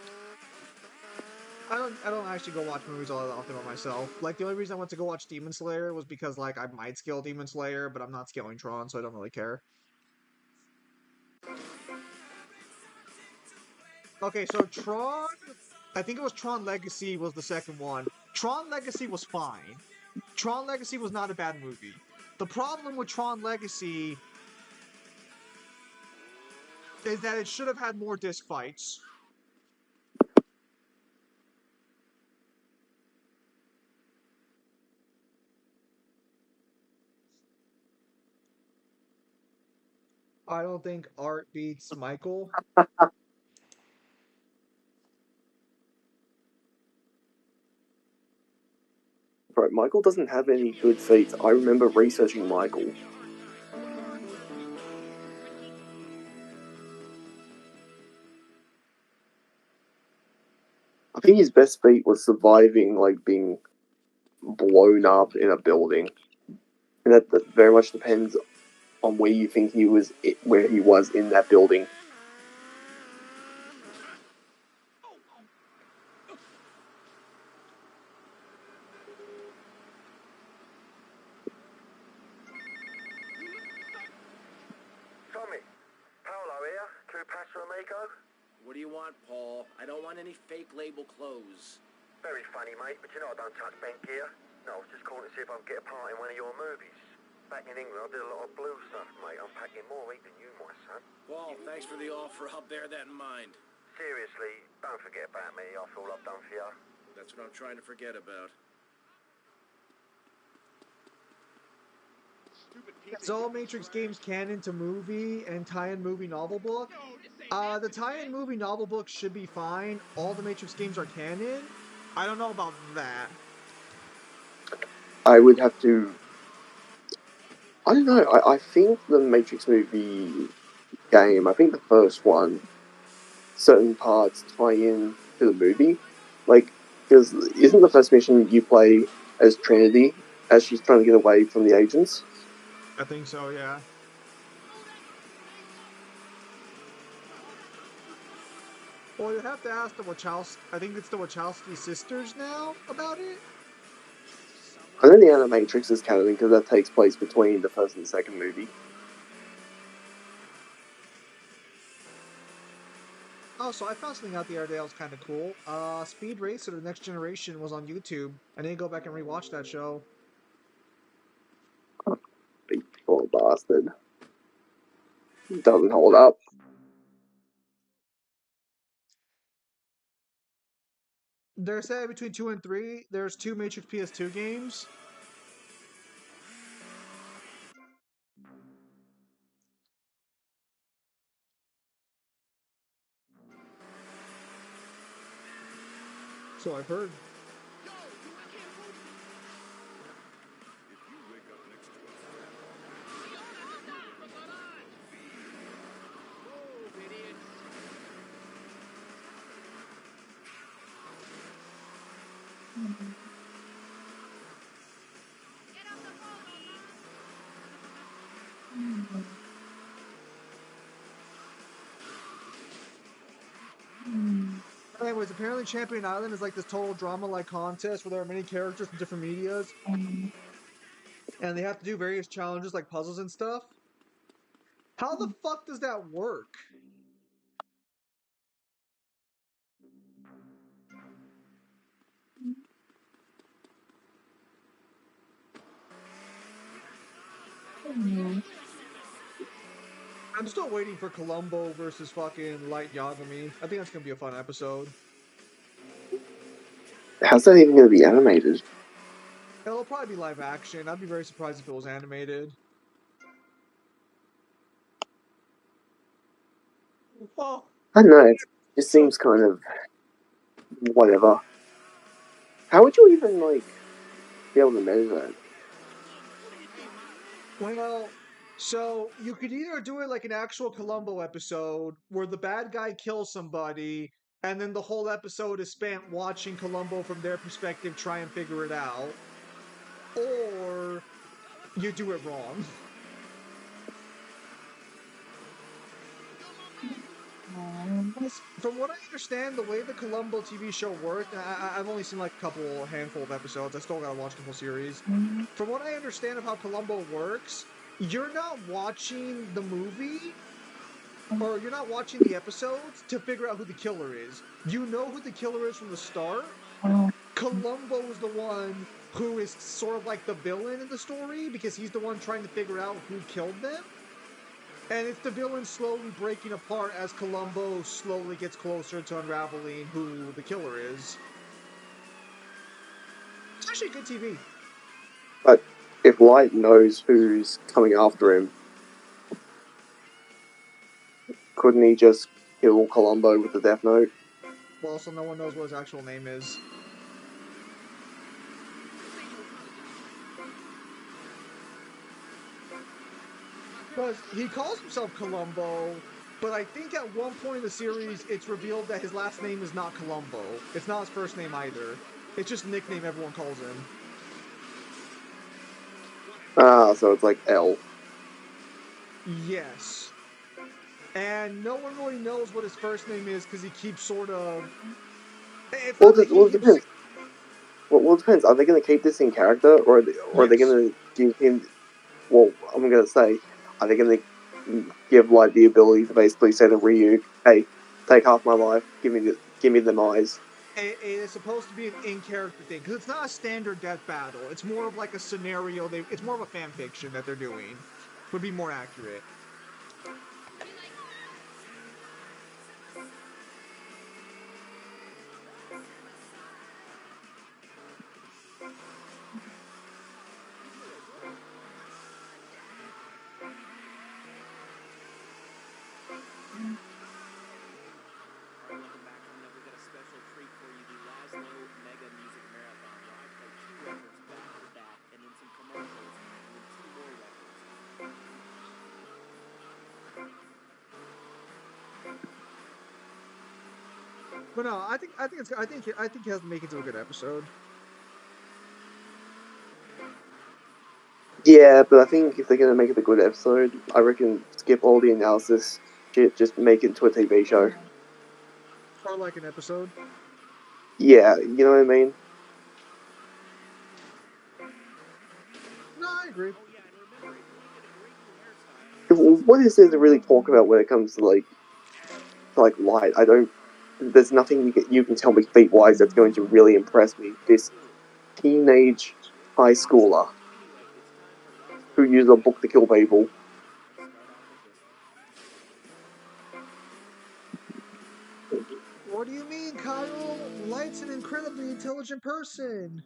Speaker 1: I don't actually go watch movies all that often by myself. Like the only reason I went to go watch Demon Slayer was because like I might scale Demon Slayer, but I'm not scaling Tron, so I don't really care. Okay, so Tron, I think it was Tron Legacy was the second one. Tron Legacy was fine. Tron Legacy was not a bad movie. The problem with Tron Legacy is that it should have had more disc fights. I don't think Art beats Michael.
Speaker 2: Bro, Michael doesn't have any good feats. I remember researching Michael. I think his best feat was surviving, like, being blown up in a building. And that very much depends on where you think he was, where he was in that building.
Speaker 3: Tommy, Paolo here, Two Paso Amigo.
Speaker 5: What do you want, Paul? I don't want any fake label clothes.
Speaker 3: Very funny, mate, but you know I don't touch bent gear. No, I was just calling to see if I could get a part in one of your movies. Back in England, I did a lot of blue stuff, mate. I'm packing more ink than you, my son.
Speaker 5: Paul, thanks for the offer. I'll bear that in mind.
Speaker 3: Seriously, don't forget about me after all I've done for you.
Speaker 5: That's what I'm trying to forget about.
Speaker 1: Is all Matrix games canon to movie and tie-in movie novel book? The tie-in movie novel book should be fine. All the Matrix games are canon. I don't know about that.
Speaker 2: I would have to I don't know. I think the Matrix movie game, I think the first one, certain parts tie in to the movie. Like, because isn't the first mission you play as Trinity as she's trying to get away from the agents?
Speaker 1: I think so, yeah. Well, you have to ask the Wachowski. I think it's the Wachowski sisters now about it.
Speaker 2: I know the Animatrix is canon because that takes place between the first and the second movie.
Speaker 1: Oh, so I found something out the other day that was kind of cool. Speed Racer: The Next Generation was on YouTube. I need to go back and rewatch that show.
Speaker 2: Big poor bastard. Doesn't hold up.
Speaker 1: They're saying between 2 and 3, there's 2 Matrix PS2 games. So I've heard. Anyways, apparently Champion Island is like this total drama-like contest where there are many characters from different medias, and they have to do various challenges like puzzles and stuff. How the fuck does that work? I'm still waiting for Columbo versus fucking Light Yagami. I think that's gonna be a fun episode.
Speaker 2: How's that even going to be animated?
Speaker 1: It'll probably be live action. I'd be very surprised if it was animated. Oh,
Speaker 2: I don't know. It just seems kind of whatever. How would you even like be able to measure that?
Speaker 1: well, so you could either do it like an actual Columbo episode where the bad guy kills somebody, and then the whole episode is spent watching Columbo from their perspective try and figure it out, or you do it wrong. From what I understand, the way the Columbo TV show worked, and I've only seen like a handful of episodes. I still gotta watch the whole series. From what I understand of how Columbo works, you're not watching the movie or you're not watching the episodes to figure out who the killer is. You know who the killer is from the start. Columbo is the one who is sort of like the villain in the story because he's the one trying to figure out who killed them. And it's the villain slowly breaking apart as Columbo slowly gets closer to unraveling who the killer is. It's actually good TV.
Speaker 2: But if Light knows who's coming after him, couldn't he just kill Columbo with the Death Note?
Speaker 1: Well, also no one knows what his actual name is. Because he calls himself Columbo, but I think at one point in the series, it's revealed that his last name is not Columbo. It's not his first name either. It's just a nickname everyone calls him.
Speaker 2: Ah, so it's like L.
Speaker 1: Yes. And no one really knows what his first name is because he keeps sort of. It's
Speaker 2: Well,
Speaker 1: not that he
Speaker 2: it
Speaker 1: keeps.
Speaker 2: depends. Well, it depends. Are they going to keep this in character, or are they
Speaker 1: Yes.
Speaker 2: going to give him? Well, I'm going to say, are they going to give Light the ability to basically say to Ryu, "Hey, take half my life. Give me them eyes."
Speaker 1: It is supposed to be an in-character thing because it's not a standard death battle. It's more of like a scenario. It's more of a fan fiction that they're doing. Would be more accurate.
Speaker 5: Welcome back. Coming up, we got a special treat for you, the Laszlo Mega Music Marathon, where I play 2 records back to back, and then some commercials, and then 2 more records.
Speaker 1: But no, I think he has to make it to a good episode.
Speaker 2: Yeah, but I think if they're gonna make it a good episode, I reckon skip all the analysis shit, just make it into a TV show.
Speaker 1: Or like an episode.
Speaker 2: Yeah, you know what I mean?
Speaker 1: No, I agree.
Speaker 5: Oh yeah, and remember, if you want to get a great new hairstyle,
Speaker 2: What is there to really talk about when it comes to like light? I don't. There's nothing you can tell me feat wise that's going to really impress me. This teenage high schooler
Speaker 5: anyway, it's time for Light's
Speaker 2: who used a book to kill people.
Speaker 5: Let's start off with this one.
Speaker 1: What do you mean, Kyle? Light's an incredibly intelligent person.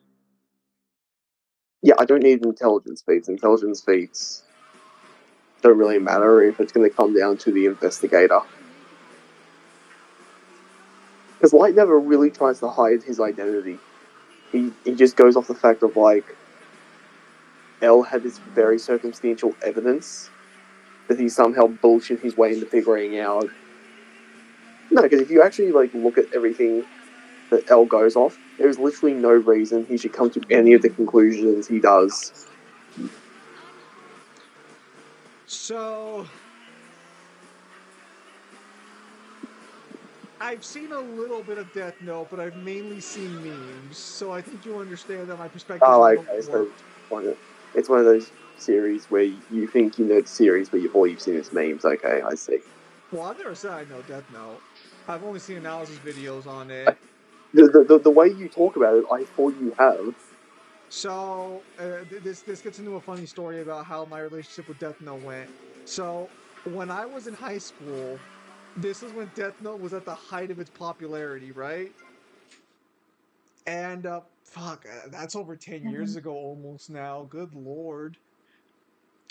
Speaker 2: Yeah, I don't need intelligence feats. Intelligence feats don't really matter if it's going to come down to the investigator. Because Light never really tries to hide his identity. He just goes off the fact of like L had this very circumstantial evidence that he somehow bullshit his way into figuring out. No, because if you actually like look at everything that L goes off, there is literally no reason he should come to any of the conclusions he does.
Speaker 1: So, I've seen a little bit of Death Note, but I've mainly seen memes. So I think you understand that my perspective's a
Speaker 2: Oh,
Speaker 1: little
Speaker 2: okay, so
Speaker 1: warped.
Speaker 2: it's one of those series where you think you know the series, but all you've seen is memes. Okay, I see.
Speaker 1: Well, I've never said I know Death Note. I've only seen analysis videos on it.
Speaker 2: The way you talk about it, I thought you have.
Speaker 1: So this gets into a funny story about how my relationship with Death Note went. So when I was in high school, this is when Death Note was at the height of its popularity, right? And fuck, that's over 10 years ago almost now. Good lord.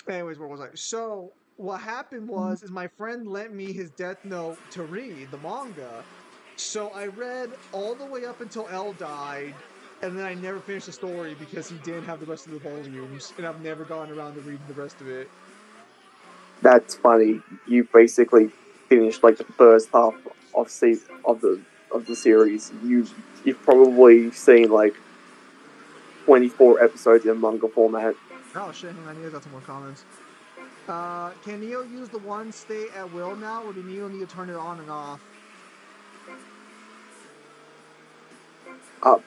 Speaker 1: Anyways, where was I? So what happened was, is my friend lent me his Death Note to read the manga. So I read all the way up until L died, and then I never finished the story because he didn't have the rest of the volumes, and I've never gotten around to reading the rest of it.
Speaker 2: That's funny. You basically finished like the first half of the series. You've probably seen like 24 episodes in manga format.
Speaker 1: Oh shit, hang on, Neo's got some more comments. Can Neo use the one state at will now, or do Neo need to turn it on and off?
Speaker 2: Uh,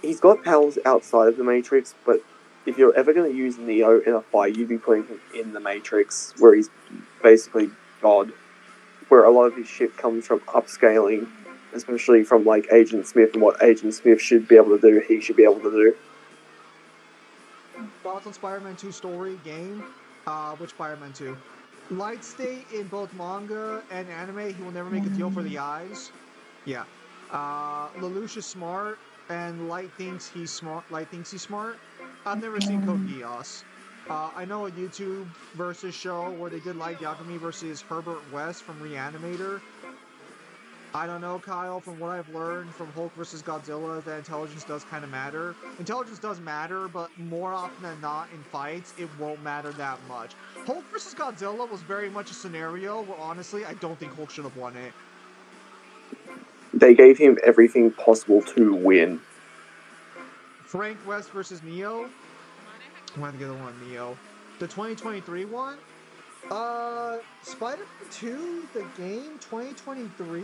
Speaker 2: he's got powers outside of the Matrix, but if you're ever going to use Neo in a fight, you'd be putting him in the Matrix, where he's basically God. Where a lot of his shit comes from upscaling, especially from like Agent Smith and what Agent Smith should be able to do, he should be able to do.
Speaker 1: Thoughts on Spider-Man 2 story game? Which Spider-Man 2? Light state in both manga and anime, he will never make a deal for the eyes. Yeah. Lelouch is smart, and Light thinks he's smart. Light thinks he's smart. I've never seen Code Geass. I know a YouTube versus show where they did Light Yagami versus Herbert West from Reanimator. I don't know, Kyle. From what I've learned from Hulk versus Godzilla, is that intelligence does kind of matter. Intelligence does matter, but more often than not in fights, it won't matter that much. Hulk versus Godzilla was very much a scenario where, honestly, I don't think Hulk should have won it.
Speaker 2: They gave him everything possible to win.
Speaker 1: Frank West versus Neo. I'm gonna get the one Neo. The 2023 one. Spider-Man 2, the game, 2023.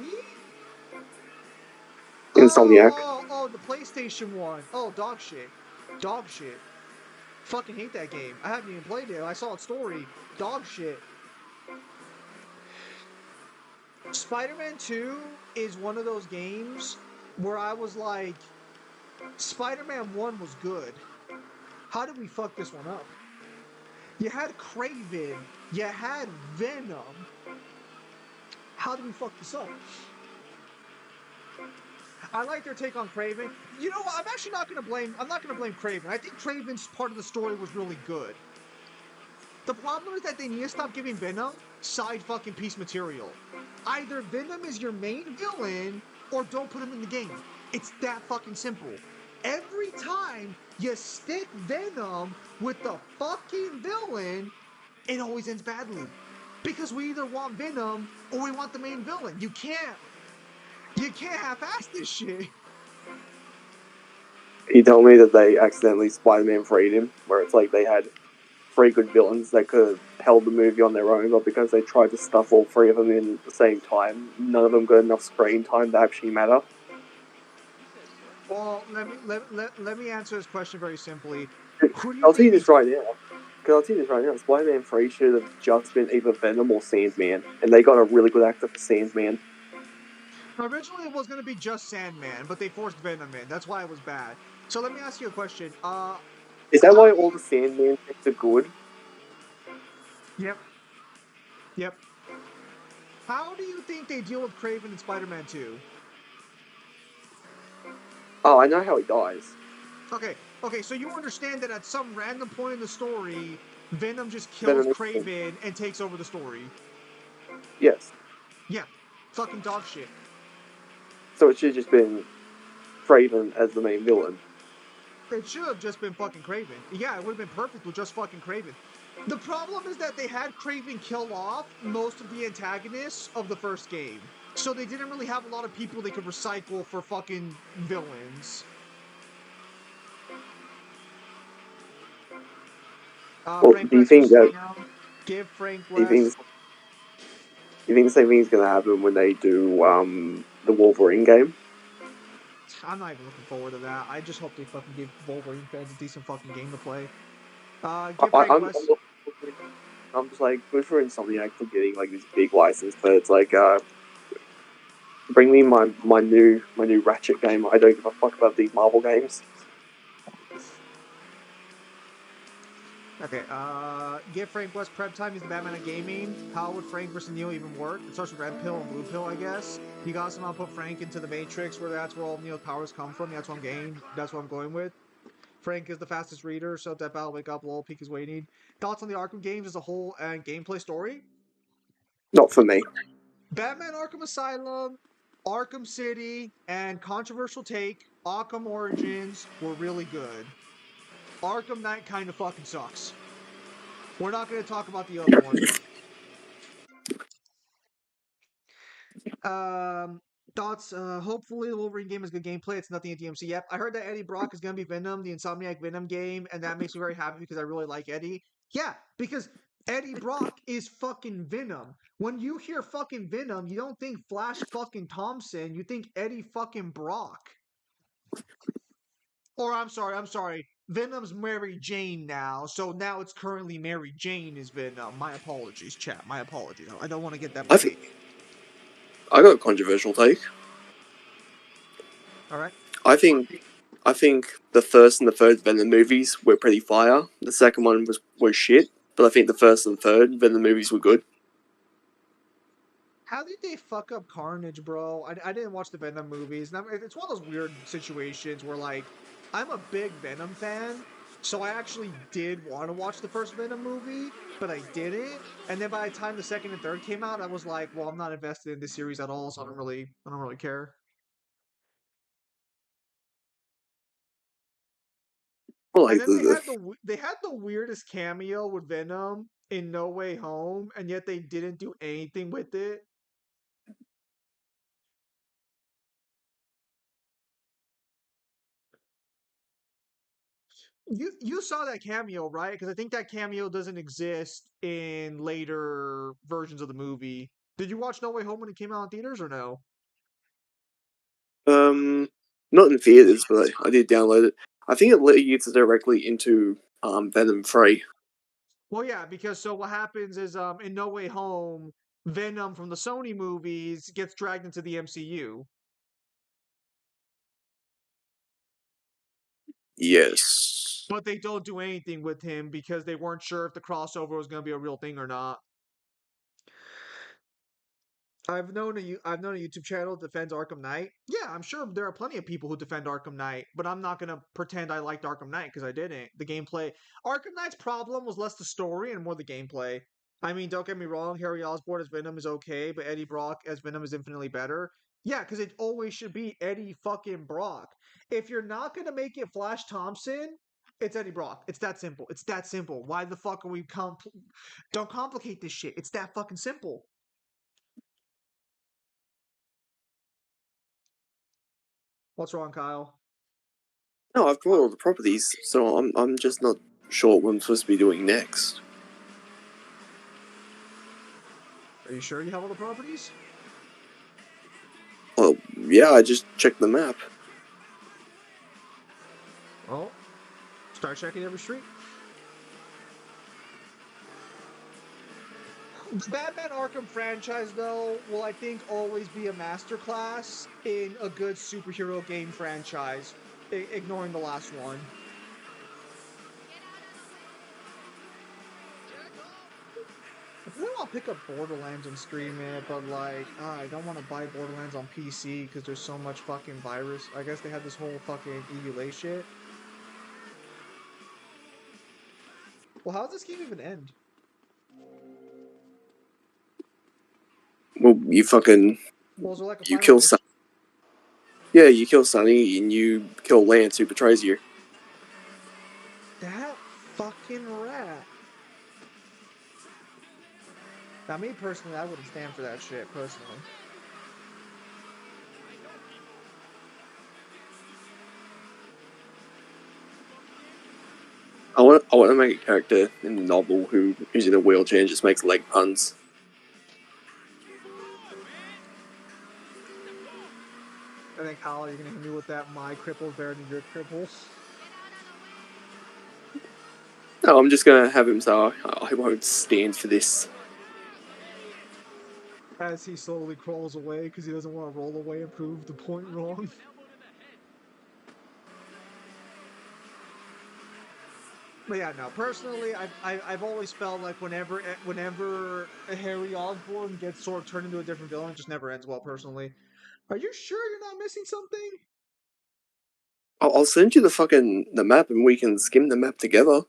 Speaker 2: Insomniac.
Speaker 1: Oh, the PlayStation one. Oh, dog shit. Dog shit. Fucking hate that game. I haven't even played it. I saw its story. Dog shit. Spider-Man 2 is one of those games where I was like, Spider-Man 1 was good. How did we fuck this one up? You had Kraven. You had Venom. How did we fuck this up? I like their take on Kraven. You know what? I'm actually not gonna blame. I'm not gonna blame Kraven. I think Kraven's part of the story was really good. The problem is that they need to stop giving Venom side fucking piece material. Either Venom is your main villain, or don't put him in the game. It's that fucking simple. Every time you stick Venom with the fucking villain, it always ends badly. Because we either want Venom or we want the main villain. You can't You can't half-ass this shit.
Speaker 2: He told me that they accidentally Spider-Man freed him, where it's like they had three good villains that could have held the movie on their own, but because they tried to stuff all three of them in at the same time, none of them got enough screen time to actually matter.
Speaker 1: Well, let me answer this question very simply. Who do you
Speaker 2: I'll tell you
Speaker 1: think
Speaker 2: this
Speaker 1: is
Speaker 2: right now. Because I'll tell you this right now, Spider-Man 3 should have just been either Venom or Sandman, and they got a really good actor for Sandman.
Speaker 1: originally it was going to be just Sandman, but they forced Venom in. That's why it was bad. So let me ask you a question.
Speaker 2: Is that
Speaker 1: How
Speaker 2: why
Speaker 1: do
Speaker 2: all the
Speaker 1: you?
Speaker 2: Sandman things are good?
Speaker 1: Yep, yep. How do you think they deal with Craven in Spider-Man 2?
Speaker 2: Oh, I know how he dies.
Speaker 1: Okay, okay. So you understand that at some random point in the story, Venom just kills
Speaker 2: Venom is
Speaker 1: Craven and takes over the story.
Speaker 2: yes.
Speaker 1: Yeah, fucking dog shit.
Speaker 2: So it should have just been Craven as the main villain.
Speaker 1: It should have just been fucking Craven. Yeah, it would have been perfect with just fucking Craven. The problem is that they had Craven kill off most of the antagonists of the first game. So they didn't really have a lot of people they could recycle for fucking villains.
Speaker 2: Well,
Speaker 1: Frank West saying, give Frank
Speaker 2: do you think
Speaker 1: West.
Speaker 2: do you think the same thing is going to happen when they do the Wolverine game?
Speaker 1: I'm not even looking forward to that. I just hope they fucking give Wolverine fans a decent fucking game to play. Give
Speaker 2: I,
Speaker 1: Frank
Speaker 2: I'm
Speaker 1: West.
Speaker 2: I'm just like good for Insomniac for getting like this big license, but it's like bring me my new Ratchet game. I don't give a fuck about these Marvel games.
Speaker 1: Okay, give Frank West prep time. He's the Batman of gaming. How would Frank versus Neo even work? It starts with red pill and blue pill, I guess. You got somehow put Frank into the Matrix, where that's where all Neo's powers come from. That's what I'm getting. That's what I'm going with. Frank is the fastest reader, so that battle wake up, lol, peak is waiting. Thoughts on the Arkham games as a whole and gameplay story?
Speaker 2: Not for me.
Speaker 1: Batman Arkham Asylum, Arkham City, and controversial take, Arkham Origins were really good. Arkham Knight kind of fucking sucks. We're not going to talk about the other one. Um, thoughts? Hopefully, the Wolverine game is good gameplay. It's nothing at DMC. Yep, I heard that Eddie Brock is gonna be Venom, the Insomniac Venom game, and that makes me very happy because I really like Eddie. Yeah, because Eddie Brock is fucking Venom. When you hear fucking Venom, you don't think Flash fucking Thompson. You think Eddie fucking Brock. Or I'm sorry. Venom's Mary Jane now, so now it's currently Mary Jane is Venom. My apologies, chat. My apologies. I don't want to get that
Speaker 2: I think
Speaker 1: mistake.
Speaker 2: I got a controversial take.
Speaker 1: All right.
Speaker 2: I think I think the first and the third Venom movies were pretty fire. The second one was shit, but I think the first and third Venom movies were good.
Speaker 1: How did they fuck up Carnage, bro? I didn't watch the Venom movies. And it's one of those weird situations where, like, I'm a big Venom fan, so I actually did want to watch the first Venom movie, but I didn't. And then by the time the second and third came out, I was like, well, I'm not invested in this series at all, so I don't really care.
Speaker 2: Well,
Speaker 1: And
Speaker 2: like
Speaker 1: then they had the weirdest cameo with Venom in No Way Home, and yet they didn't do anything with it. You saw that cameo, right? Because I think that cameo doesn't exist in later versions of the movie. Did you watch No Way Home when it came out in theaters or no?
Speaker 2: not in theaters, but I did download it. I think it leads directly into Venom 3.
Speaker 1: Well, yeah, because so what happens is in No Way Home, Venom from the Sony movies gets dragged into the MCU,
Speaker 2: Yes.
Speaker 1: but they don't do anything with him because they weren't sure if the crossover was going to be a real thing or not. I've known a YouTube channel that defends Arkham Knight. Yeah, I'm sure there are plenty of people who defend Arkham Knight, but I'm not gonna pretend I liked Arkham Knight because I didn't. The gameplay, Arkham Knight's problem was less the story and more the gameplay. I mean, don't get me wrong, Harry Osborn as Venom is okay, but Eddie Brock as Venom is infinitely better. Yeah, because it always should be Eddie fucking Brock. If you're not gonna make it Flash Thompson, it's Eddie Brock. It's that simple. It's that simple. Why the fuck are we don't complicate this shit. It's that fucking simple. What's wrong, Kyle?
Speaker 2: No, I've brought all the properties, so I'm just not sure what I'm supposed to be doing next.
Speaker 1: Are you sure you have all the properties?
Speaker 2: Well, yeah, I just checked the map.
Speaker 1: Well, start checking every street. The Batman Arkham franchise, though, will I think always be a masterclass in a good superhero game franchise, ignoring the last one. I really want to pick up Borderlands and stream it, but like, I don't want to buy Borderlands on PC because there's so much fucking virus. I guess they had this whole fucking EULA shit. Well, how does this game even end?
Speaker 2: Well, you fucking
Speaker 1: Well, is there like a
Speaker 2: you
Speaker 1: final
Speaker 2: kill
Speaker 1: mission?
Speaker 2: Yeah, you kill Sonny and you kill Lance, who betrays you.
Speaker 1: That fucking rat. Now, me personally, I wouldn't stand for that shit, personally.
Speaker 2: I want to make a character in the novel who's in a wheelchair and just makes leg puns.
Speaker 1: I think, Kyle, you're gonna hit me with that my cripple's better than your cripple.
Speaker 2: No, I'm just gonna have him say, I won't stand for this.
Speaker 1: As he slowly crawls away because he doesn't want to roll away and prove the point wrong. But yeah, no. Personally, I've always felt like whenever a Harry Osborn gets sort of turned into a different villain, it just never ends well. Personally, are you sure you're not missing something?
Speaker 2: I'll send you the map and we can skim the map together.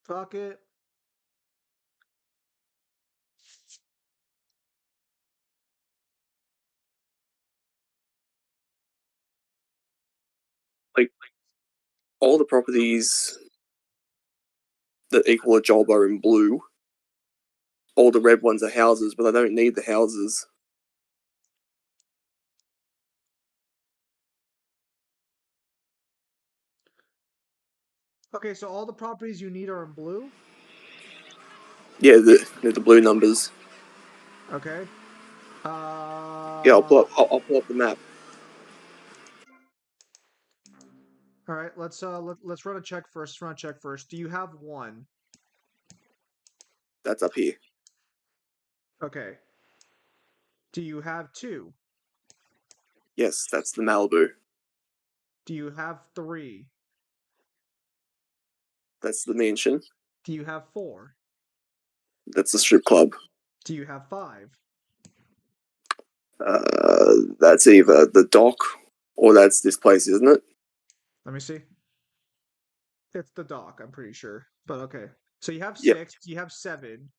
Speaker 1: Fuck it.
Speaker 2: Like all the properties that equal a job are in blue. All the red ones are houses, but I don't need the houses.
Speaker 1: Okay, so all the properties you need are in blue.
Speaker 2: Yeah, the blue numbers.
Speaker 1: Okay.
Speaker 2: Yeah, I'll pull up the map.
Speaker 1: All right. Let's run a check first. Run a check first. Do you have one?
Speaker 2: That's up here.
Speaker 1: Okay. Do you have two?
Speaker 2: Yes, that's the Malibu.
Speaker 1: Do you have three?
Speaker 2: That's the mansion.
Speaker 1: Do you have four?
Speaker 2: That's the strip club.
Speaker 1: Do you have five?
Speaker 2: That's either the dock or that's this place, isn't it?
Speaker 1: Let me see. It's the dock, I'm pretty sure. But okay. So you have
Speaker 2: Yep.
Speaker 1: six. You have seven.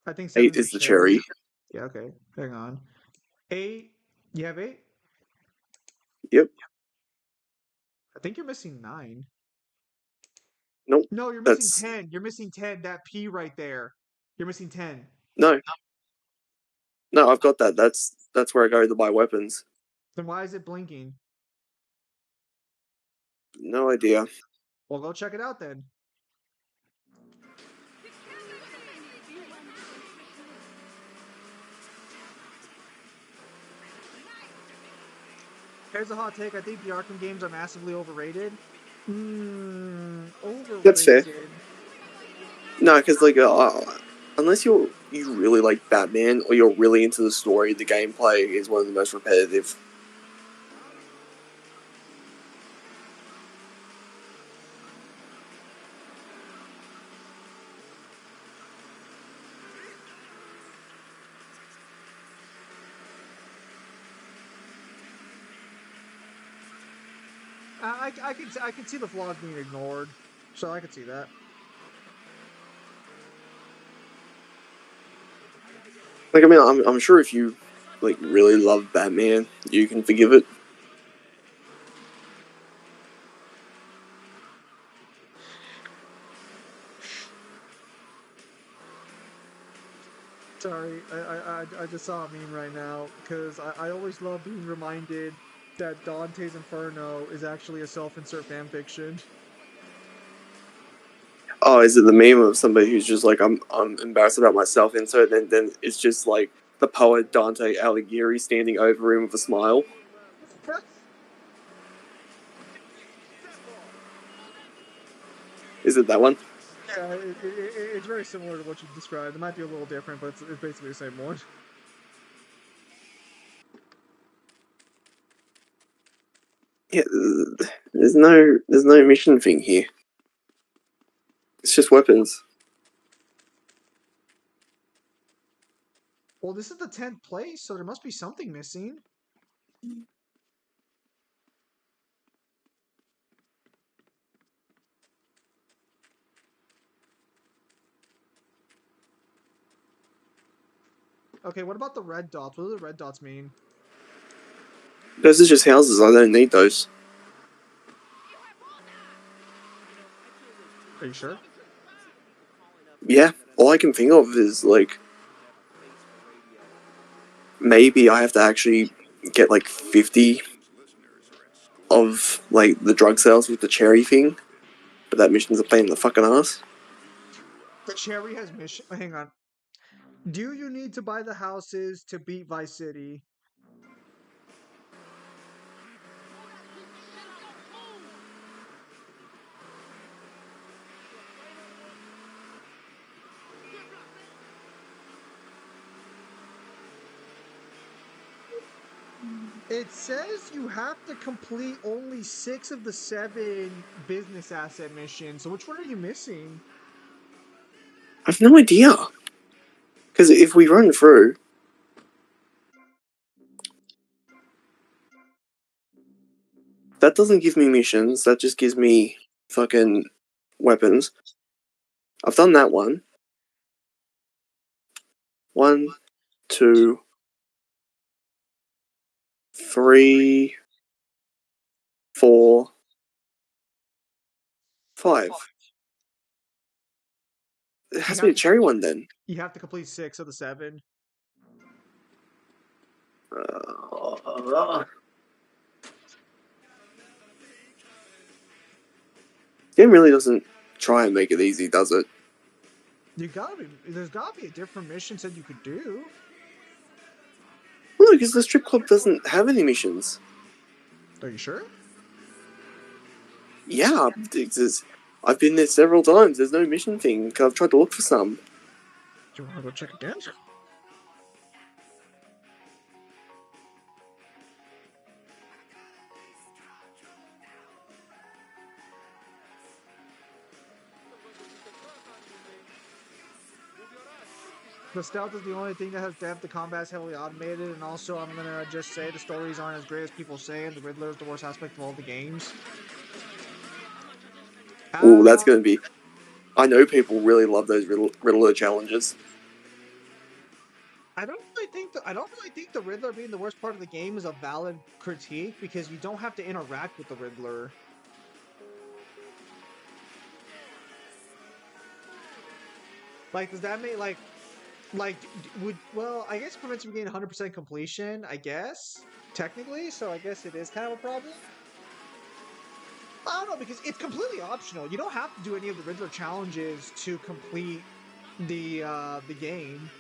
Speaker 1: I think
Speaker 2: 8
Speaker 1: seven's a
Speaker 2: is the
Speaker 1: cherry.
Speaker 2: cherry.
Speaker 1: Yeah, okay. Hang on. Eight. You have eight?
Speaker 2: Yep.
Speaker 1: I think you're missing nine.
Speaker 2: Nope.
Speaker 1: No, you're missing
Speaker 2: That's
Speaker 1: 10. You're missing 10. That P right there. You're missing 10.
Speaker 2: no. No, I've got that. That's where I go to buy weapons.
Speaker 1: Then why is it blinking?
Speaker 2: No idea.
Speaker 1: Well, go check it out then. Here's a hot take. I think the Arkham games are massively overrated. Overrated.
Speaker 2: That's fair. No, because unless you really like Batman or you're really into the story, the gameplay is one of the most repetitive.
Speaker 1: I can see the flaws being ignored, so I could see that.
Speaker 2: Like, I mean, I'm sure if you like really love Batman, you can forgive it.
Speaker 1: Sorry, I just saw a meme right now because I always love being reminded that Dante's Inferno is actually a self-insert fan fiction.
Speaker 2: Oh, is it the meme of somebody who's just like, I'm embarrassed about myself, and so then it's just like the poet Dante Alighieri standing over him with a smile? Is it that one?
Speaker 1: Yeah, it's very similar to what you described. It might be a little different, but it's basically the same one.
Speaker 2: Yeah, there's no mission thing here. It's just weapons.
Speaker 1: Well, this is the 10th place, so there must be something missing. Okay, what about the red dots? What do the red dots mean?
Speaker 2: Those are just houses. I don't need those.
Speaker 1: Are you sure?
Speaker 2: Yeah, all I can think of is like maybe I have to actually get like 50 of like the drug sales with the cherry thing, but that mission's a pain in the fucking ass.
Speaker 1: The cherry has mission. Hang on. Do you need to buy the houses to beat Vice City? It says you have to complete only 6 of the 7 business asset missions. So which one are you missing?
Speaker 2: I've no idea. Because if we run through, that doesn't give me missions. That just gives me fucking weapons. I've done that one. 1, 2, 3, 4, 5. It
Speaker 1: You
Speaker 2: has to be
Speaker 1: have
Speaker 2: a
Speaker 1: to
Speaker 2: cherry one then.
Speaker 1: you have to complete 6 of the 7.
Speaker 2: Game really doesn't try and make it easy, does it?
Speaker 1: There's gotta be a different mission that you could do.
Speaker 2: Well, no, because the strip club doesn't have any missions.
Speaker 1: Are you sure?
Speaker 2: Yeah, I've been there several times. There's no mission thing. I've tried to look for some.
Speaker 1: Do you want to go check again? The stealth is the only thing that has depth. The combat is heavily automated, and also I'm gonna just say the stories aren't as great as people say, and the Riddler is the worst aspect of all the games.
Speaker 2: Oh, that's going to be. I know people really love those Riddler challenges.
Speaker 1: I don't really think the Riddler being the worst part of the game is a valid critique because you don't have to interact with the Riddler. Like, does that mean would I guess it prevents you from getting 100% completion, I guess, technically, so I guess it is kind of a problem. I don't know, because it's completely optional. You don't have to do any of the Riddler challenges to complete the game.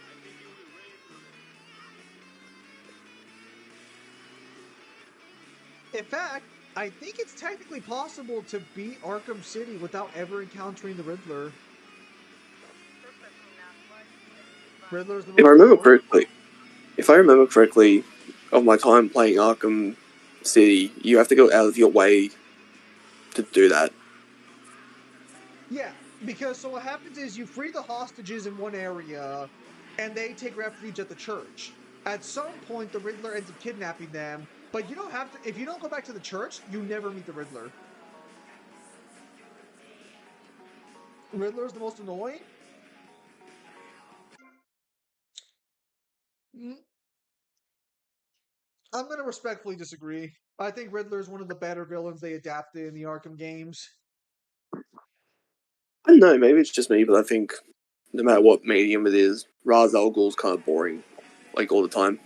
Speaker 1: In fact, I think it's technically possible to beat Arkham City without ever encountering the Riddler. Riddler's the
Speaker 2: If I
Speaker 1: most
Speaker 2: remember
Speaker 1: annoying.
Speaker 2: correctly, of my time playing Arkham City, you have to go out of your way to do that.
Speaker 1: Yeah, because so what happens is you free the hostages in one area, and they take refuge at the church. At some point, the Riddler ends up kidnapping them, but you don't have to. If you don't go back to the church, you never meet the Riddler. Riddler's the most annoying. Mm, I'm going to respectfully disagree. I think Riddler is one of the better villains they adapted in the Arkham games.
Speaker 2: I don't know, maybe it's just me, but I think no matter what medium it is. Ra's al Ghul's kind of boring, like all the time.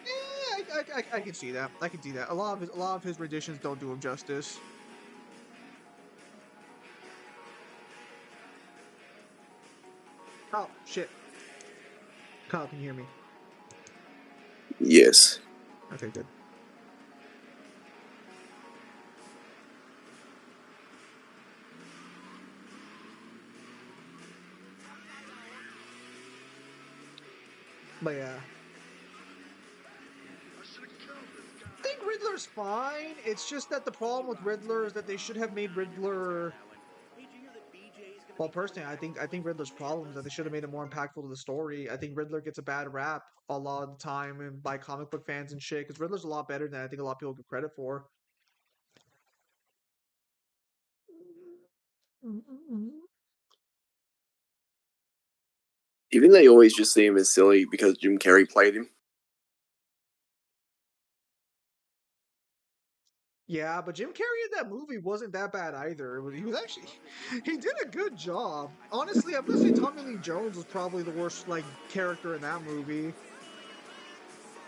Speaker 1: Yeah, I can see that. I can see that. A lot of his renditions don't do him justice. Oh shit! Kyle, can you hear me?
Speaker 2: Yes.
Speaker 1: Okay, good. But yeah. I think Riddler's fine. It's just that the problem with Riddler is that they should have made Riddler. Well, personally, I think Riddler's problem is that they should have made it more impactful to the story. I think Riddler gets a bad rap a lot of the time and by comic book fans and shit because Riddler's a lot better than I think a lot of people give credit for.
Speaker 2: Even they always just see him as silly because Jim Carrey played him.
Speaker 1: Yeah, but Jim Carrey in that movie wasn't that bad either. He was actually he did a good job. Honestly, I'm gonna say Tommy Lee Jones was probably the worst like character in that movie.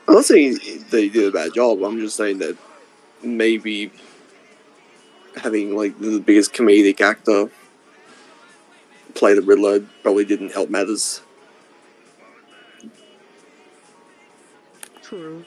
Speaker 2: I'm not saying they did a bad job. I'm just saying that maybe having like the biggest comedic actor play the Riddler probably didn't help matters.
Speaker 1: True.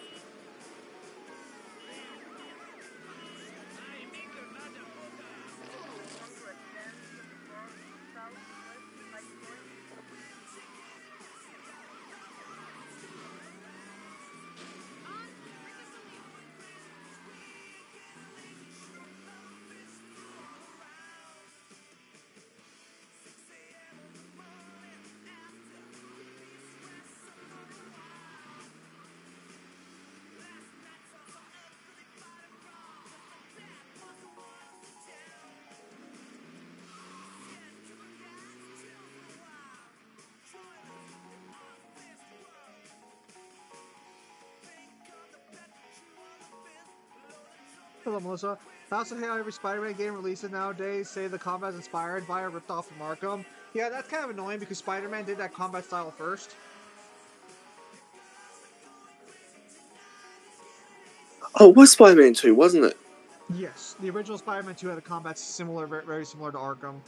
Speaker 1: Hello, Melissa. I also hate how every Spider-Man game releasing nowadays say the combat's inspired by or ripped off from Arkham. Yeah, that's kind of annoying because Spider-Man did that combat style first.
Speaker 2: Oh, it was Spider-Man 2, wasn't it?
Speaker 1: Yes, the original Spider-Man 2 had a combat similar, very similar to Arkham.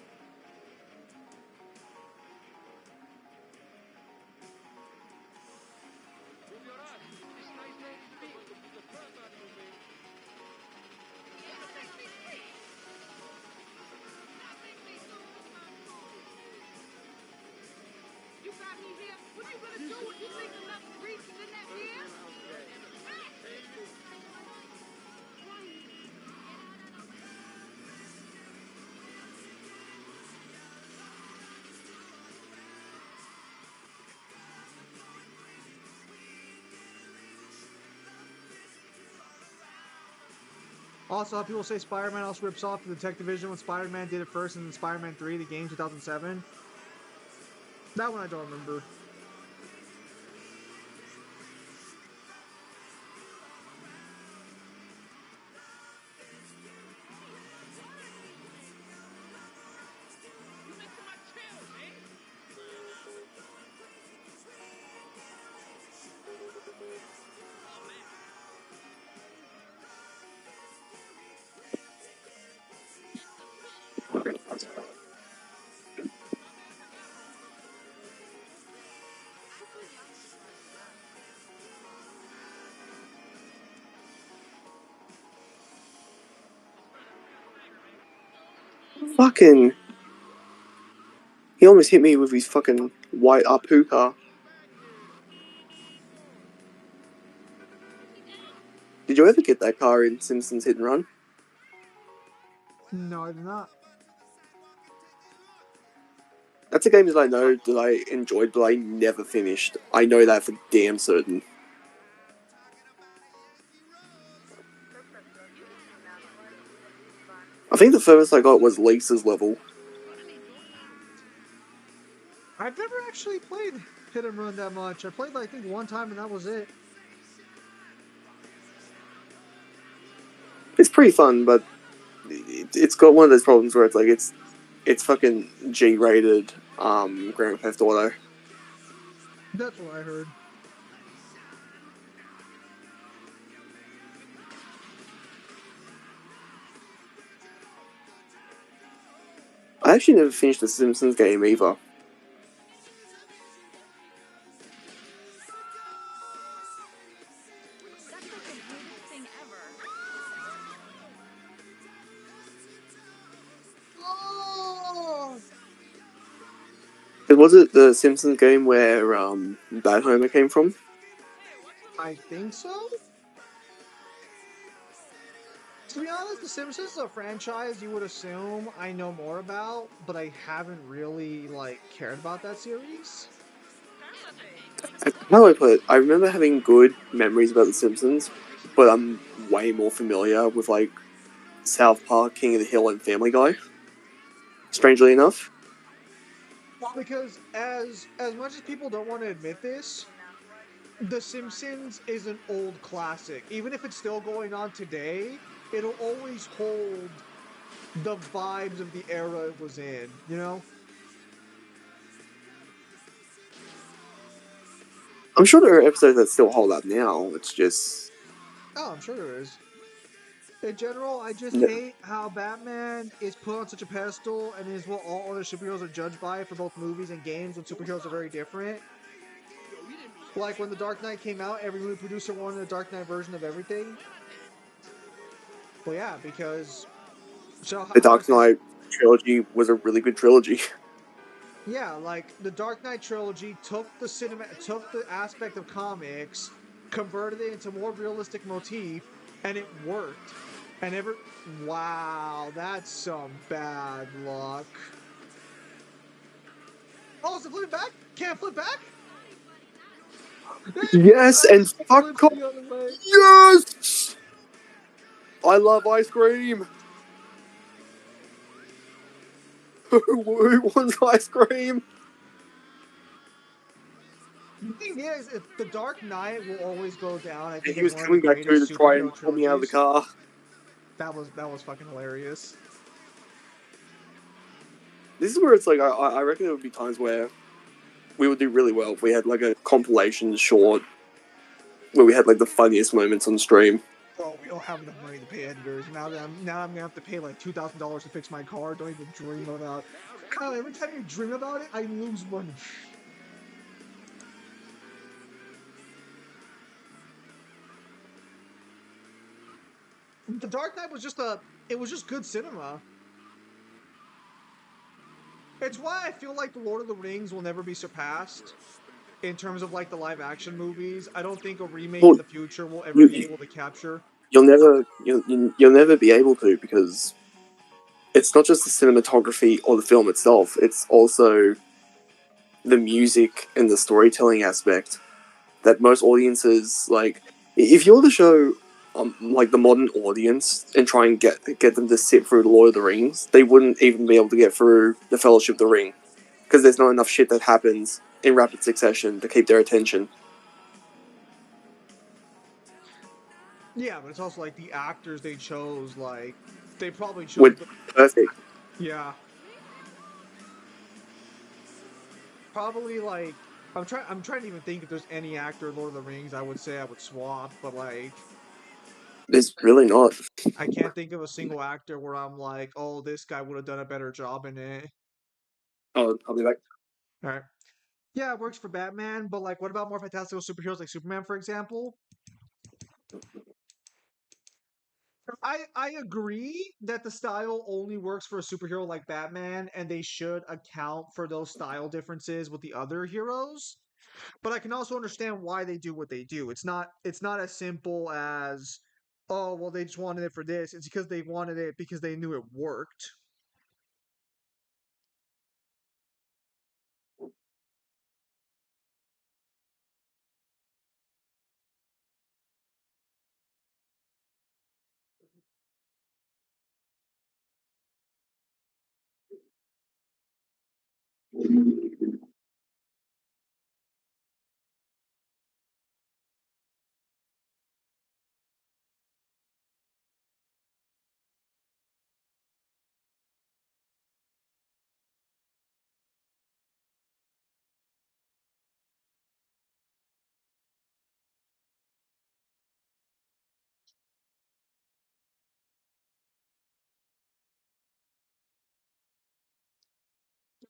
Speaker 1: Also, people say Spider-Man also rips off the Tech Division when Spider-Man did it first, and then Spider-Man 3, the game 2007. That one I don't remember.
Speaker 2: Fucking. He almost hit me with his fucking white Apuka. Did you ever get that car in Simpsons Hit and Run?
Speaker 1: No, I did not.
Speaker 2: That's a game that I know that I enjoyed, but I never finished. I know that for damn certain. I think the furthest I got was Lisa's level.
Speaker 1: I've never actually played Hit and Run that much. I played, I think, one time, and that was it.
Speaker 2: It's pretty fun, but it's got one of those problems where it's fucking G-rated Grand Theft Auto.
Speaker 1: That's what I heard.
Speaker 2: I actually never finished the Simpsons game either.
Speaker 4: That's like the weirdest thing ever.
Speaker 1: Oh,
Speaker 2: Was it the Simpsons game where Bad Homer came from?
Speaker 1: I think so. To be honest, The Simpsons is a franchise you would assume I know more about, but I haven't really cared about that series.
Speaker 2: How do I put it? I remember having good memories about the Simpsons, but I'm way more familiar with like South Park, King of the Hill, and Family Guy. Strangely enough.
Speaker 1: Well, because as much as people don't want to admit this, The Simpsons is an old classic. Even if it's still going on today, it'll always hold the vibes of the era it was in, you know?
Speaker 2: I'm sure there are episodes that still hold up now. It's just
Speaker 1: Oh, I'm sure there is. In general, I just
Speaker 2: no,
Speaker 1: hate how Batman is put on such a pedestal and is what all other superheroes are judged by for both movies and games when superheroes are very different. Like when The Dark Knight came out, every movie producer wanted a Dark Knight version of everything. Well, yeah, because so
Speaker 2: the
Speaker 1: how
Speaker 2: Dark
Speaker 1: much is
Speaker 2: Knight trilogy was a really good trilogy.
Speaker 1: yeah, like the Dark Knight trilogy took the aspect of comics, converted it into more realistic motif, and it worked. And ever wow, that's some bad luck. Oh, is it flipping back? Can't flip back? It
Speaker 2: Yes, and fuck
Speaker 1: flips
Speaker 2: off.
Speaker 1: the other way.
Speaker 2: Yes! I love ice cream. Who wants ice cream?
Speaker 1: The thing is, The Dark Knight will always go down, I
Speaker 2: And
Speaker 1: think,
Speaker 2: he
Speaker 1: as
Speaker 2: was
Speaker 1: one of the
Speaker 2: coming back to
Speaker 1: greatest
Speaker 2: try and
Speaker 1: superhero
Speaker 2: pull me out of the
Speaker 1: trilogies.
Speaker 2: car.
Speaker 1: That was fucking hilarious.
Speaker 2: This is where it's like I reckon there would be times where we would do really well if we had like a compilation short where we had like the funniest moments on stream.
Speaker 1: Oh, we don't have enough money to pay editors. Now I'm gonna have to pay like $2,000 to fix my car. Don't even dream about. God, every time you dream about it, I lose money. The Dark Knight was it was just good cinema. It's why I feel like the Lord of the Rings will never be surpassed in terms of like the live action movies. I don't think a remake in
Speaker 2: Well,
Speaker 1: the future will ever be
Speaker 2: you
Speaker 1: able to capture.
Speaker 2: you'll never be able to because it's not just the cinematography or the film itself. It's also the music and the storytelling aspect that most audiences like. If you were to show like the modern audience and try and get them to sit through the Lord of the Rings, they wouldn't even be able to get through the Fellowship of the Ring because there's not enough shit that happens in rapid succession to keep their attention.
Speaker 1: Yeah, but it's also like the actors they chose. Like they probably chose
Speaker 2: With
Speaker 1: the
Speaker 2: perfect,
Speaker 1: yeah. Probably like I'm trying to even think if there's any actor in Lord of the Rings I would say I would swap, but like
Speaker 2: there's really not.
Speaker 1: I can't think of a single actor where I'm like, oh, this guy would have done a better job in it.
Speaker 2: Oh, I'll be back.
Speaker 1: All right. Yeah, it works for Batman, but like, what about more fantastical superheroes like Superman, for example? I agree that the style only works for a superhero like Batman, and they should account for those style differences with the other heroes. But I can also understand why they do what they do. It's not as simple as, oh, well, they just wanted it for this. It's because they wanted it because they knew it worked.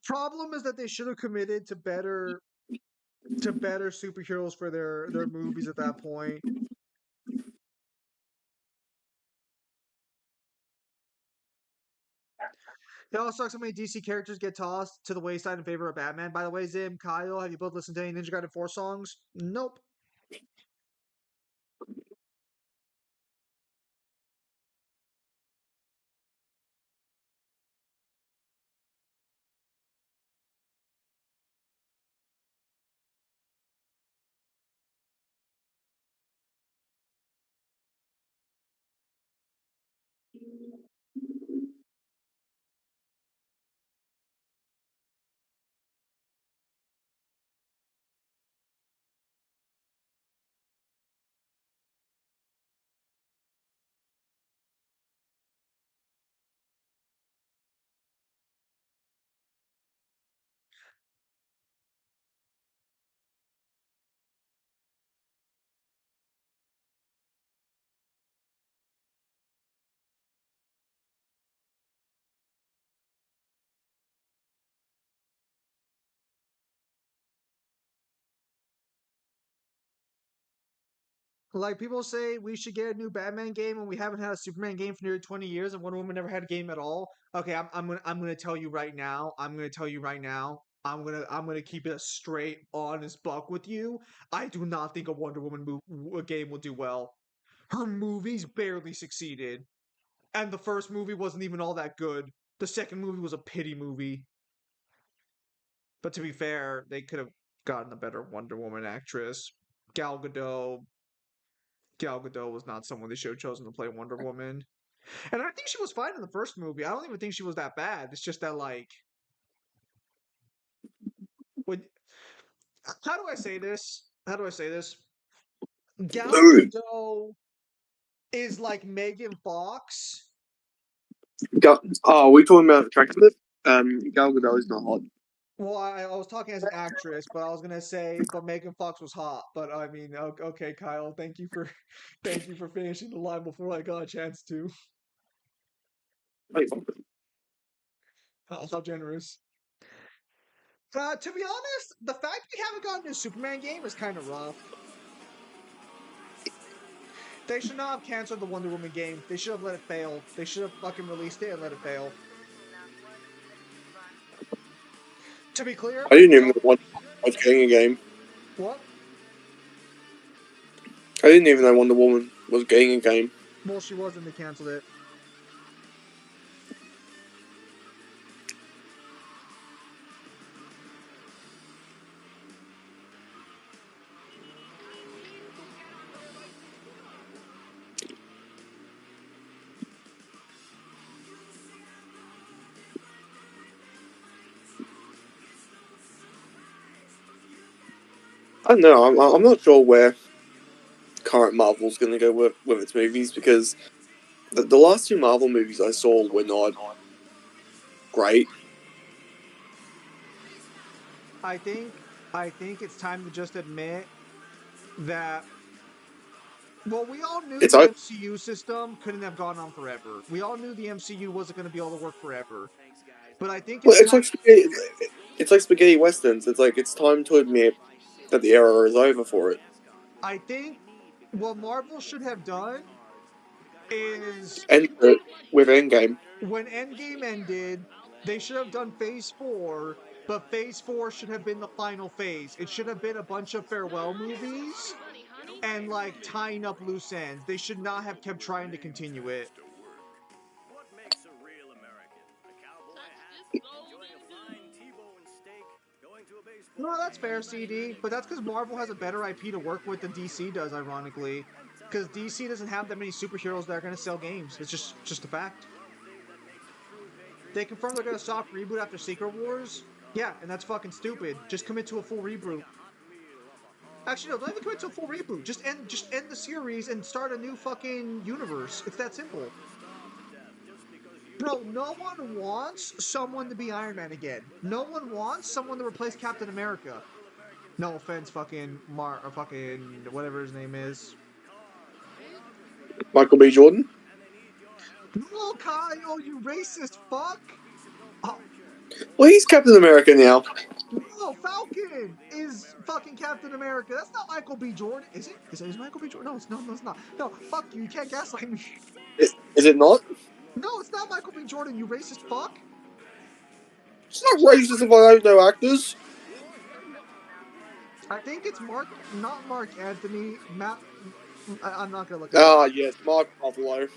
Speaker 1: Problem is that they should have committed to better superheroes for their movies at that point. It also sucks how many DC characters get tossed to the wayside in favor of Batman. By the way, Zim, Kyle, have you both listened to any Ninja Gaiden 4 songs? Nope. Like people say we should get a new Batman game and we haven't had a Superman game for nearly 20 years and Wonder Woman never had a game at all. Okay, I'm gonna tell you right now. I'm gonna tell you right now. I'm gonna keep it a straight, honest buck with you. I do not think a Wonder Woman game will do well. Her movies barely succeeded, and the first movie wasn't even all that good. The second movie was a pity movie. But to be fair, they could have gotten a better Wonder Woman actress. Gal Gadot Gal Gadot was not someone they should have chosen to play Wonder Woman. And I think she was fine in the first movie. I don't even think she was that bad. It's just that like when how do I say this? How do I say this? Gal Gadot is like Megan Fox.
Speaker 2: Are we talking about attractiveness? Gal Gadot is not hot.
Speaker 1: Well, I was talking as an actress, but I was gonna say, but Megan Fox was hot. But I mean, okay, Kyle, thank you for, thank you for finishing the line before I got a chance to.
Speaker 2: Wait,
Speaker 1: How generous. To be honest, the fact we haven't gotten a Superman game is kind of rough. They should not have canceled the Wonder Woman game. They should have let it fail. They should have fucking released it and let it fail. To be clear,
Speaker 2: I didn't even know Wonder Woman was getting a game.
Speaker 1: what?
Speaker 2: I didn't even know Wonder Woman was getting a game.
Speaker 1: Well, she wasn't. They canceled it.
Speaker 2: I don't know. I'm not sure where current Marvel's going to go with its movies because the last two Marvel movies I saw were not great.
Speaker 1: I think it's time to just admit that. Well, we all knew
Speaker 2: It's
Speaker 1: the
Speaker 2: like
Speaker 1: MCU system couldn't have gone on forever. We all knew the MCU wasn't going to be able to work forever. But I think it's
Speaker 2: it's
Speaker 1: time.
Speaker 2: like spaghetti. It's like spaghetti westerns. It's like it's time to admit that the era is over for it.
Speaker 1: I think what Marvel should have done is
Speaker 2: And with Endgame,
Speaker 1: when Endgame ended, they should have done Phase 4, but Phase 4 should have been the final phase. It should have been a bunch of farewell movies and like tying up loose ends. They should not have kept trying to continue it.
Speaker 3: What makes a real American? A cowboy hat, enjoying a fine T-bone steak, going to a baseball
Speaker 1: No, that's
Speaker 3: game,
Speaker 1: fair, CD, but that's because Marvel has a better IP to work with than DC does, ironically. Because DC doesn't have that many superheroes that are going to sell games. It's just a fact. They confirmed they're going to soft reboot after Secret Wars. Yeah, and that's fucking stupid. Just commit to a full reboot. Actually, no, don't even commit to a full reboot. Just end the series and start a new fucking universe. It's that simple. Bro, no one wants someone to be Iron Man again. No one wants someone to replace Captain America. No offense, fucking or fucking whatever his name is.
Speaker 2: Michael B. Jordan.
Speaker 1: No, Kyle, you racist fuck. Oh,
Speaker 2: Well, he's Captain America now.
Speaker 1: No, Falcon is fucking Captain America. That's not Michael B. Jordan. Is it? Is Michael B. Jordan? No, it's not. No, fuck you. You can't gaslight me.
Speaker 2: Is it not?
Speaker 1: No, it's not Michael B. Jordan, you racist fuck.
Speaker 2: It's not racist if I don't know actors.
Speaker 1: I think it's not Mark Anthony. I'm not gonna look it up.
Speaker 2: Ah, yes, Mark Ruffalo.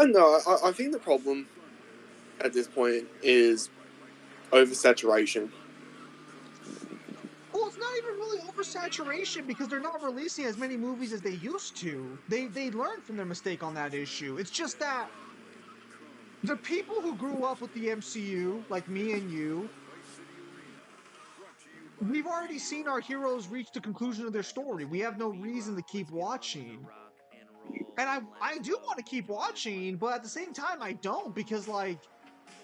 Speaker 2: I don't know. I think the problem at this point is oversaturation.
Speaker 1: Well, it's not even really oversaturation because they're not releasing as many movies as they used to. They learned from their mistake on that issue. It's just that the people who grew up with the MCU, like me and you, we've already seen our heroes reach the conclusion of their story. We have no reason to keep watching. And I do want to keep watching, but at the same time I don't because like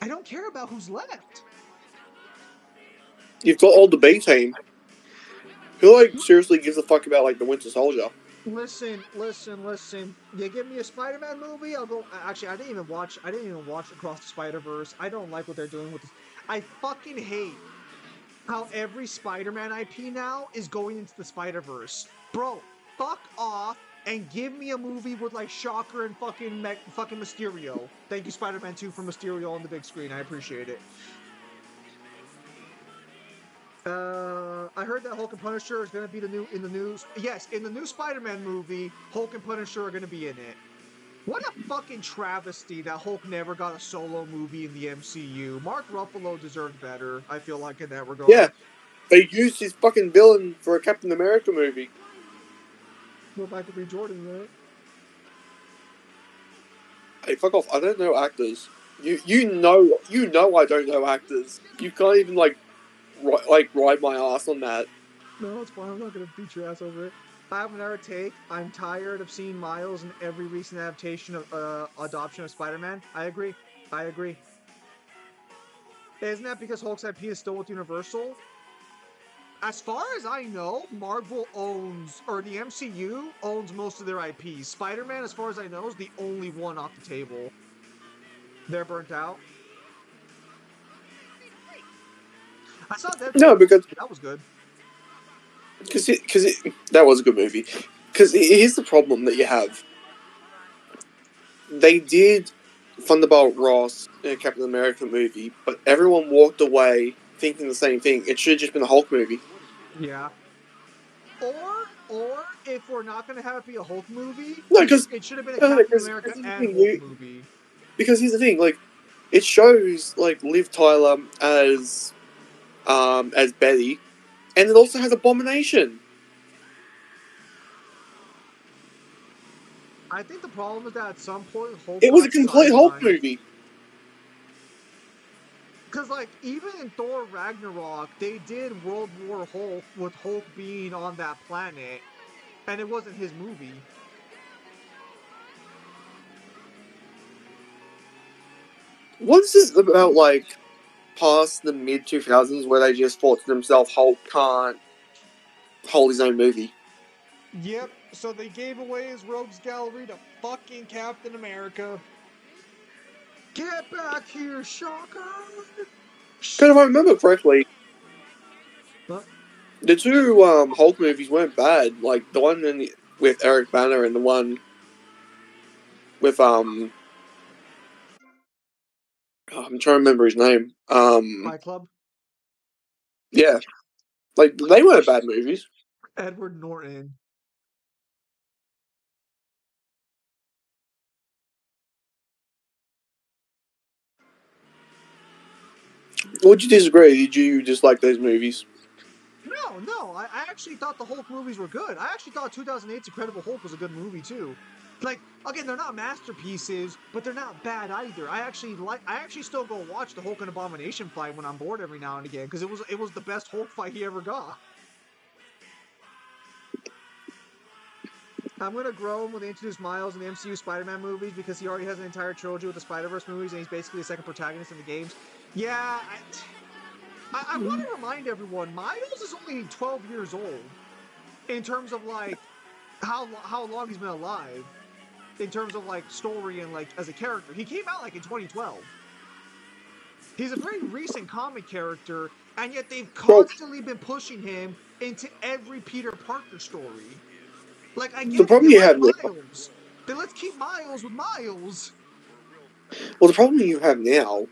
Speaker 1: I don't care about who's left.
Speaker 2: You've got all the B team. Who like seriously gives a fuck about like the Winter Soldier?
Speaker 1: Listen. You give me a Spider-Man movie, I'll go. Actually, I didn't even watch Across the Spider-Verse. I don't like what they're doing with this. I fucking hate how every Spider-Man IP now is going into the Spider-Verse. Bro, fuck off and give me a movie with like Shocker and fucking Mysterio. Thank you, Spider-Man 2 for Mysterio on the big screen. I appreciate it. I heard that Hulk and Punisher is going to be in the news. Yes, in the new Spider-Man movie, Hulk and Punisher are going to be in it. What a fucking travesty that Hulk never got a solo movie in the MCU. Mark Ruffalo deserved better, I feel like, in that regard.
Speaker 2: Yeah, they used his fucking villain for a Captain America movie.
Speaker 1: Well, Michael B. Jordan, right?
Speaker 2: Hey, fuck off! I don't know actors. You know I don't know actors. You can't even like ride my ass on that.
Speaker 1: No, it's fine. I'm not gonna beat your ass over it. I have another take. I'm tired of seeing Miles in every recent adaptation of adoption of Spider-Man. I agree. Isn't that because Hulk's IP is still with Universal? As far as I know, Marvel owns, or the MCU owns most of their IPs. Spider-Man, as far as I know, is the only one off the table. They're burnt out. I saw Deadpool.
Speaker 2: No, because
Speaker 1: that was good.
Speaker 2: Because that was a good movie. Because here's the problem that you have. They did Thunderbolt Ross in a Captain America movie, but everyone walked away thinking the same thing. It should have just been a Hulk movie.
Speaker 1: Yeah. Or if we're not going to have it be a Hulk movie,
Speaker 2: No, because
Speaker 1: it should have been a Captain America and Hulk movie.
Speaker 2: Because here's the thing, like, it shows like Liv Tyler as Betty, and it also has Abomination.
Speaker 1: I think the problem is that at some point Hulk.
Speaker 2: It was a complete Hulk movie.
Speaker 1: Because, like, even in Thor Ragnarok, they did World War Hulk with Hulk being on that planet, and it wasn't his movie.
Speaker 2: What's this about, like, past the mid-2000s where they just thought to themselves, Hulk can't hold his own movie?
Speaker 1: Yep, so they gave away his rogues gallery to fucking Captain America. Get back here, Shocker!
Speaker 2: Because if I remember correctly,
Speaker 1: What?
Speaker 2: the two Hulk movies weren't bad. Like, the one with Eric Banner and the one with, I'm trying to remember his name.
Speaker 1: Fight Club?
Speaker 2: Yeah. Like, they weren't bad movies.
Speaker 1: Edward Norton.
Speaker 2: Would you disagree? Did you dislike those movies?
Speaker 1: No. I actually thought the Hulk movies were good. I actually thought 2008's Incredible Hulk was a good movie too. Like, again, they're not masterpieces, but they're not bad either. I actually still go watch the Hulk and Abomination fight when I'm bored every now and again because it was the best Hulk fight he ever got. I'm gonna grow him when they introduce Miles in the MCU Spider-Man movies because he already has an entire trilogy with the Spider-Verse movies, and he's basically the second protagonist in the games. Yeah, I want to remind everyone, Miles is only 12 years old in terms of like how long he's been alive. In terms of like story and like as a character, he came out like in 2012. He's a very recent comic character, and yet they've
Speaker 2: Well,
Speaker 1: constantly been pushing him into every Peter Parker story. Like, I
Speaker 2: the
Speaker 1: get it. They
Speaker 2: problem you
Speaker 1: like
Speaker 2: have now,
Speaker 1: Miles. Then let's keep Miles with Miles.
Speaker 2: well, the problem you have now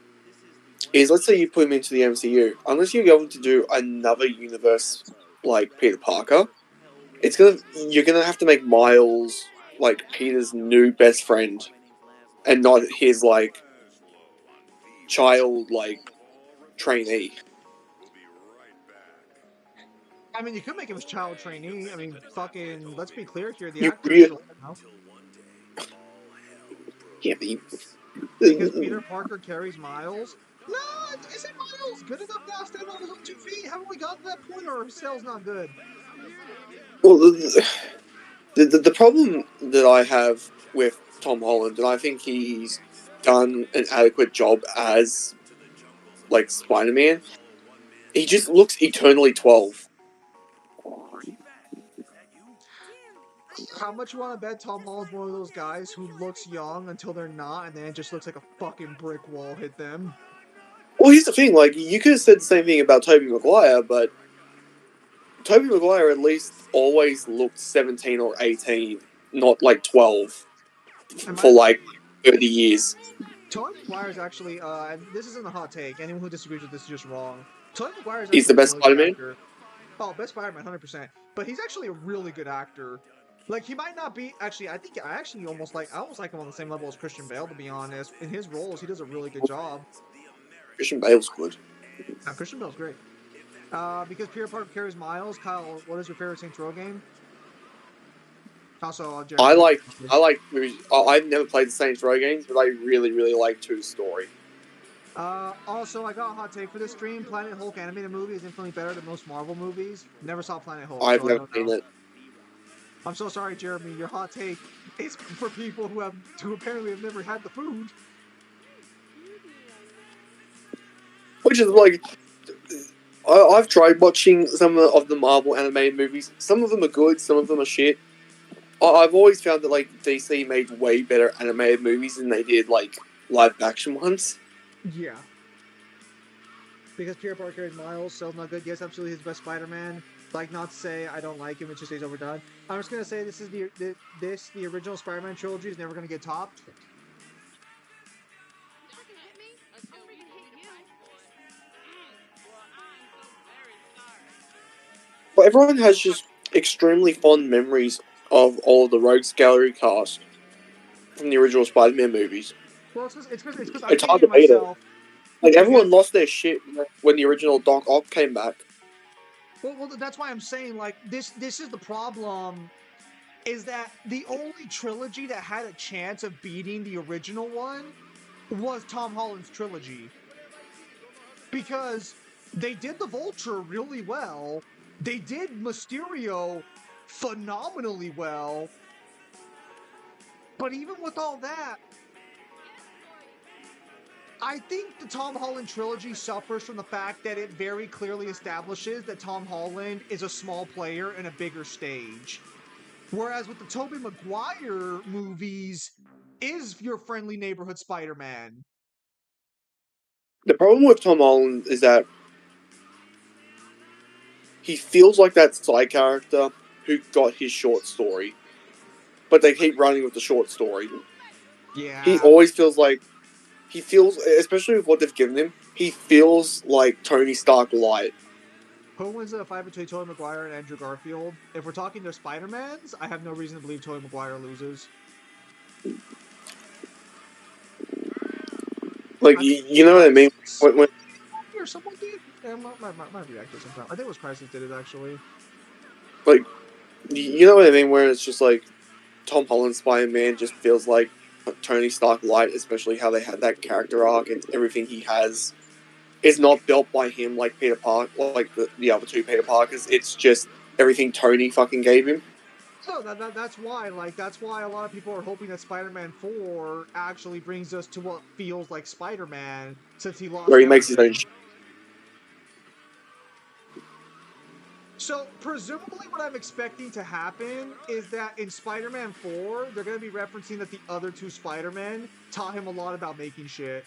Speaker 2: is, let's say you put him into the MCU, unless you're going to do another universe like Peter Parker, you're gonna have to make Miles like Peter's new best friend, and not his like child like trainee.
Speaker 1: I mean, you could make him his child trainee. I mean, fucking, let's be clear here. The
Speaker 2: You,
Speaker 1: actor is
Speaker 2: you
Speaker 1: still now.
Speaker 2: yeah,
Speaker 1: Because Peter Parker carries Miles. No, isn't Miles good enough now to stand on his own 2 feet? Haven't we gotten to that point, or his sales not good?
Speaker 2: well, the problem that I have with Tom Holland, and I think he's done an adequate job as like Spider-Man, he just looks eternally 12.
Speaker 1: How much you want to bet Tom Holland's one of those guys who looks young until they're not, and then it just looks like a fucking brick wall hit them?
Speaker 2: Well, here's the thing, like, you could have said the same thing about Tobey Maguire, but Tobey Maguire at least always looked 17 or 18, not like 12 for like 30 years.
Speaker 1: Tobey Maguire is actually, and this isn't a hot take. Anyone who disagrees with this is just wrong. Tobey Maguire is
Speaker 2: He's the
Speaker 1: actually a
Speaker 2: best
Speaker 1: really good
Speaker 2: Spider-Man.
Speaker 1: actor. Oh, best Spider-Man, 100%. But he's actually a really good actor. Like, he might not be, actually, I almost like him on the same level as Christian Bale, to be honest. In his roles, he does a really good job.
Speaker 2: Christian Bale's good.
Speaker 1: Christian Bale's great. Because Peter Parker carries Miles. Kyle, what is your favorite Saints Row game? Also,
Speaker 2: I like I've never played the Saints Row games, but I really, really like 2's story.
Speaker 1: Also, I got a hot take for this stream. Planet Hulk animated movie is infinitely better than most Marvel movies. Never saw Planet Hulk.
Speaker 2: I've
Speaker 1: so
Speaker 2: never seen it.
Speaker 1: I'm so sorry, Jeremy. Your hot take is for people who apparently have never had the food.
Speaker 2: Which is like, I've tried watching some of the Marvel animated movies. Some of them are good, some of them are shit. I've always found that like DC made way better animated movies than they did like live action ones.
Speaker 1: Yeah. Because Peter Parker is Miles, so not good. Yes, absolutely his best Spider-Man. Like, not to say I don't like him, it just stays overdone. I'm just gonna say this is the original Spider-Man trilogy is never gonna get topped.
Speaker 2: But everyone has just extremely fond memories of all of the Rogues Gallery cast from the original Spider-Man movies.
Speaker 1: Well, it's because I'm
Speaker 2: It's hard
Speaker 1: thinking
Speaker 2: to beat it.
Speaker 1: myself.
Speaker 2: Like, everyone lost their shit when the original Doc Ock came back.
Speaker 1: Well, that's why I'm saying, like, this is the problem, is that the only trilogy that had a chance of beating the original one was Tom Holland's trilogy. Because they did the Vulture really well, they did Mysterio phenomenally well, but even with all that, I think the Tom Holland trilogy suffers from the fact that it very clearly establishes that Tom Holland is a small player in a bigger stage. Whereas with the Tobey Maguire movies, is your friendly neighborhood Spider-Man.
Speaker 2: The problem with Tom Holland is that he feels like that side character who got his short story, but they keep running with the short story.
Speaker 1: Yeah.
Speaker 2: He always feels like, especially with what they've given him, he feels like Tony Stark light.
Speaker 1: Who wins a fight between Tobey Maguire and Andrew Garfield? If we're talking their Spider-Mans, I have no reason to believe Tobey Maguire loses.
Speaker 2: Like, you know what I mean? When
Speaker 1: Or someone did? Yeah, might react to sometime. I think it was Crisis did it, actually.
Speaker 2: Like, you know what I mean? Where it's just like, Tom Holland's Spider-Man just feels like Tony Stark light, especially how they had that character arc and everything he has is not built by him like Peter Parker, like the other two Peter Parkers. It's just everything Tony fucking gave him.
Speaker 1: So that's why, like, that's why a lot of people are hoping that Spider-Man 4 actually brings us to what feels like Spider-Man since he lost
Speaker 2: where he makes his own.
Speaker 1: everything. So presumably, what I'm expecting to happen is that in Spider-Man 4, they're going to be referencing that the other two Spider-Men taught him a lot about making shit.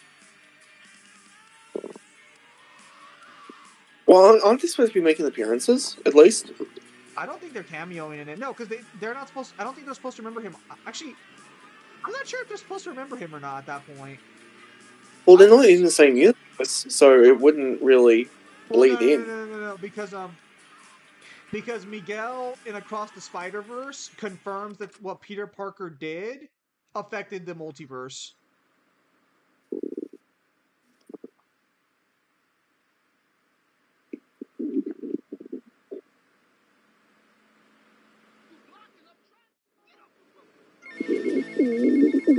Speaker 2: Well, aren't they supposed to be making appearances at least?
Speaker 1: I don't think they're cameoing in it. No, because they're not supposed. I don't think they're supposed to remember him. Actually, I'm not sure if they're supposed to remember him or not at that point.
Speaker 2: Well, they're not in the same universe, so it wouldn't really bleed in.
Speaker 1: No, because Miguel in Across the Spider-Verse confirms that what Peter Parker did affected the multiverse.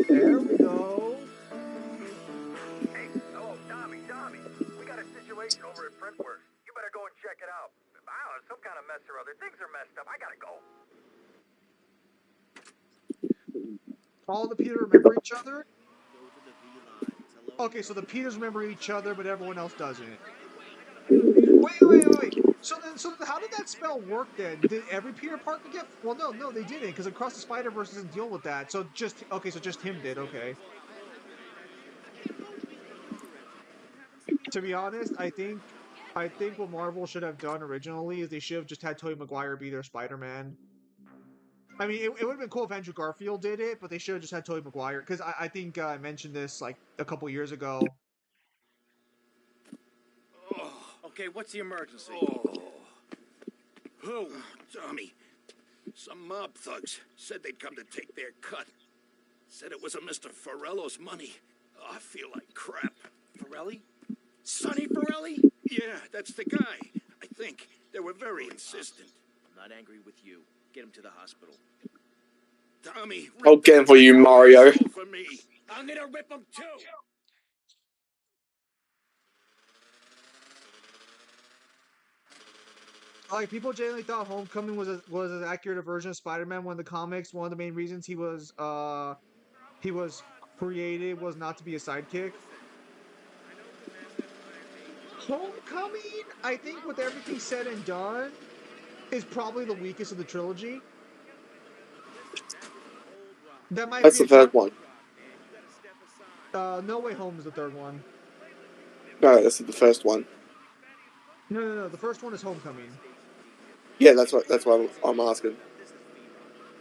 Speaker 1: There we go.
Speaker 3: Hey, hello, Tommy. We got a situation over at Printworks. You better go and check it out. I don't know, some kind of mess or other. Things are messed up. I gotta go.
Speaker 1: All the Peter remember each other? Okay, so the Peters remember each other, but everyone else doesn't. Wait. So how did that spell work then? Did every Peter Parker get? Well, no, they didn't, because Across the Spider-Verse doesn't deal with that. So just him did. Okay. To be honest, I think what Marvel should have done originally is they should have just had Tobey Maguire be their Spider-Man. I mean, it would have been cool if Andrew Garfield did it, but they should have just had Tobey Maguire, because I think I mentioned this like a couple years ago.
Speaker 9: Okay, what's the emergency?
Speaker 6: Oh, Tommy. Some mob thugs said they'd come to take their cut. Said it was a Mr. Forello's money. Oh, I feel like crap.
Speaker 9: Forelli?
Speaker 6: Sonny Forelli? Yeah, that's the guy. I think. They were very insistent.
Speaker 9: I'm not angry with you. Get him to the hospital.
Speaker 6: Tommy,
Speaker 2: I'll get him for you, Mario.
Speaker 6: For me.
Speaker 9: I'm gonna rip him too!
Speaker 1: Like, people generally thought Homecoming was as accurate a version of Spider-Man when the comics, one of the main reasons he was created was not to be a sidekick. Homecoming, I think with everything said and done, is probably the weakest of the trilogy. That might
Speaker 2: That's
Speaker 1: be
Speaker 2: the third one.
Speaker 1: No Way Home is the third one.
Speaker 2: No, that's the first one.
Speaker 1: No. The first one is Homecoming.
Speaker 2: Yeah, that's what I'm asking.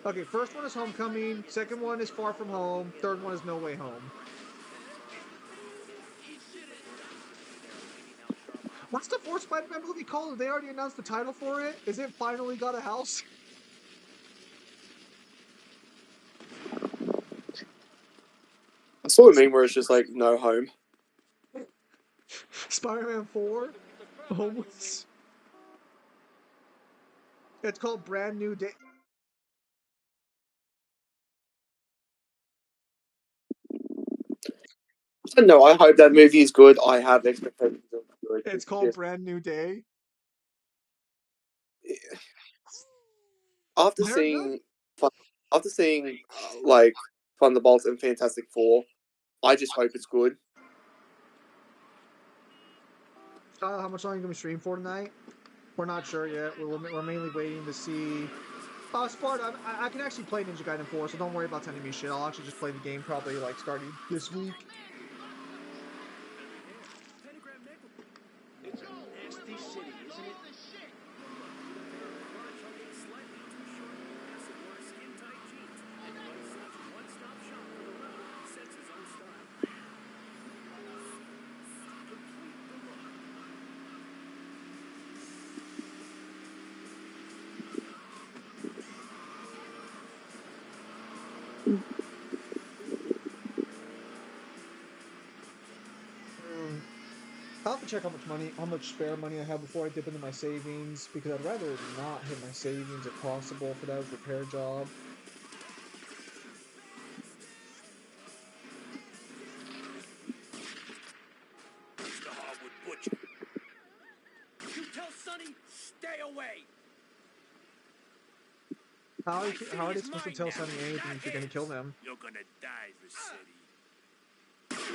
Speaker 1: Okay, first one is Homecoming. Second one is Far From Home. Third one is No Way Home. What's the fourth Spider-Man movie called? Have they already announced the title for it? Is it Finally Got a House?
Speaker 2: I saw a meme where it's just like no home.
Speaker 1: Spider-Man 4? Homeless? It's called Brand New Day.
Speaker 2: No, I hope that movie is good. I have expectations of it.
Speaker 1: It's called Brand New Day.
Speaker 2: After seeing like Thunderbolts and Fantastic Four, I just hope it's good.
Speaker 1: How much longer are you going to stream for tonight? We're not sure yet. We're mainly waiting to see. Sparta, I can actually play Ninja Gaiden 4, so don't worry about sending me shit. I'll actually just play the game probably like starting this week.
Speaker 9: It's a nasty city, isn't it?
Speaker 1: I'll have to check how much spare money I have before I dip into my savings, because I'd rather not hit my savings if possible for that repair job.
Speaker 6: Mr. Harwood Butcher.
Speaker 9: You tell Sonny, stay away!
Speaker 1: How are they supposed to tell Sonny anything if you're gonna kill them?
Speaker 3: You're gonna die, Rossetti.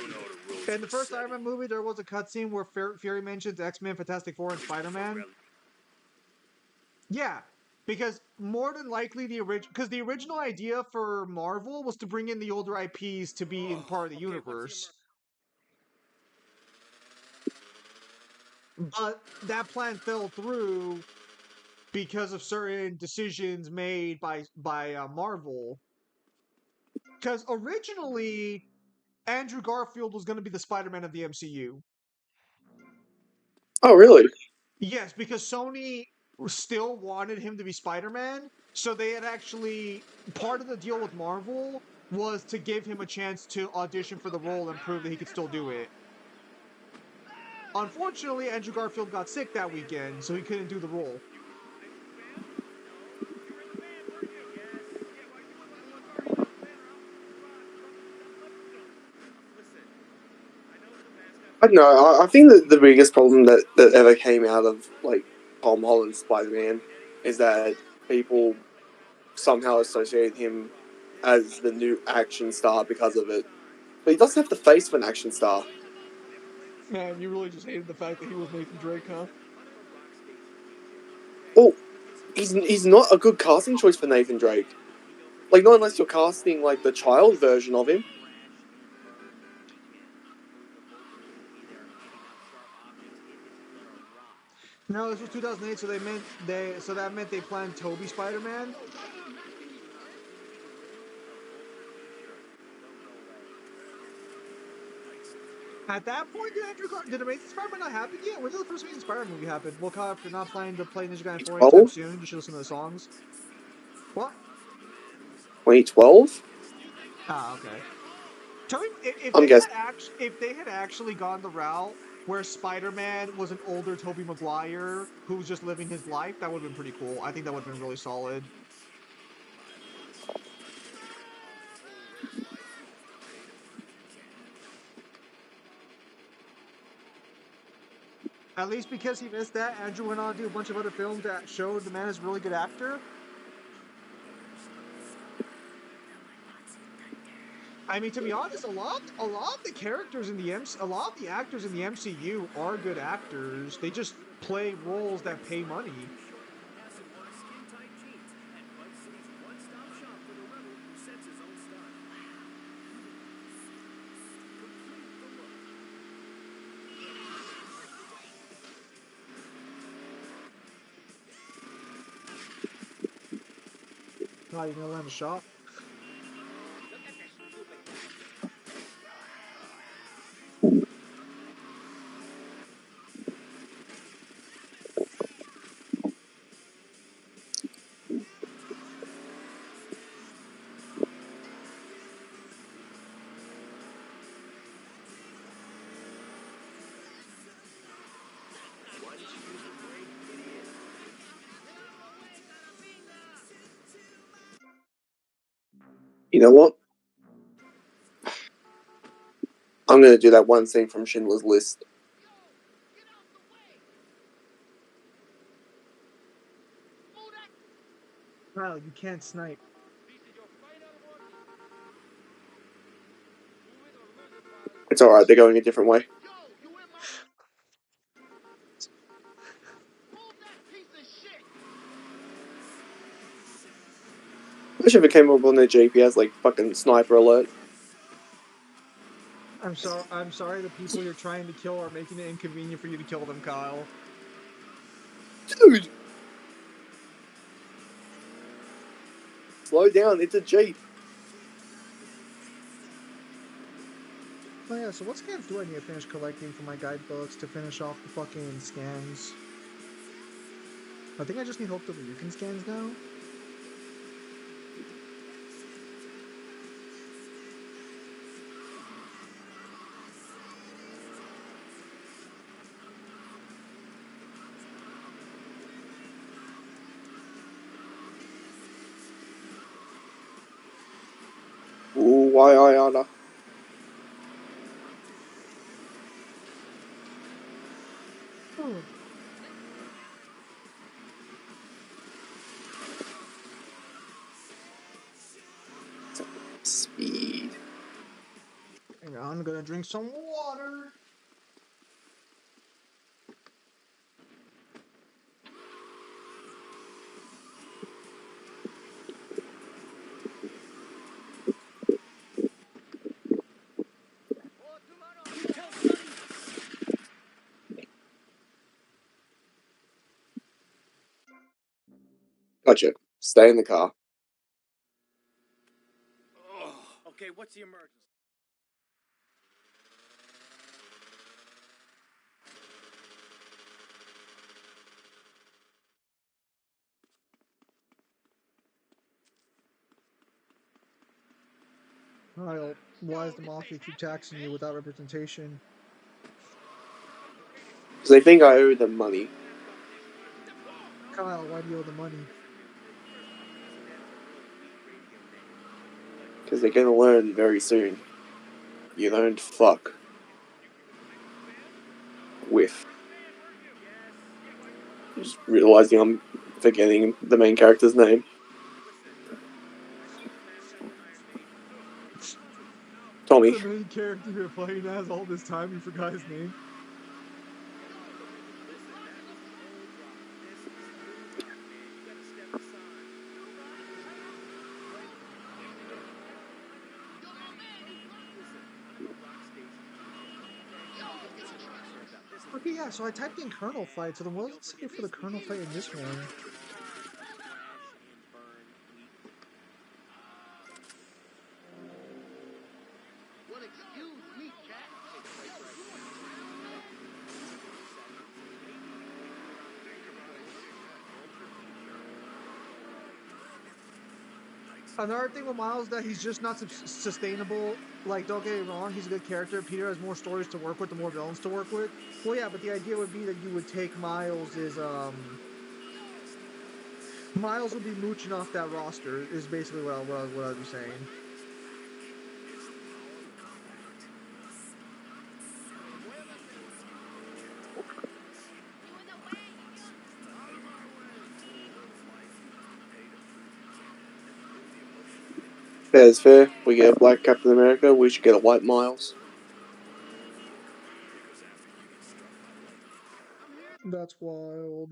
Speaker 3: You know the rules,
Speaker 1: In the first Iron
Speaker 3: Rossetti.
Speaker 1: Man movie, there was a cutscene where Fury mentions X-Men, Fantastic Four, and Spider-Man. Yeah, because more than likely the original idea for Marvel was to bring in the older IPs to be in part of the universe. But that plan fell through because of certain decisions made by Marvel. Because originally Andrew Garfield was going to be the Spider-Man of the MCU.
Speaker 2: Oh, really?
Speaker 1: Yes, because Sony still wanted him to be Spider-Man, so they had actually part of the deal with Marvel was to give him a chance to audition for the role and prove that he could still do it. Unfortunately, Andrew Garfield got sick that weekend, so he couldn't do the role.
Speaker 2: I don't know. I think that the biggest problem that ever came out of like Tom Holland's Spider-Man is that people somehow associate him as the new action star because of it. But he doesn't have the face of an action star.
Speaker 1: Man, you really just hated the fact that he was Nathan Drake, huh?
Speaker 2: Well, he's not a good casting choice for Nathan Drake. Like, not unless you're casting like the child version of him.
Speaker 1: No, this was 2008, so that meant they planned Toby Spider-Man. At that point, did Amazing Spider-Man not happen yet? When did the first Amazing Spider-Man movie happen? Well, Kyle, if you're not planning to play Ninja Gaiden 4 anytime
Speaker 2: 2012?
Speaker 1: soon, you should listen to the songs. What?
Speaker 2: 2012?
Speaker 1: Ah, okay. Tell me
Speaker 2: I'm guessing.
Speaker 1: if they had actually gone the route where Spider-Man was an older Tobey Maguire who was just living his life, that would have been pretty cool. I think that would have been really solid. At least because he missed that, Andrew went on to do a bunch of other films that showed the man is a really good actor. I mean, to be honest, a lot of the characters in the a lot of the actors in the MCU are good actors. They just play roles that pay money. Oh, you're gonna land a shot?
Speaker 2: You know what? I'm gonna do that one scene from Schindler's List.
Speaker 1: Kyle, you can't snipe.
Speaker 2: It's alright, they're going a different way. Imagine if it came up on their GPS like fucking sniper alert.
Speaker 1: I'm sorry. The people you're trying to kill are making it inconvenient for you to kill them, Kyle.
Speaker 2: Dude! Slow down, it's a Jeep.
Speaker 1: Oh yeah. So what scans do I need to finish collecting for my guidebooks to finish off the fucking scans? I think I just need Hope the Ryukin scans now.
Speaker 2: Ooh, why Ayana?
Speaker 1: Oh. I'm gonna drink some water.
Speaker 2: Gotcha. Stay in the car.
Speaker 9: Okay, what's the emergency?
Speaker 1: Kyle, why does the mafia keep taxing you without representation?
Speaker 2: Because they think I owe them money.
Speaker 1: Kyle, why do you owe the money?
Speaker 2: Because they're gonna learn very soon. You learned fuck. With. Just realizing I'm forgetting the main character's name. Tommy.
Speaker 1: The main character you're playing as all this time, you forgot his name? Okay, yeah, so I typed in Colonel fight, so then what does it say for the Colonel fight in this one? Another thing with Miles is that he's just not sustainable. Like, don't get me wrong, he's a good character. Peter has more stories to work with, the more villains to work with. Well, yeah, but the idea would be that you would take Miles would be mooching off that roster. Is basically what I'd be saying.
Speaker 2: Fair is fair. We get a black Captain America, we should get a white Miles.
Speaker 1: That's wild.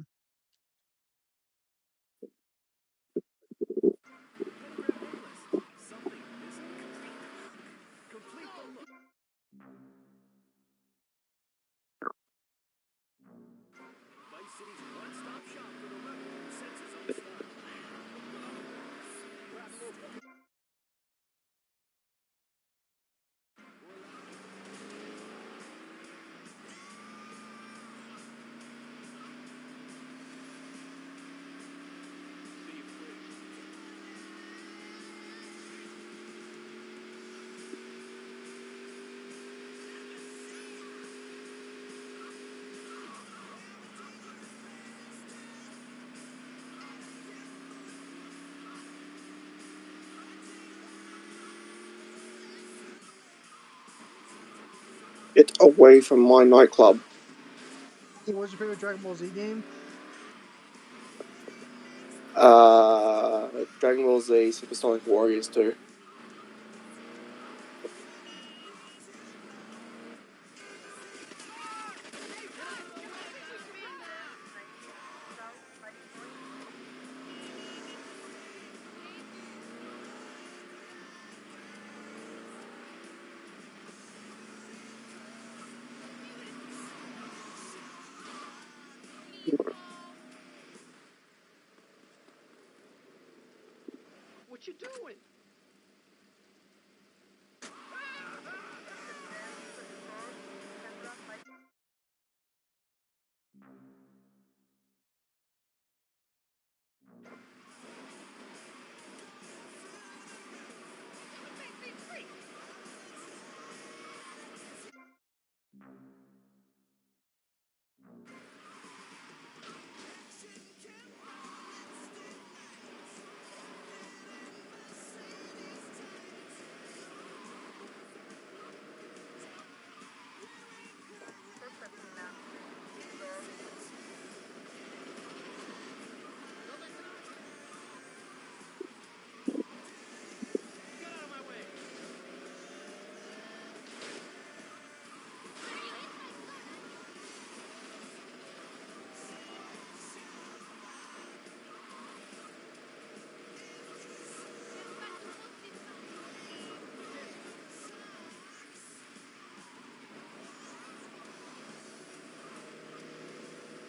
Speaker 2: Get away from my nightclub.
Speaker 1: Hey, what's your favorite Dragon Ball Z game?
Speaker 2: Dragon Ball Z Supersonic Warriors 2.
Speaker 9: What you doing?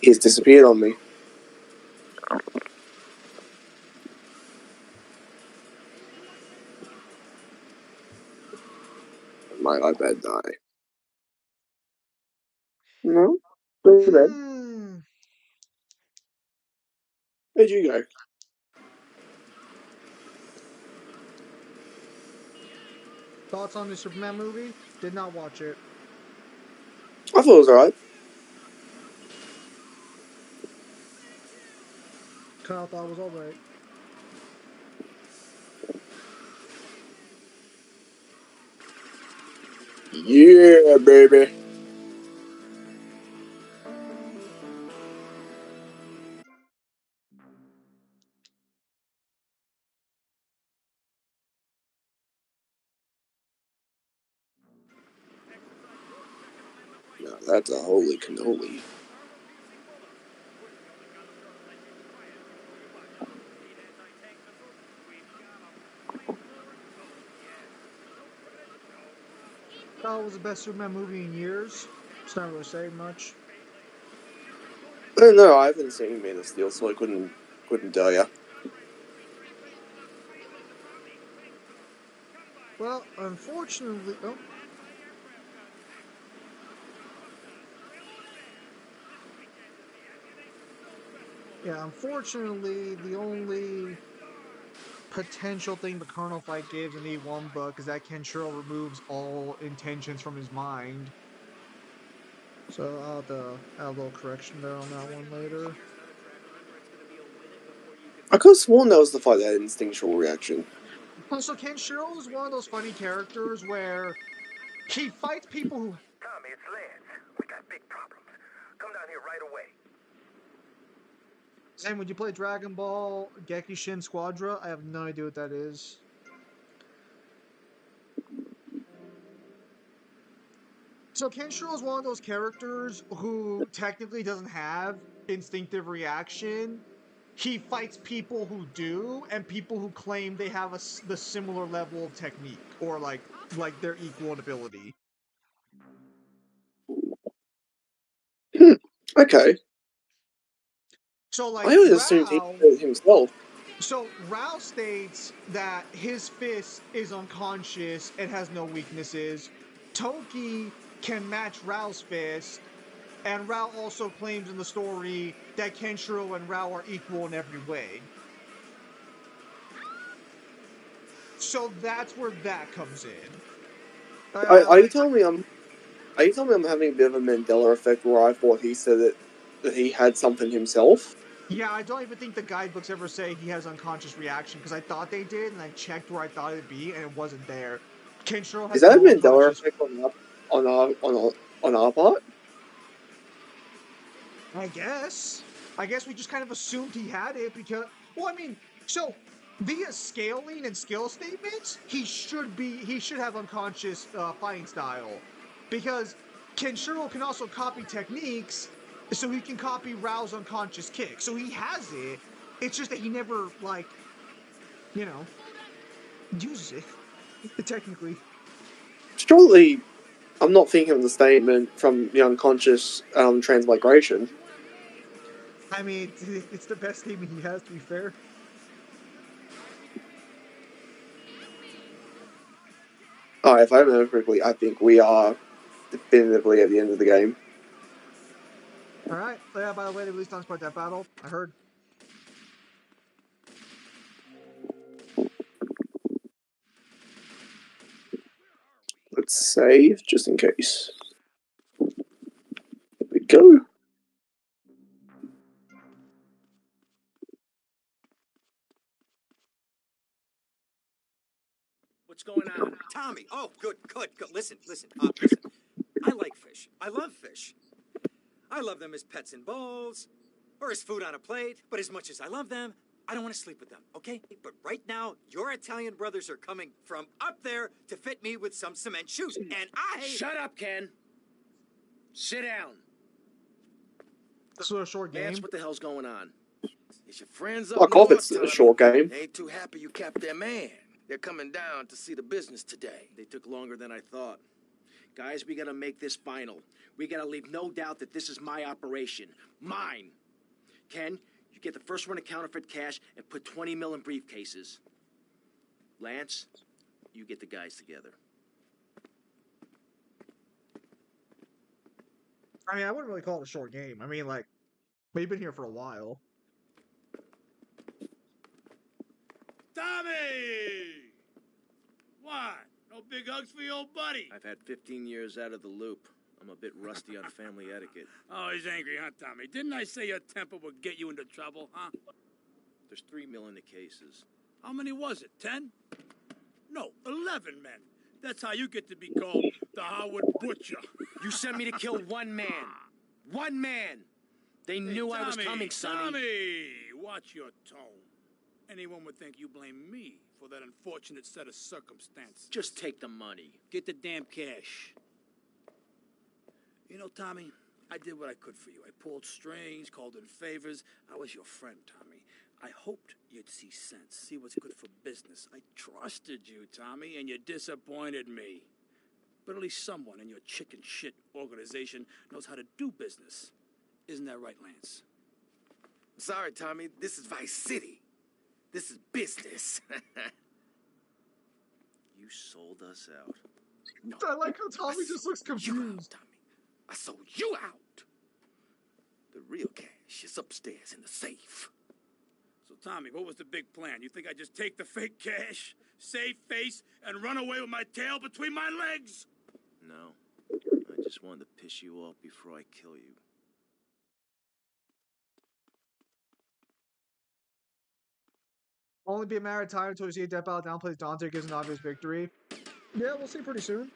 Speaker 2: He's disappeared on me. My iPad die. No? Go to bed. Where'd you go?
Speaker 1: Thoughts on the Superman movie? Did not watch it.
Speaker 2: I thought it was alright.
Speaker 1: Kyle thought it was alright.
Speaker 2: Yeah, baby. Now that's a holy cannoli.
Speaker 1: Thought it was the best Superman movie in years. It's not really saying much.
Speaker 2: I don't know, I haven't seen Man of Steel, so I couldn't tell ya.
Speaker 1: Well, unfortunately, unfortunately, the only potential thing the Colonel fight gives in E1 book is that Kenshiro removes all intentions from his mind. So I'll have to add a little correction there on that one later.
Speaker 2: I could have sworn that was the fight that had instinctual reaction.
Speaker 1: Also, Kenshiro is one of those funny characters where he fights people who.
Speaker 3: Tommy, it's Lance. We got big problems. Come down here right away.
Speaker 1: And would you play Dragon Ball Gekishin Squadra? I have no idea what that is. So Kenshiro is one of those characters who technically doesn't have instinctive reaction. He fights people who do, and people who claim they have the similar level of technique, or like they're equal in ability.
Speaker 2: Okay.
Speaker 1: So like
Speaker 2: I always assumed he did it himself.
Speaker 1: So Rao states that his fist is unconscious and has no weaknesses. Toki can match Rao's fist, and Rao also claims in the story that Kenshiro and Rao are equal in every way. So that's where that comes in.
Speaker 2: Are you telling me I'm having a bit of a Mandela effect where I thought he said that he had something himself?
Speaker 1: Yeah, I don't even think the guidebooks ever say he has unconscious reaction, because I thought they did, and I checked where I thought it'd be, and it wasn't there. Kenshiro has
Speaker 2: Is that a
Speaker 1: no
Speaker 2: Mandela
Speaker 1: unconscious.
Speaker 2: effect on our part?
Speaker 1: I guess. I guess we just kind of assumed he had it because, well, I mean, so via scaling and skill statements, he should have unconscious fighting style, because Kenshiro can also copy techniques, so he can copy Rao's unconscious kick. So he has it. It's just that he never uses it technically.
Speaker 2: Surely, I'm not thinking of the statement from the unconscious transmigration.
Speaker 1: I mean, it's the best statement he has, to be fair.
Speaker 2: Alright, if I remember correctly, I think we are definitively at the end of the game.
Speaker 1: All right. Yeah. By the way, they released on Sport that battle. I heard.
Speaker 2: Let's save just in case. Here we go.
Speaker 9: What's going on?
Speaker 6: Tommy, oh, good. Listen. Listen.
Speaker 9: I like fish. I love fish. I love them as pets in bowls or as food on a plate, but as much as I love them, I don't want to sleep with them, okay? But right now, your Italian brothers are coming from up there to fit me with some cement shoes, and I...
Speaker 8: Shut up, Ken. Sit down.
Speaker 1: This was a short game.
Speaker 8: Lance, what the hell's going on? It's your friends up
Speaker 2: Fuck off,
Speaker 8: north,
Speaker 2: it's a
Speaker 8: Tommy.
Speaker 2: short game.
Speaker 8: They ain't too happy you kept their man. They're coming down to see the business today.
Speaker 9: They took longer than I thought.
Speaker 10: Guys, we gotta make this final. We gotta leave no doubt that this is my operation. Mine. Ken, you get the first run of counterfeit cash and put 20 mil in briefcases. Lance, you get the guys together.
Speaker 1: I mean, I wouldn't really call it a short game. I mean, like, we've been here for a while.
Speaker 11: Tommy! What? No big hugs for your old buddy?
Speaker 10: I've had 15 years out of the loop. I'm a bit rusty on family etiquette.
Speaker 11: Oh, he's angry, huh, Tommy? Didn't I say your temper would get you into trouble, huh?
Speaker 10: There's 3 mil in the cases.
Speaker 11: How many was it? 10? No, 11 men. That's how you get to be called the Howard Butcher.
Speaker 10: You sent me to kill one man. One man. They knew I was coming, Sonny.
Speaker 11: Tommy, watch your tone. Anyone would think you blame me for that unfortunate set of circumstances.
Speaker 10: Just take the money.
Speaker 11: Get the damn cash. You know, Tommy, I did what I could for you. I pulled strings, called in favors. I was your friend, Tommy. I hoped you'd see sense, see what's good for business. I trusted you, Tommy, and you disappointed me. But at least someone in your chicken shit organization knows how to do business. Isn't that right, Lance?
Speaker 10: Sorry, Tommy. This is Vice City. This is business. You sold us out.
Speaker 1: No, I like how Tommy just looks confused.
Speaker 10: Tommy. I sold you out. The real cash is upstairs in the safe.
Speaker 11: So, Tommy, what was the big plan? You think I just take the fake cash, save face, and run away with my tail between my legs?
Speaker 10: No. I just wanted to piss you off before I kill you.
Speaker 1: Only be a matter of time until we see a Death Battle downplays Dante gives an obvious victory. Yeah, we'll see pretty soon.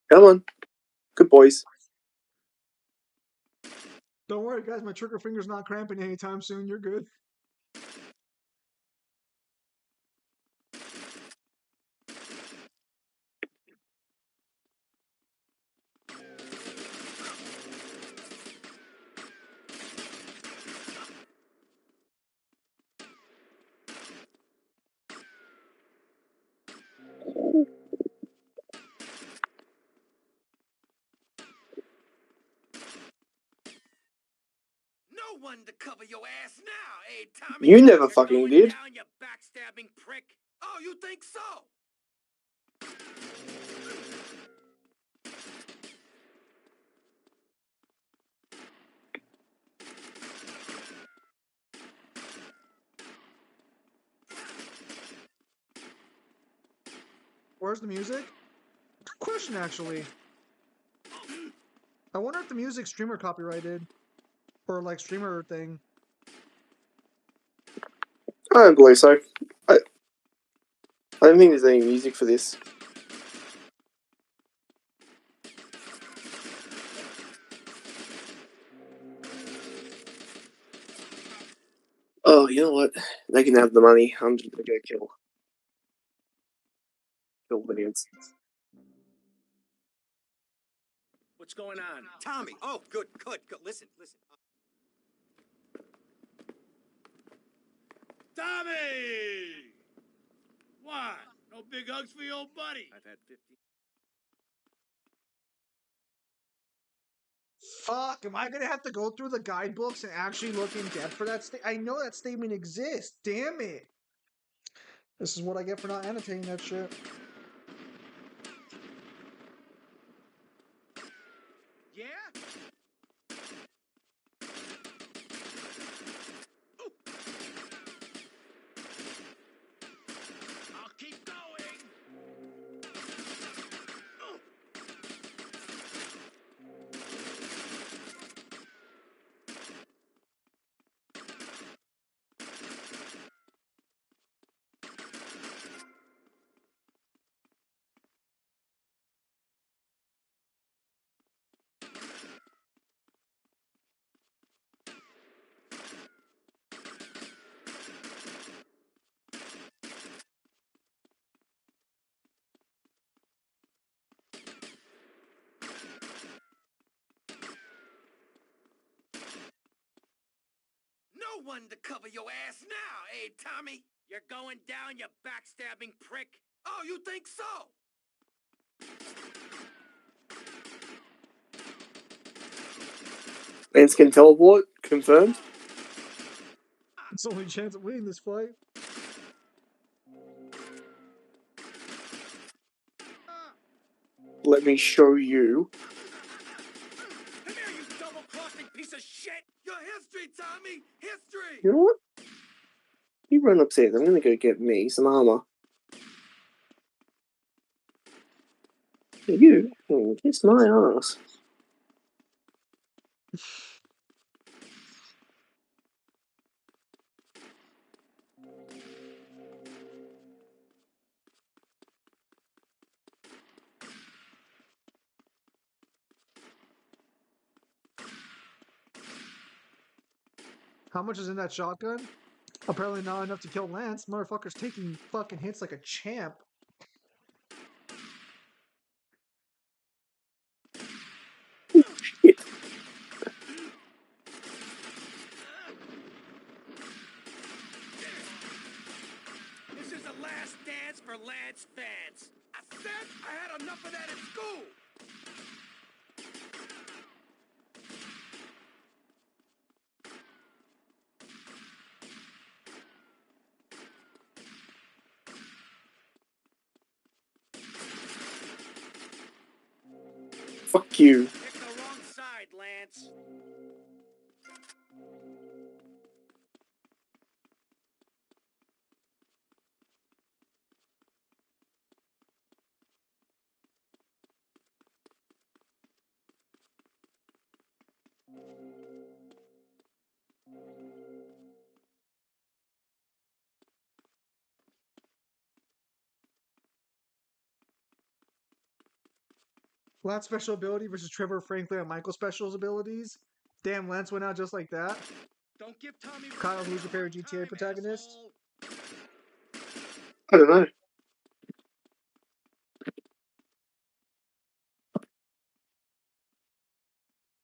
Speaker 2: Come on. Good boys.
Speaker 1: Don't worry, guys. My trigger finger's not cramping anytime soon. You're good.
Speaker 10: No one to cover your ass now, eh, Tommy?
Speaker 2: You never
Speaker 10: You're
Speaker 2: fucking
Speaker 10: going
Speaker 2: did.
Speaker 10: Down, you backstabbing prick. Oh, you think so?
Speaker 1: Where's the music? Good question, actually. I wonder if the music's streamer copyrighted. Or, like, streamer thing.
Speaker 2: I don't believe so. I don't think there's any music for this. Oh, you know what? They can have the money. I'm just gonna go kill minions.
Speaker 10: What's going on?
Speaker 9: Tommy. Oh, good. Listen.
Speaker 11: Tommy! What? No big hugs for your old buddy?
Speaker 10: I've had 15.
Speaker 1: Fuck, am I gonna have to go through the guidebooks and actually look in depth for that I know that statement exists. Damn it. This is what I get for not annotating that shit.
Speaker 10: Yeah? I'll keep one to cover your ass now, eh, Tommy? You're going down, you backstabbing prick. Oh, you think so?
Speaker 2: Lance can teleport. Confirmed.
Speaker 1: It's the only chance of winning this fight.
Speaker 2: Let me show you.
Speaker 10: Come here, you double-crossing piece of shit! Your history, Tommy! History!
Speaker 2: You know what? You run upstairs. I'm gonna go get me some armor. You kiss my ass.
Speaker 1: How much is in that shotgun? Apparently not enough to kill Lance. Motherfucker's taking fucking hits like a champ.
Speaker 2: Shit.
Speaker 10: This is the last dance for Lance fans. I said I had enough of that at school.
Speaker 2: Fuck you.
Speaker 10: Pick the wrong side, Lance.
Speaker 1: Lance special ability versus Trevor Franklin and Michael special abilities. Damn, Lance went out just like that.
Speaker 10: Don't give Tommy
Speaker 1: Kyle, who's your favorite GTA protagonist?
Speaker 10: asshole.
Speaker 2: I don't know.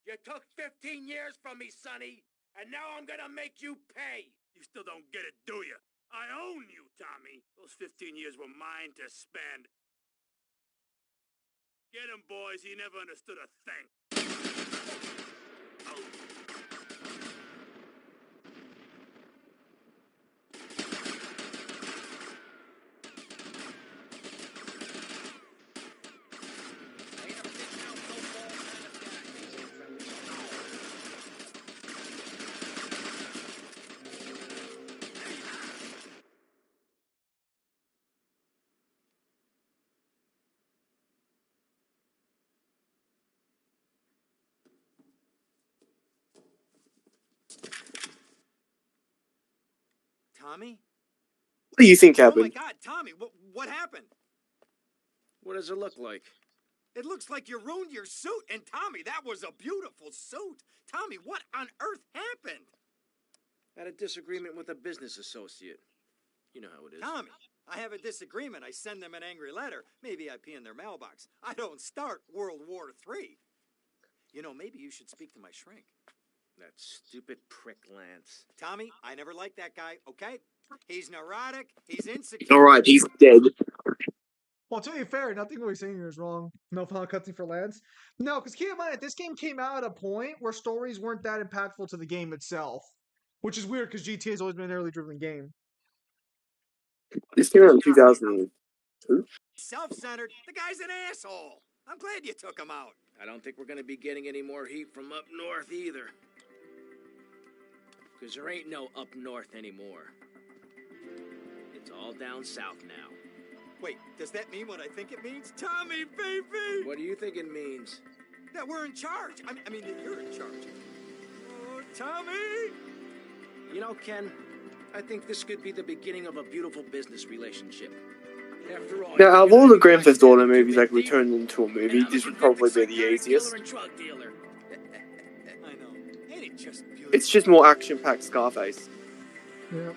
Speaker 10: You took 15 years from me, Sonny, and now I'm gonna make you pay.
Speaker 11: You still don't get it, do you? I own you, Tommy. Those 15 years were mine to spend. Get him, boys. He never understood a thing.
Speaker 9: Tommy?
Speaker 2: What do you think
Speaker 9: Oh my
Speaker 2: happened?
Speaker 9: God, Tommy, what happened?
Speaker 10: What does it look like?
Speaker 9: It looks like you ruined your suit. And Tommy, that was a beautiful suit. Tommy, what on earth happened?
Speaker 10: Had a disagreement with a business associate. You know how it is.
Speaker 9: Tommy, I have a disagreement. I send them an angry letter. Maybe I pee in their mailbox. I don't start World War III. You know, maybe you should speak to my shrink.
Speaker 10: That stupid prick, Lance.
Speaker 9: Tommy, I never liked that guy, okay? He's neurotic. He's insecure.
Speaker 2: Alright, he's dead.
Speaker 1: Well, to be fair, nothing we're saying here is wrong. No final cutscene for Lance. No, because keep in mind, this game came out at a point where stories weren't that impactful to the game itself. Which is weird, because GTA has always been an early driven game.
Speaker 2: This came out in 2002.
Speaker 9: Self-centered. The guy's an asshole. I'm glad you took him out.
Speaker 10: I don't think we're gonna be getting any more heat from up north either. Because there ain't no up north anymore. It's all down south now.
Speaker 9: Wait, does that mean what I think it means? Tommy, baby!
Speaker 10: What do you think it means?
Speaker 9: That we're in charge. I mean, that you're in charge. Oh, Tommy!
Speaker 10: You know, Ken, I think this could be the beginning of a beautiful business relationship. After all,
Speaker 2: Now, out of all the Grand Theft Auto
Speaker 10: movies
Speaker 2: movies that could be turned into a movie, this would probably be the easiest.
Speaker 9: I know. Ain't it just beautiful?
Speaker 2: It's just more action-packed Scarface.
Speaker 1: Yeah.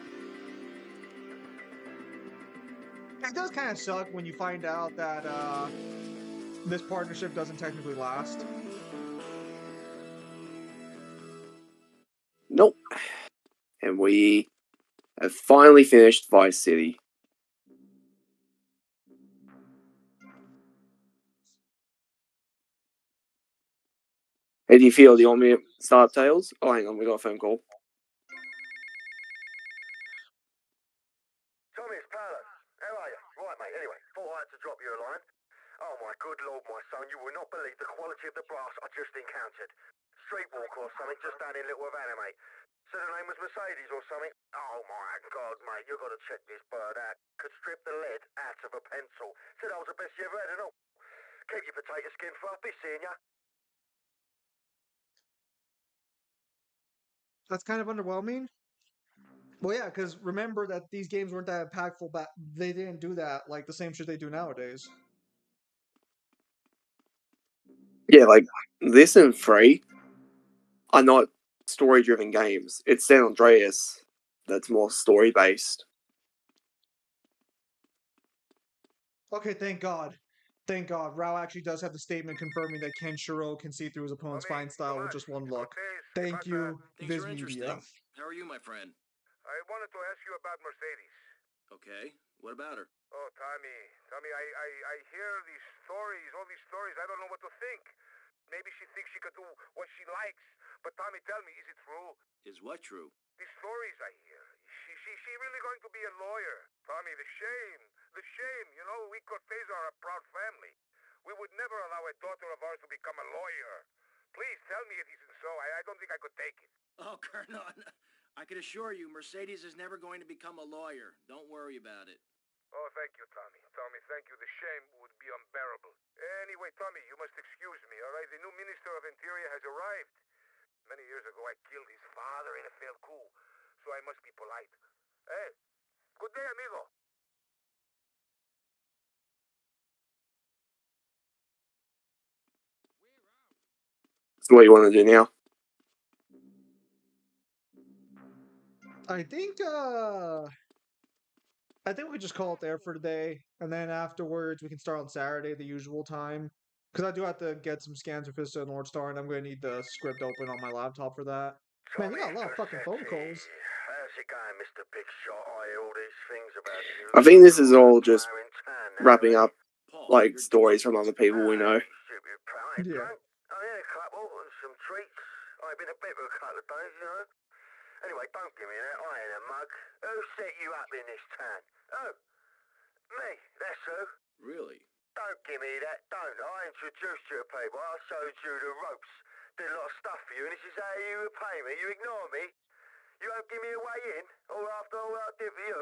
Speaker 1: It does kind of suck when you find out that this partnership doesn't technically last.
Speaker 2: Nope. and we have finally finished Vice City. How do you feel? Do you want me to start up Tails? Oh, hang on, we got a phone call.
Speaker 3: Tommy, it's Paolo. How are you? Right, mate. Anyway, thought I had to drop you a line. Oh, my good lord, my son, you will not believe the quality of the brass I just encountered. Streetwalker or something just down in Little Havana, mate. Said her name was Mercedes or something. Oh, my God, mate, you've got to check this bird out. Could strip the lead out of a pencil. Said I was the best you ever had and all. Keep your potato skin fluffy, seeing ya.
Speaker 1: That's kind of underwhelming. Well, yeah, because remember that these games weren't that impactful, but they didn't do that like the same shit they do nowadays.
Speaker 2: Yeah, like this and 3 are not story-driven games. It's San Andreas that's more story-based.
Speaker 1: Okay, thank God. Thank God. Rao actually does have the statement confirming that Kenshiro can see through his opponent's fine style with just one look. Thank you,
Speaker 10: Things
Speaker 1: Viz
Speaker 10: are
Speaker 1: Media.
Speaker 10: interesting. How are you, my friend?
Speaker 3: I wanted to ask you about Mercedes.
Speaker 10: Okay. What about her?
Speaker 3: Oh, Tommy, I hear these stories, all these stories. I don't know what to think. Maybe she thinks she could do what she likes. But Tommy, tell me, is it true?
Speaker 10: Is what true?
Speaker 3: These stories I hear. She really going to be a lawyer? Tommy, the shame. The shame. You know, we Cortez are a proud family. We would never allow a daughter of ours to become a lawyer. Please tell me it isn't so. I don't think I could take it.
Speaker 10: Oh, Colonel, I can assure you, Mercedes is never going to become a lawyer. Don't worry about it.
Speaker 3: Oh, thank you, Tommy. Tommy, thank you. The shame would be unbearable. Anyway, Tommy, you must excuse me, all right? The new Minister of Interior has arrived. Many years ago, I killed his father in a failed coup, so I must be polite. Hey, good day, amigo.
Speaker 2: So what you want to do now?
Speaker 1: I think we just call it there for today, and then afterwards we can start on Saturday, the usual time. Because I do have to get some scans for Vista and Lord Star, and I'm going to need the script open on my laptop for that. Man, you got a lot of fucking phone calls.
Speaker 3: How's it going, Mr. Big Shot? I hear all these things about you.
Speaker 2: I think this is all just
Speaker 3: Flower in town now,
Speaker 2: wrapping
Speaker 3: eh?
Speaker 2: up like stories from other people we know.
Speaker 3: Stupid pal. I ain't
Speaker 1: Yeah.
Speaker 3: drunk. I had a couple and some treats. I've been a bit for a couple of days, you know. Anyway, don't give me that. I ain't a mug. Who set you up in this town? Oh, me. That's who.
Speaker 10: Really?
Speaker 3: Don't give me that. Don't. I introduced you to people. I showed you the ropes. Did a lot of stuff for you, and this is how you repay me. You ignore me. You won't give me a way in, all after all I did for you.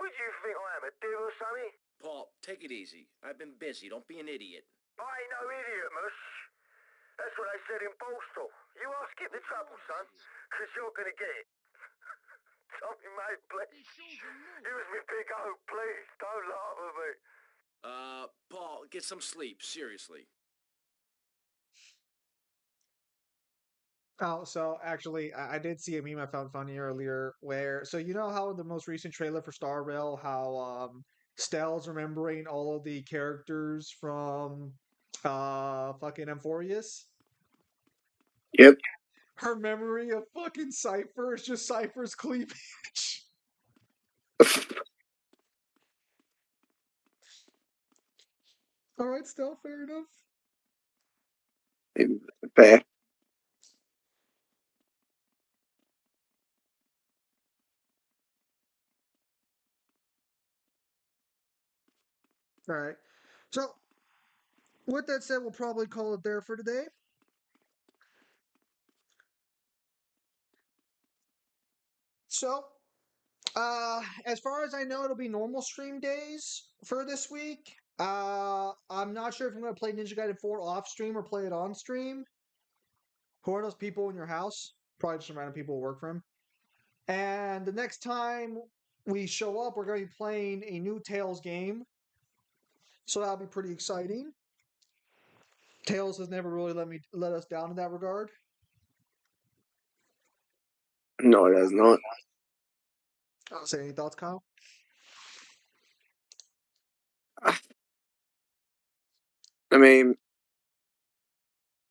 Speaker 3: What do you think I am, a div or something?
Speaker 10: Paul, take it easy. I've been busy. Don't be an idiot.
Speaker 3: I ain't no idiot, Mush. That's what they said in Postal. You are skip the trouble, son, because you're going to get it. Tommy, mate, please. Use me big hope, please. Don't laugh at me.
Speaker 10: Paul, get some sleep. Seriously.
Speaker 1: Oh, so actually, I did see a meme I found funny earlier where, so you know how in the most recent trailer for Star Rail, how Stell's remembering all of the characters from fucking Amphorius?
Speaker 2: Yep.
Speaker 1: Her memory of fucking Cypher is just Cypher's cleavage. All right, Stell, fair enough.
Speaker 2: Fair.
Speaker 1: All right. So, with that said, we'll probably call it there for today. So, as far as I know, it'll be normal stream days for this week. I'm not sure if I'm going to play Ninja Gaiden 4 off stream or play it on stream. Who are those people in your house? Probably just some random people who work for him. And the next time we show up, we're going to be playing a new Tales game. So that'll be pretty exciting. Tales has never really let us down in that regard.
Speaker 2: No, it has not.
Speaker 1: Say any thoughts, Kyle?
Speaker 2: I mean,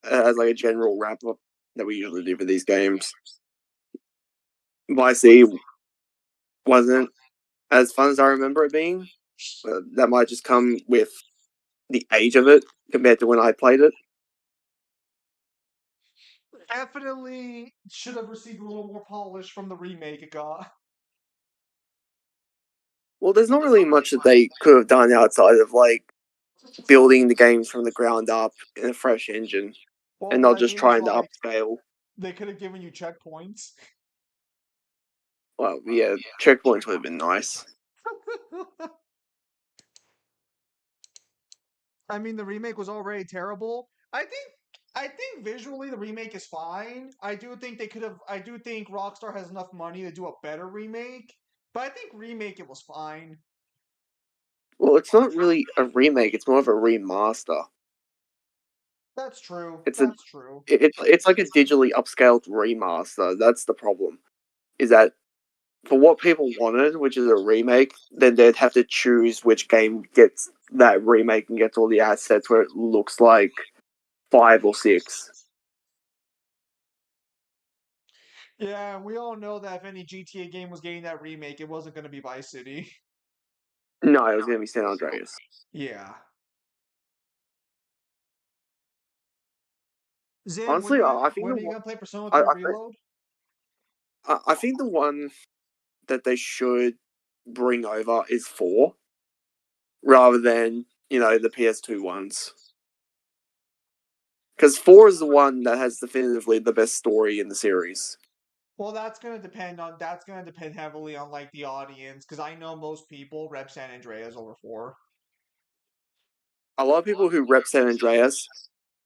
Speaker 2: as like a general wrap up that we usually do for these games, Vice City wasn't as fun as I remember it being. That might just come with the age of it compared to when I played it.
Speaker 1: Definitely should have received a little more polish from the remake it got.
Speaker 2: Well, there's not really much that they could have done outside of like building the games from the ground up in a fresh engine
Speaker 1: Well,
Speaker 2: and
Speaker 1: what
Speaker 2: not
Speaker 1: I
Speaker 2: just
Speaker 1: mean is,
Speaker 2: trying to
Speaker 1: like,
Speaker 2: upscale.
Speaker 1: they could have given you checkpoints.
Speaker 2: Well, yeah, checkpoints would have been nice.
Speaker 1: I mean, the remake was already terrible. I think visually the remake is fine. I do think they could have. I do think Rockstar has enough money to do a better remake, but I think remake it was fine.
Speaker 2: Well, it's not really a remake; it's more of a remaster.
Speaker 1: That's true.
Speaker 2: It's a
Speaker 1: That's true.
Speaker 2: it's like a digitally upscaled remaster. That's the problem. Is that for what people wanted, which is a remake, then they'd have to choose which game gets that remake and gets all the assets where it looks like 5 or 6.
Speaker 1: Yeah, we all know that if any GTA game was getting that remake, it wasn't going to be Vice City.
Speaker 2: No, it was gonna be San Andreas.
Speaker 1: Yeah. Zin,
Speaker 2: Honestly, I think
Speaker 1: when
Speaker 2: the
Speaker 1: are you
Speaker 2: one,
Speaker 1: gonna play Persona
Speaker 2: I,
Speaker 1: 3
Speaker 2: I,
Speaker 1: Reload?
Speaker 2: I think the one that they should bring over is 4, rather than the PS2 ones. Because 4 is the one that has definitively the best story in the series.
Speaker 1: Well, that's gonna depend heavily on like the audience, because I know most people rep San Andreas over 4.
Speaker 2: A lot of people who rep San Andreas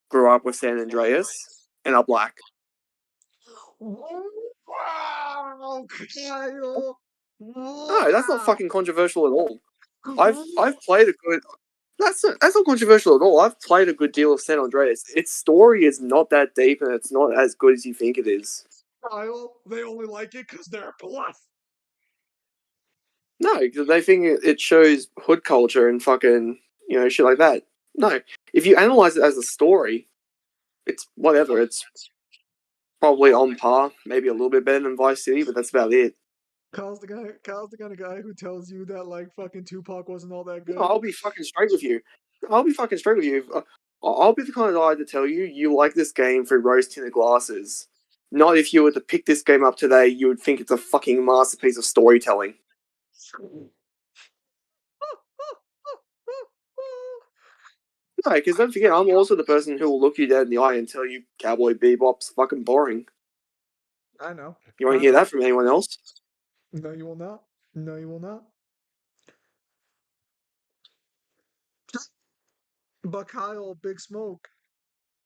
Speaker 2: grew up with San Andreas and are black.
Speaker 1: Wow, Kyle!
Speaker 2: No, that's not
Speaker 1: Wow!
Speaker 2: fucking controversial at all. I've played a good. That's not controversial at all. I've played a good deal of San Andreas. Its story is not that deep, and it's not as good as you think it is.
Speaker 1: Kyle, they only like it because they're black.
Speaker 2: No, because they think it shows hood culture and fucking shit like that. No, if you analyze it as a story, it's whatever. It's probably on par, maybe a little bit better than Vice City, but that's about it.
Speaker 1: Kyle's the guy. Kyle's the kind of guy who tells you that like fucking Tupac wasn't all that
Speaker 2: No,
Speaker 1: good.
Speaker 2: I'll be fucking straight with you. I'll be fucking straight with you. I'll be the kind of guy to tell you you like this game through rose-tinted glasses. Not if you were to pick this game up today, you would think it's a fucking masterpiece of storytelling. No, because don't forget, I'm also the person who will look you dead in the eye and tell you Cowboy Bebop's fucking boring.
Speaker 1: I know.
Speaker 2: You won't
Speaker 1: I
Speaker 2: hear
Speaker 1: know.
Speaker 2: that from anyone else.
Speaker 1: No, you will not. No, you will not. But Kyle, Big Smoke.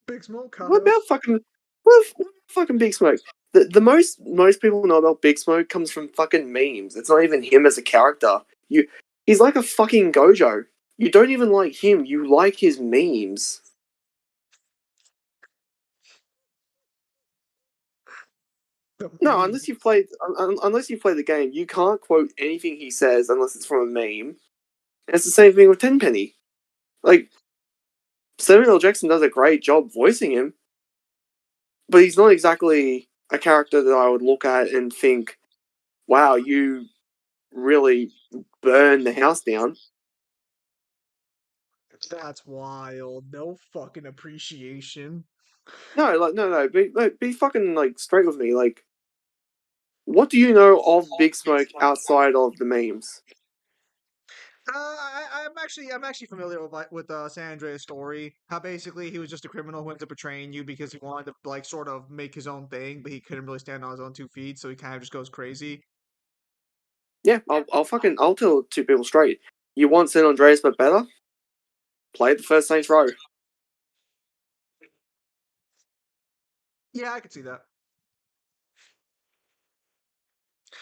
Speaker 1: Big Smoke,
Speaker 2: What
Speaker 1: Kyle.
Speaker 2: about fucking what about fucking Big Smoke? The most people know about Big Smoke comes from fucking memes. It's not even him as a character. He's like a fucking Gojo. You don't even like him. You like his memes.
Speaker 1: The
Speaker 2: No,
Speaker 1: meme.
Speaker 2: unless you've played the game, you can't quote anything he says unless it's from a meme. And it's the same thing with Tenpenny. Like Samuel L. Jackson does a great job voicing him, but he's not exactly a character that I would look at and think, "Wow, you really burn the house down."
Speaker 1: That's wild. No fucking appreciation.
Speaker 2: No, like no, be fucking like straight with me. Like, what do you know of Big Smoke outside of the memes?
Speaker 1: I'm actually familiar with San Andreas' story. How basically he was just a criminal who ends up betraying you because he wanted to like sort of make his own thing, but he couldn't really stand on his own 2 feet, so he kind of just goes crazy.
Speaker 2: Yeah, I'll tell two people straight. You want San Andreas but better? Play the first Saints Row.
Speaker 1: Yeah, I could see that.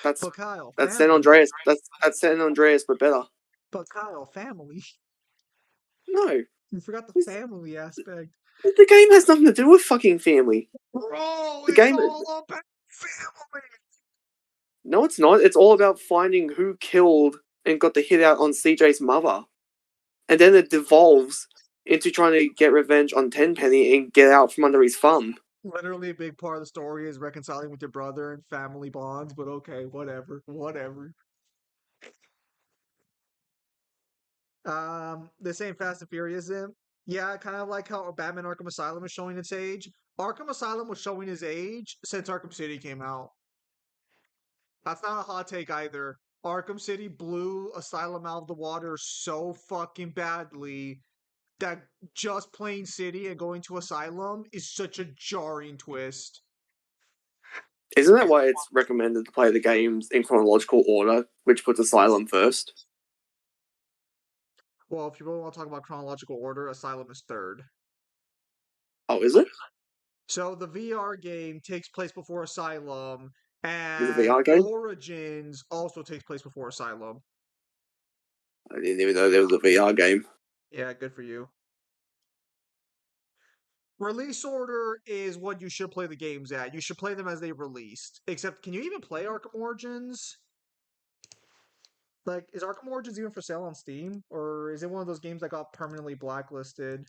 Speaker 2: That's
Speaker 1: But Kyle,
Speaker 2: that's San
Speaker 1: family.
Speaker 2: Andreas. That's San Andreas but better.
Speaker 1: But Kyle, family.
Speaker 2: No,
Speaker 1: You forgot the family aspect.
Speaker 2: the game has nothing to do with fucking family.
Speaker 1: Bro,
Speaker 2: The
Speaker 1: it's
Speaker 2: game.
Speaker 1: all about family.
Speaker 2: No, it's not. It's all about finding who killed and got the hit out on CJ's mother. And then it devolves into trying to get revenge on Tenpenny and get out from under his thumb.
Speaker 1: Literally, a big part of the story is reconciling with your brother and family bonds. But okay, whatever, whatever. This ain't Fast and Furious, Zim. Yeah, kind of like how Batman Arkham Asylum is showing its age. Arkham Asylum was showing his age since Arkham City came out. That's not a hot take either. Arkham City blew Asylum out of the water so fucking badly that just playing City and going to Asylum is such a jarring twist.
Speaker 2: Isn't that why it's recommended to play the games in chronological order, which puts Asylum first?
Speaker 1: Well, if you really want to talk about chronological order, Asylum is third.
Speaker 2: Oh, is it?
Speaker 1: So the VR game takes place before Asylum,
Speaker 2: Is it a
Speaker 1: and
Speaker 2: VR game?
Speaker 1: Origins also takes place before Asylum.
Speaker 2: I didn't even know there was a VR game.
Speaker 1: Yeah, good for you. Release order is what you should play the games at. You should play them as they released. Except, can you even play Arkham Origins? Like, is Arkham Origins even for sale on Steam? Or is it one of those games that got permanently blacklisted?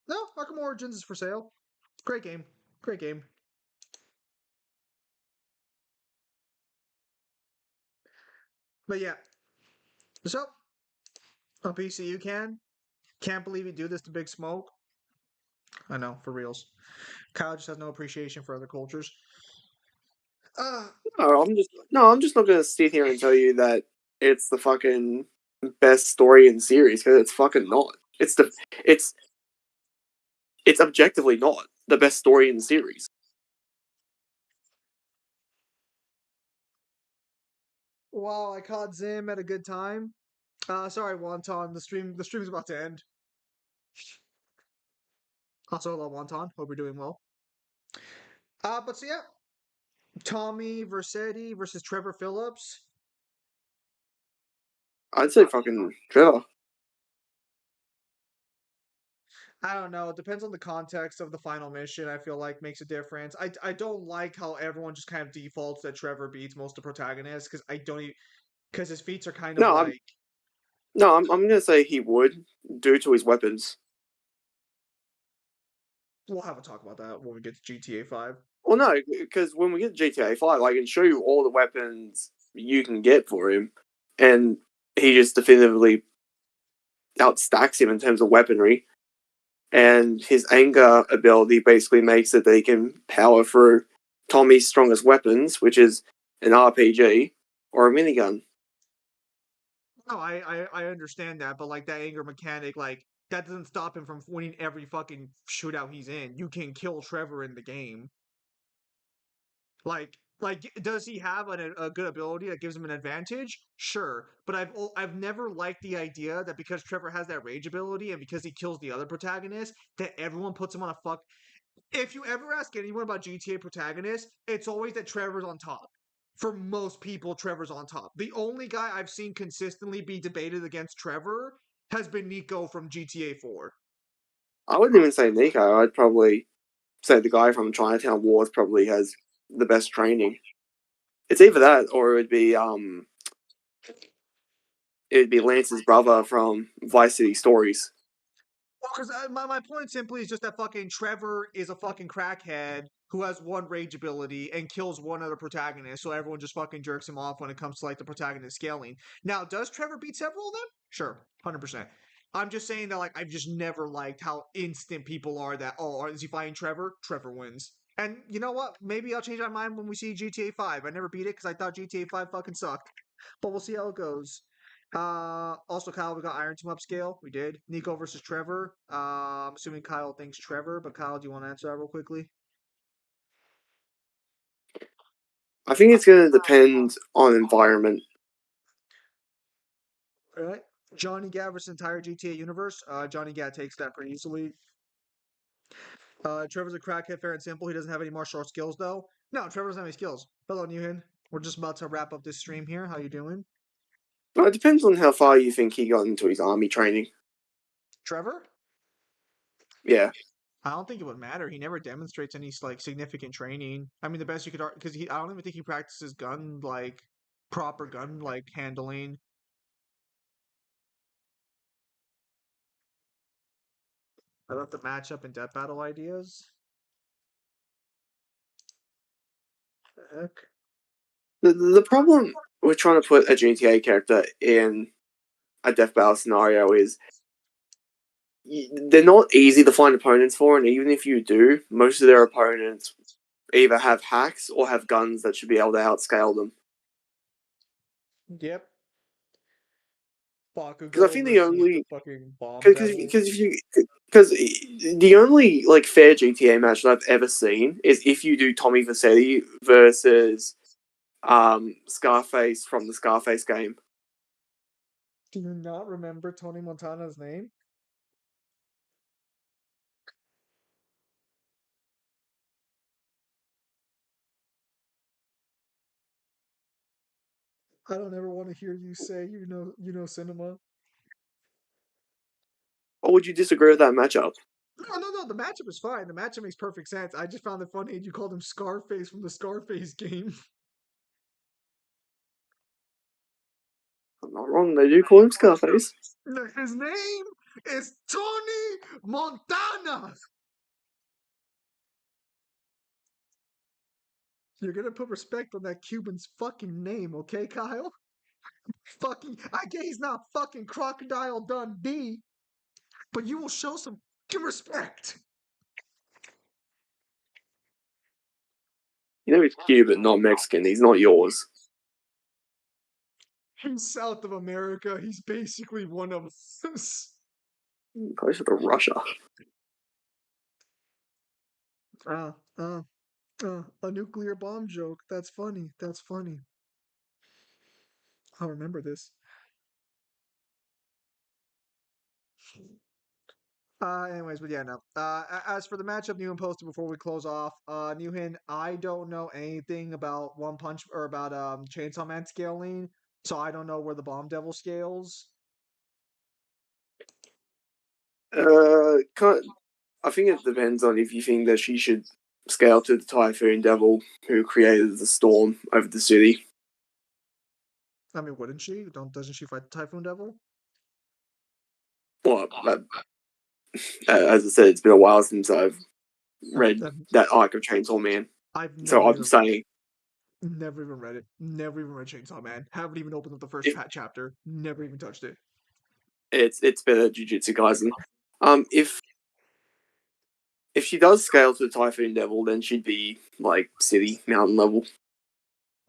Speaker 1: No, Arkham Origins is for sale. Great game. Great game. But yeah. So, on PC you can. Can't believe you do this to Big Smoke. I know, for reals. Kyle just has no appreciation for other cultures.
Speaker 2: I'm just not gonna sit here and tell you that it's the fucking best story in the series because it's fucking not. It's it's objectively not the best story in the series.
Speaker 1: Wow, I caught Zim at a good time. Sorry, Wonton. The stream's about to end. Also, hello, Wonton. Hope you're doing well. But so yeah, Tommy Vercetti versus Trevor Phillips.
Speaker 2: I'd say fucking Trevor.
Speaker 1: I don't know. It depends on the context of the final mission. I feel like makes a difference. I don't like how everyone just kind of defaults that Trevor beats most of the protagonists because I don't because his feats are kind of
Speaker 2: No,
Speaker 1: like
Speaker 2: I'm gonna say he would due to his weapons.
Speaker 1: we'll have a talk about that when we get to GTA 5.
Speaker 2: Well, no, because when we get to GTA 5, I can show you all the weapons you can get for him, and he just definitively outstacks him in terms of weaponry. And his anger ability basically makes it that he can power through Tommy's strongest weapons, which is an RPG or a minigun.
Speaker 1: No, I understand that, but like that anger mechanic, like that doesn't stop him from winning every fucking shootout he's in. You can kill Trevor in the game. Like, does he have a good ability that gives him an advantage? Sure, but I've never liked the idea that because Trevor has that rage ability and because he kills the other protagonist, that everyone puts him on a fuck. If you ever ask anyone about GTA protagonists, it's always that Trevor's on top. For most people, Trevor's on top. The only guy I've seen consistently be debated against Trevor has been Nico from GTA 4.
Speaker 2: I wouldn't even say Nico. I'd probably say the guy from Chinatown Wars probably has the best training. It's either that or it'd be Lance's brother from Vice City Stories.
Speaker 1: Well, because my point simply is just that fucking Trevor is a fucking crackhead who has one rage ability and kills one other protagonist, so everyone just fucking jerks him off when it comes to like the protagonist scaling. Now, does Trevor beat several of them? Sure, 100%. I'm just saying that like I've just never liked how instant people are that is he fighting Trevor? Trevor wins. And you know what? Maybe I'll change my mind when we see GTA 5. I never beat it because I thought GTA 5 fucking sucked. But we'll see how it goes. Also, Kyle, we got Iron Team upscale. We did. Nico versus Trevor. I'm assuming Kyle thinks Trevor, but Kyle, do you want to answer that real quickly?
Speaker 2: I think it's going to depend on environment.
Speaker 1: All right. Johnny Gat versus entire GTA universe. Johnny Gat takes that pretty easily. Trevor's a crackhead, fair and simple. He doesn't have any martial arts skills, though. No, Trevor doesn't have any skills. Hello, Newhan. We're just about to wrap up this stream here. How you doing?
Speaker 2: Well, it depends on how far you think he got into his army training.
Speaker 1: Trevor?
Speaker 2: Yeah.
Speaker 1: I don't think it would matter. He never demonstrates any like significant training. I mean, the best you could because I don't even think he practices gun like proper gun like handling. I love the matchup and death battle ideas. Heck.
Speaker 2: The problem with trying to put a GTA character in a death battle scenario is they're not easy to find opponents for, and even if you do, most of their opponents either have hacks or have guns that should be able to outscale them.
Speaker 1: Yep.
Speaker 2: Because I
Speaker 1: Bakugo
Speaker 2: think the
Speaker 1: versus the
Speaker 2: only
Speaker 1: fucking bomb
Speaker 2: because
Speaker 1: devil.
Speaker 2: because the only like fair GTA match that I've ever seen is if you do Tommy Vercetti versus Scarface from the Scarface game.
Speaker 1: Do you not remember Tony Montana's name? I don't ever want to hear you say you know cinema.
Speaker 2: Or would you disagree with that matchup?
Speaker 1: No. The matchup is fine. The matchup makes perfect sense. I just found it funny you called him Scarface from the Scarface game.
Speaker 2: I'm not wrong. They do call him Scarface.
Speaker 1: His name is Tony Montana. You're gonna put respect on that Cuban's fucking name, okay, Kyle? Fucking, I get he's not fucking Crocodile Dundee, but you will show some fucking respect.
Speaker 2: You know he's Cuban, not Mexican. He's not yours.
Speaker 1: He's south of America. He's basically one of us.
Speaker 2: Closer to Russia.
Speaker 1: A nuclear bomb joke. That's funny. That's funny. I'll remember this. Anyways, but yeah, no. As for the matchup Newhan posted before we close off, Newhan, I don't know anything about One Punch or about Chainsaw Man scaling, so I don't know where the Bomb Devil scales.
Speaker 2: I think it depends on if you think that she should scale to the Typhoon Devil who created the storm over the city.
Speaker 1: I mean, wouldn't she? Doesn't she fight the Typhoon Devil?
Speaker 2: Well, as I said, it's been a while since I've read that arc of Chainsaw Man.
Speaker 1: I've
Speaker 2: So
Speaker 1: never
Speaker 2: I'm saying
Speaker 1: never even read it. Never even read Chainsaw Man. Haven't even opened up the first chapter. Never even touched it.
Speaker 2: it's better Jujutsu Kaisen. If she does scale to the Typhoon Devil, then she'd be like city mountain level.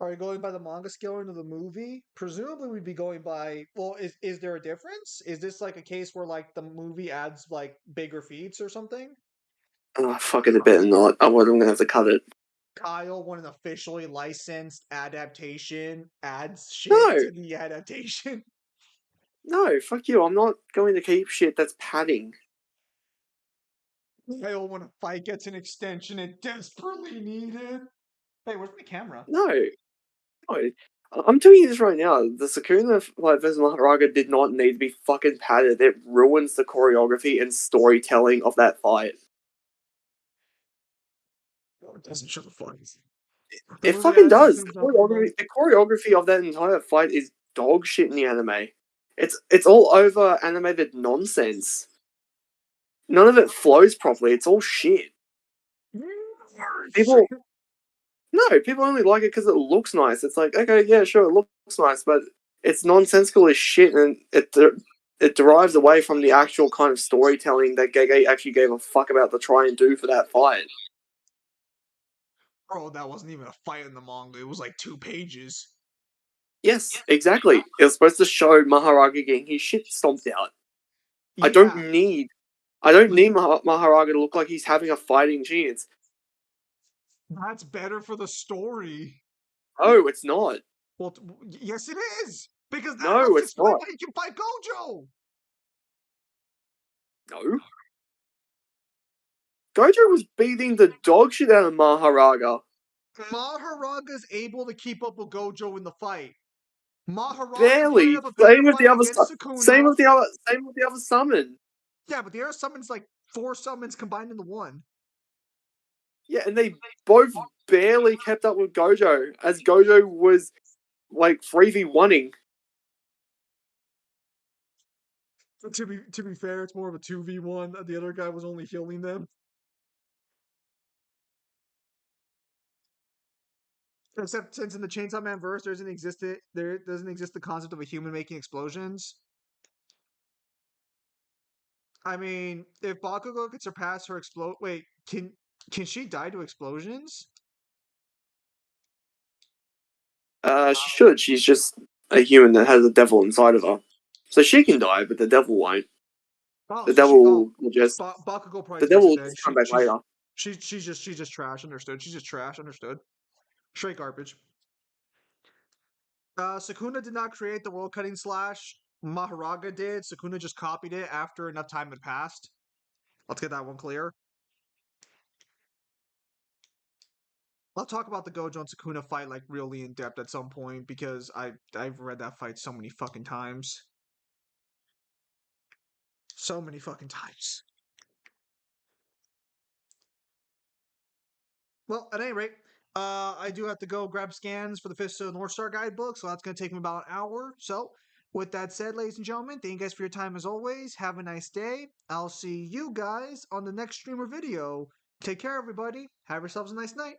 Speaker 1: Are you going by the manga scaling of the movie? Presumably, we'd be going by. Well, is there a difference? Is this like a case where like the movie adds like bigger feats or something?
Speaker 2: Oh, fuck it, it better not. Otherwise, I'm gonna have to cut it.
Speaker 1: Kyle, when an officially licensed adaptation adds shit
Speaker 2: No,
Speaker 1: to the adaptation.
Speaker 2: no, fuck you. I'm not going to keep shit that's padding.
Speaker 1: Kyle, when a fight gets an extension it desperately needed. Hey, where's my camera?
Speaker 2: No, no. I'm telling you this right now. The Sakuna fight versus Maharaga did not need to be fucking padded. It ruins the choreography and storytelling of that fight.
Speaker 1: No, it doesn't show the fights.
Speaker 2: It fucking does. The choreography of that entire fight is dog shit in the anime. It's all over animated nonsense. None of it flows properly. It's all shit. People only like it because it looks nice. It's like, okay, yeah, sure, it looks nice, but it's nonsensical as shit, and it derives away from the actual kind of storytelling that Gege actually gave a fuck about to try and do for that fight.
Speaker 1: Bro, that wasn't even a fight in the manga. It was like 2 pages.
Speaker 2: Yes, exactly. It was supposed to show Maharaga getting his shit stomped out.
Speaker 1: Yeah.
Speaker 2: I don't need Maharaga to look like he's having a fighting chance.
Speaker 1: That's better for the story.
Speaker 2: No, it's not.
Speaker 1: Well, yes, it is. Because that
Speaker 2: No,
Speaker 1: helps
Speaker 2: it's
Speaker 1: explain
Speaker 2: not.
Speaker 1: why he can fight Gojo.
Speaker 2: No. Gojo was beating the dog shit out of Maharaga.
Speaker 1: Maharaga's able to keep up with Gojo in the fight. Maharaga
Speaker 2: Barely.
Speaker 1: putting up a better
Speaker 2: Same with
Speaker 1: fight
Speaker 2: the other.
Speaker 1: against Sukuna.
Speaker 2: Same with the other summon.
Speaker 1: Yeah, but the other summons like 4 summons combined into one.
Speaker 2: Yeah, and they both barely kept up with Gojo, as Gojo was like 3v1ing.
Speaker 1: To be fair, it's more of a 2v1. The other guy was only healing them. Except since in the Chainsaw Man verse there doesn't exist the concept of a human making explosions. I mean, if Bakugo could surpass her explode, wait, can she die to explosions?
Speaker 2: She should. She's just a human that has a devil inside of her, so she can die, but the devil won't.
Speaker 1: Oh,
Speaker 2: The
Speaker 1: so she
Speaker 2: devil will just
Speaker 1: Bakugo probably
Speaker 2: the
Speaker 1: takes
Speaker 2: devil
Speaker 1: it
Speaker 2: will
Speaker 1: then.
Speaker 2: just come back later.
Speaker 1: She's just trash. Understood. She's just trash. Understood. Straight garbage. Sukuna did not create the world cutting slash. Maharaga did. Sukuna just copied it after enough time had passed. Let's get that one clear. I'll talk about the Gojo and Sukuna fight like really in depth at some point because I've read that fight so many fucking times. So many fucking times. Well, at any rate, I do have to go grab scans for the Fist of the North Star guidebook, so that's going to take me about an hour. So, with that said, ladies and gentlemen, thank you guys for your time as always. Have a nice day. I'll see you guys on the next stream or video. Take care, everybody. Have yourselves a nice night.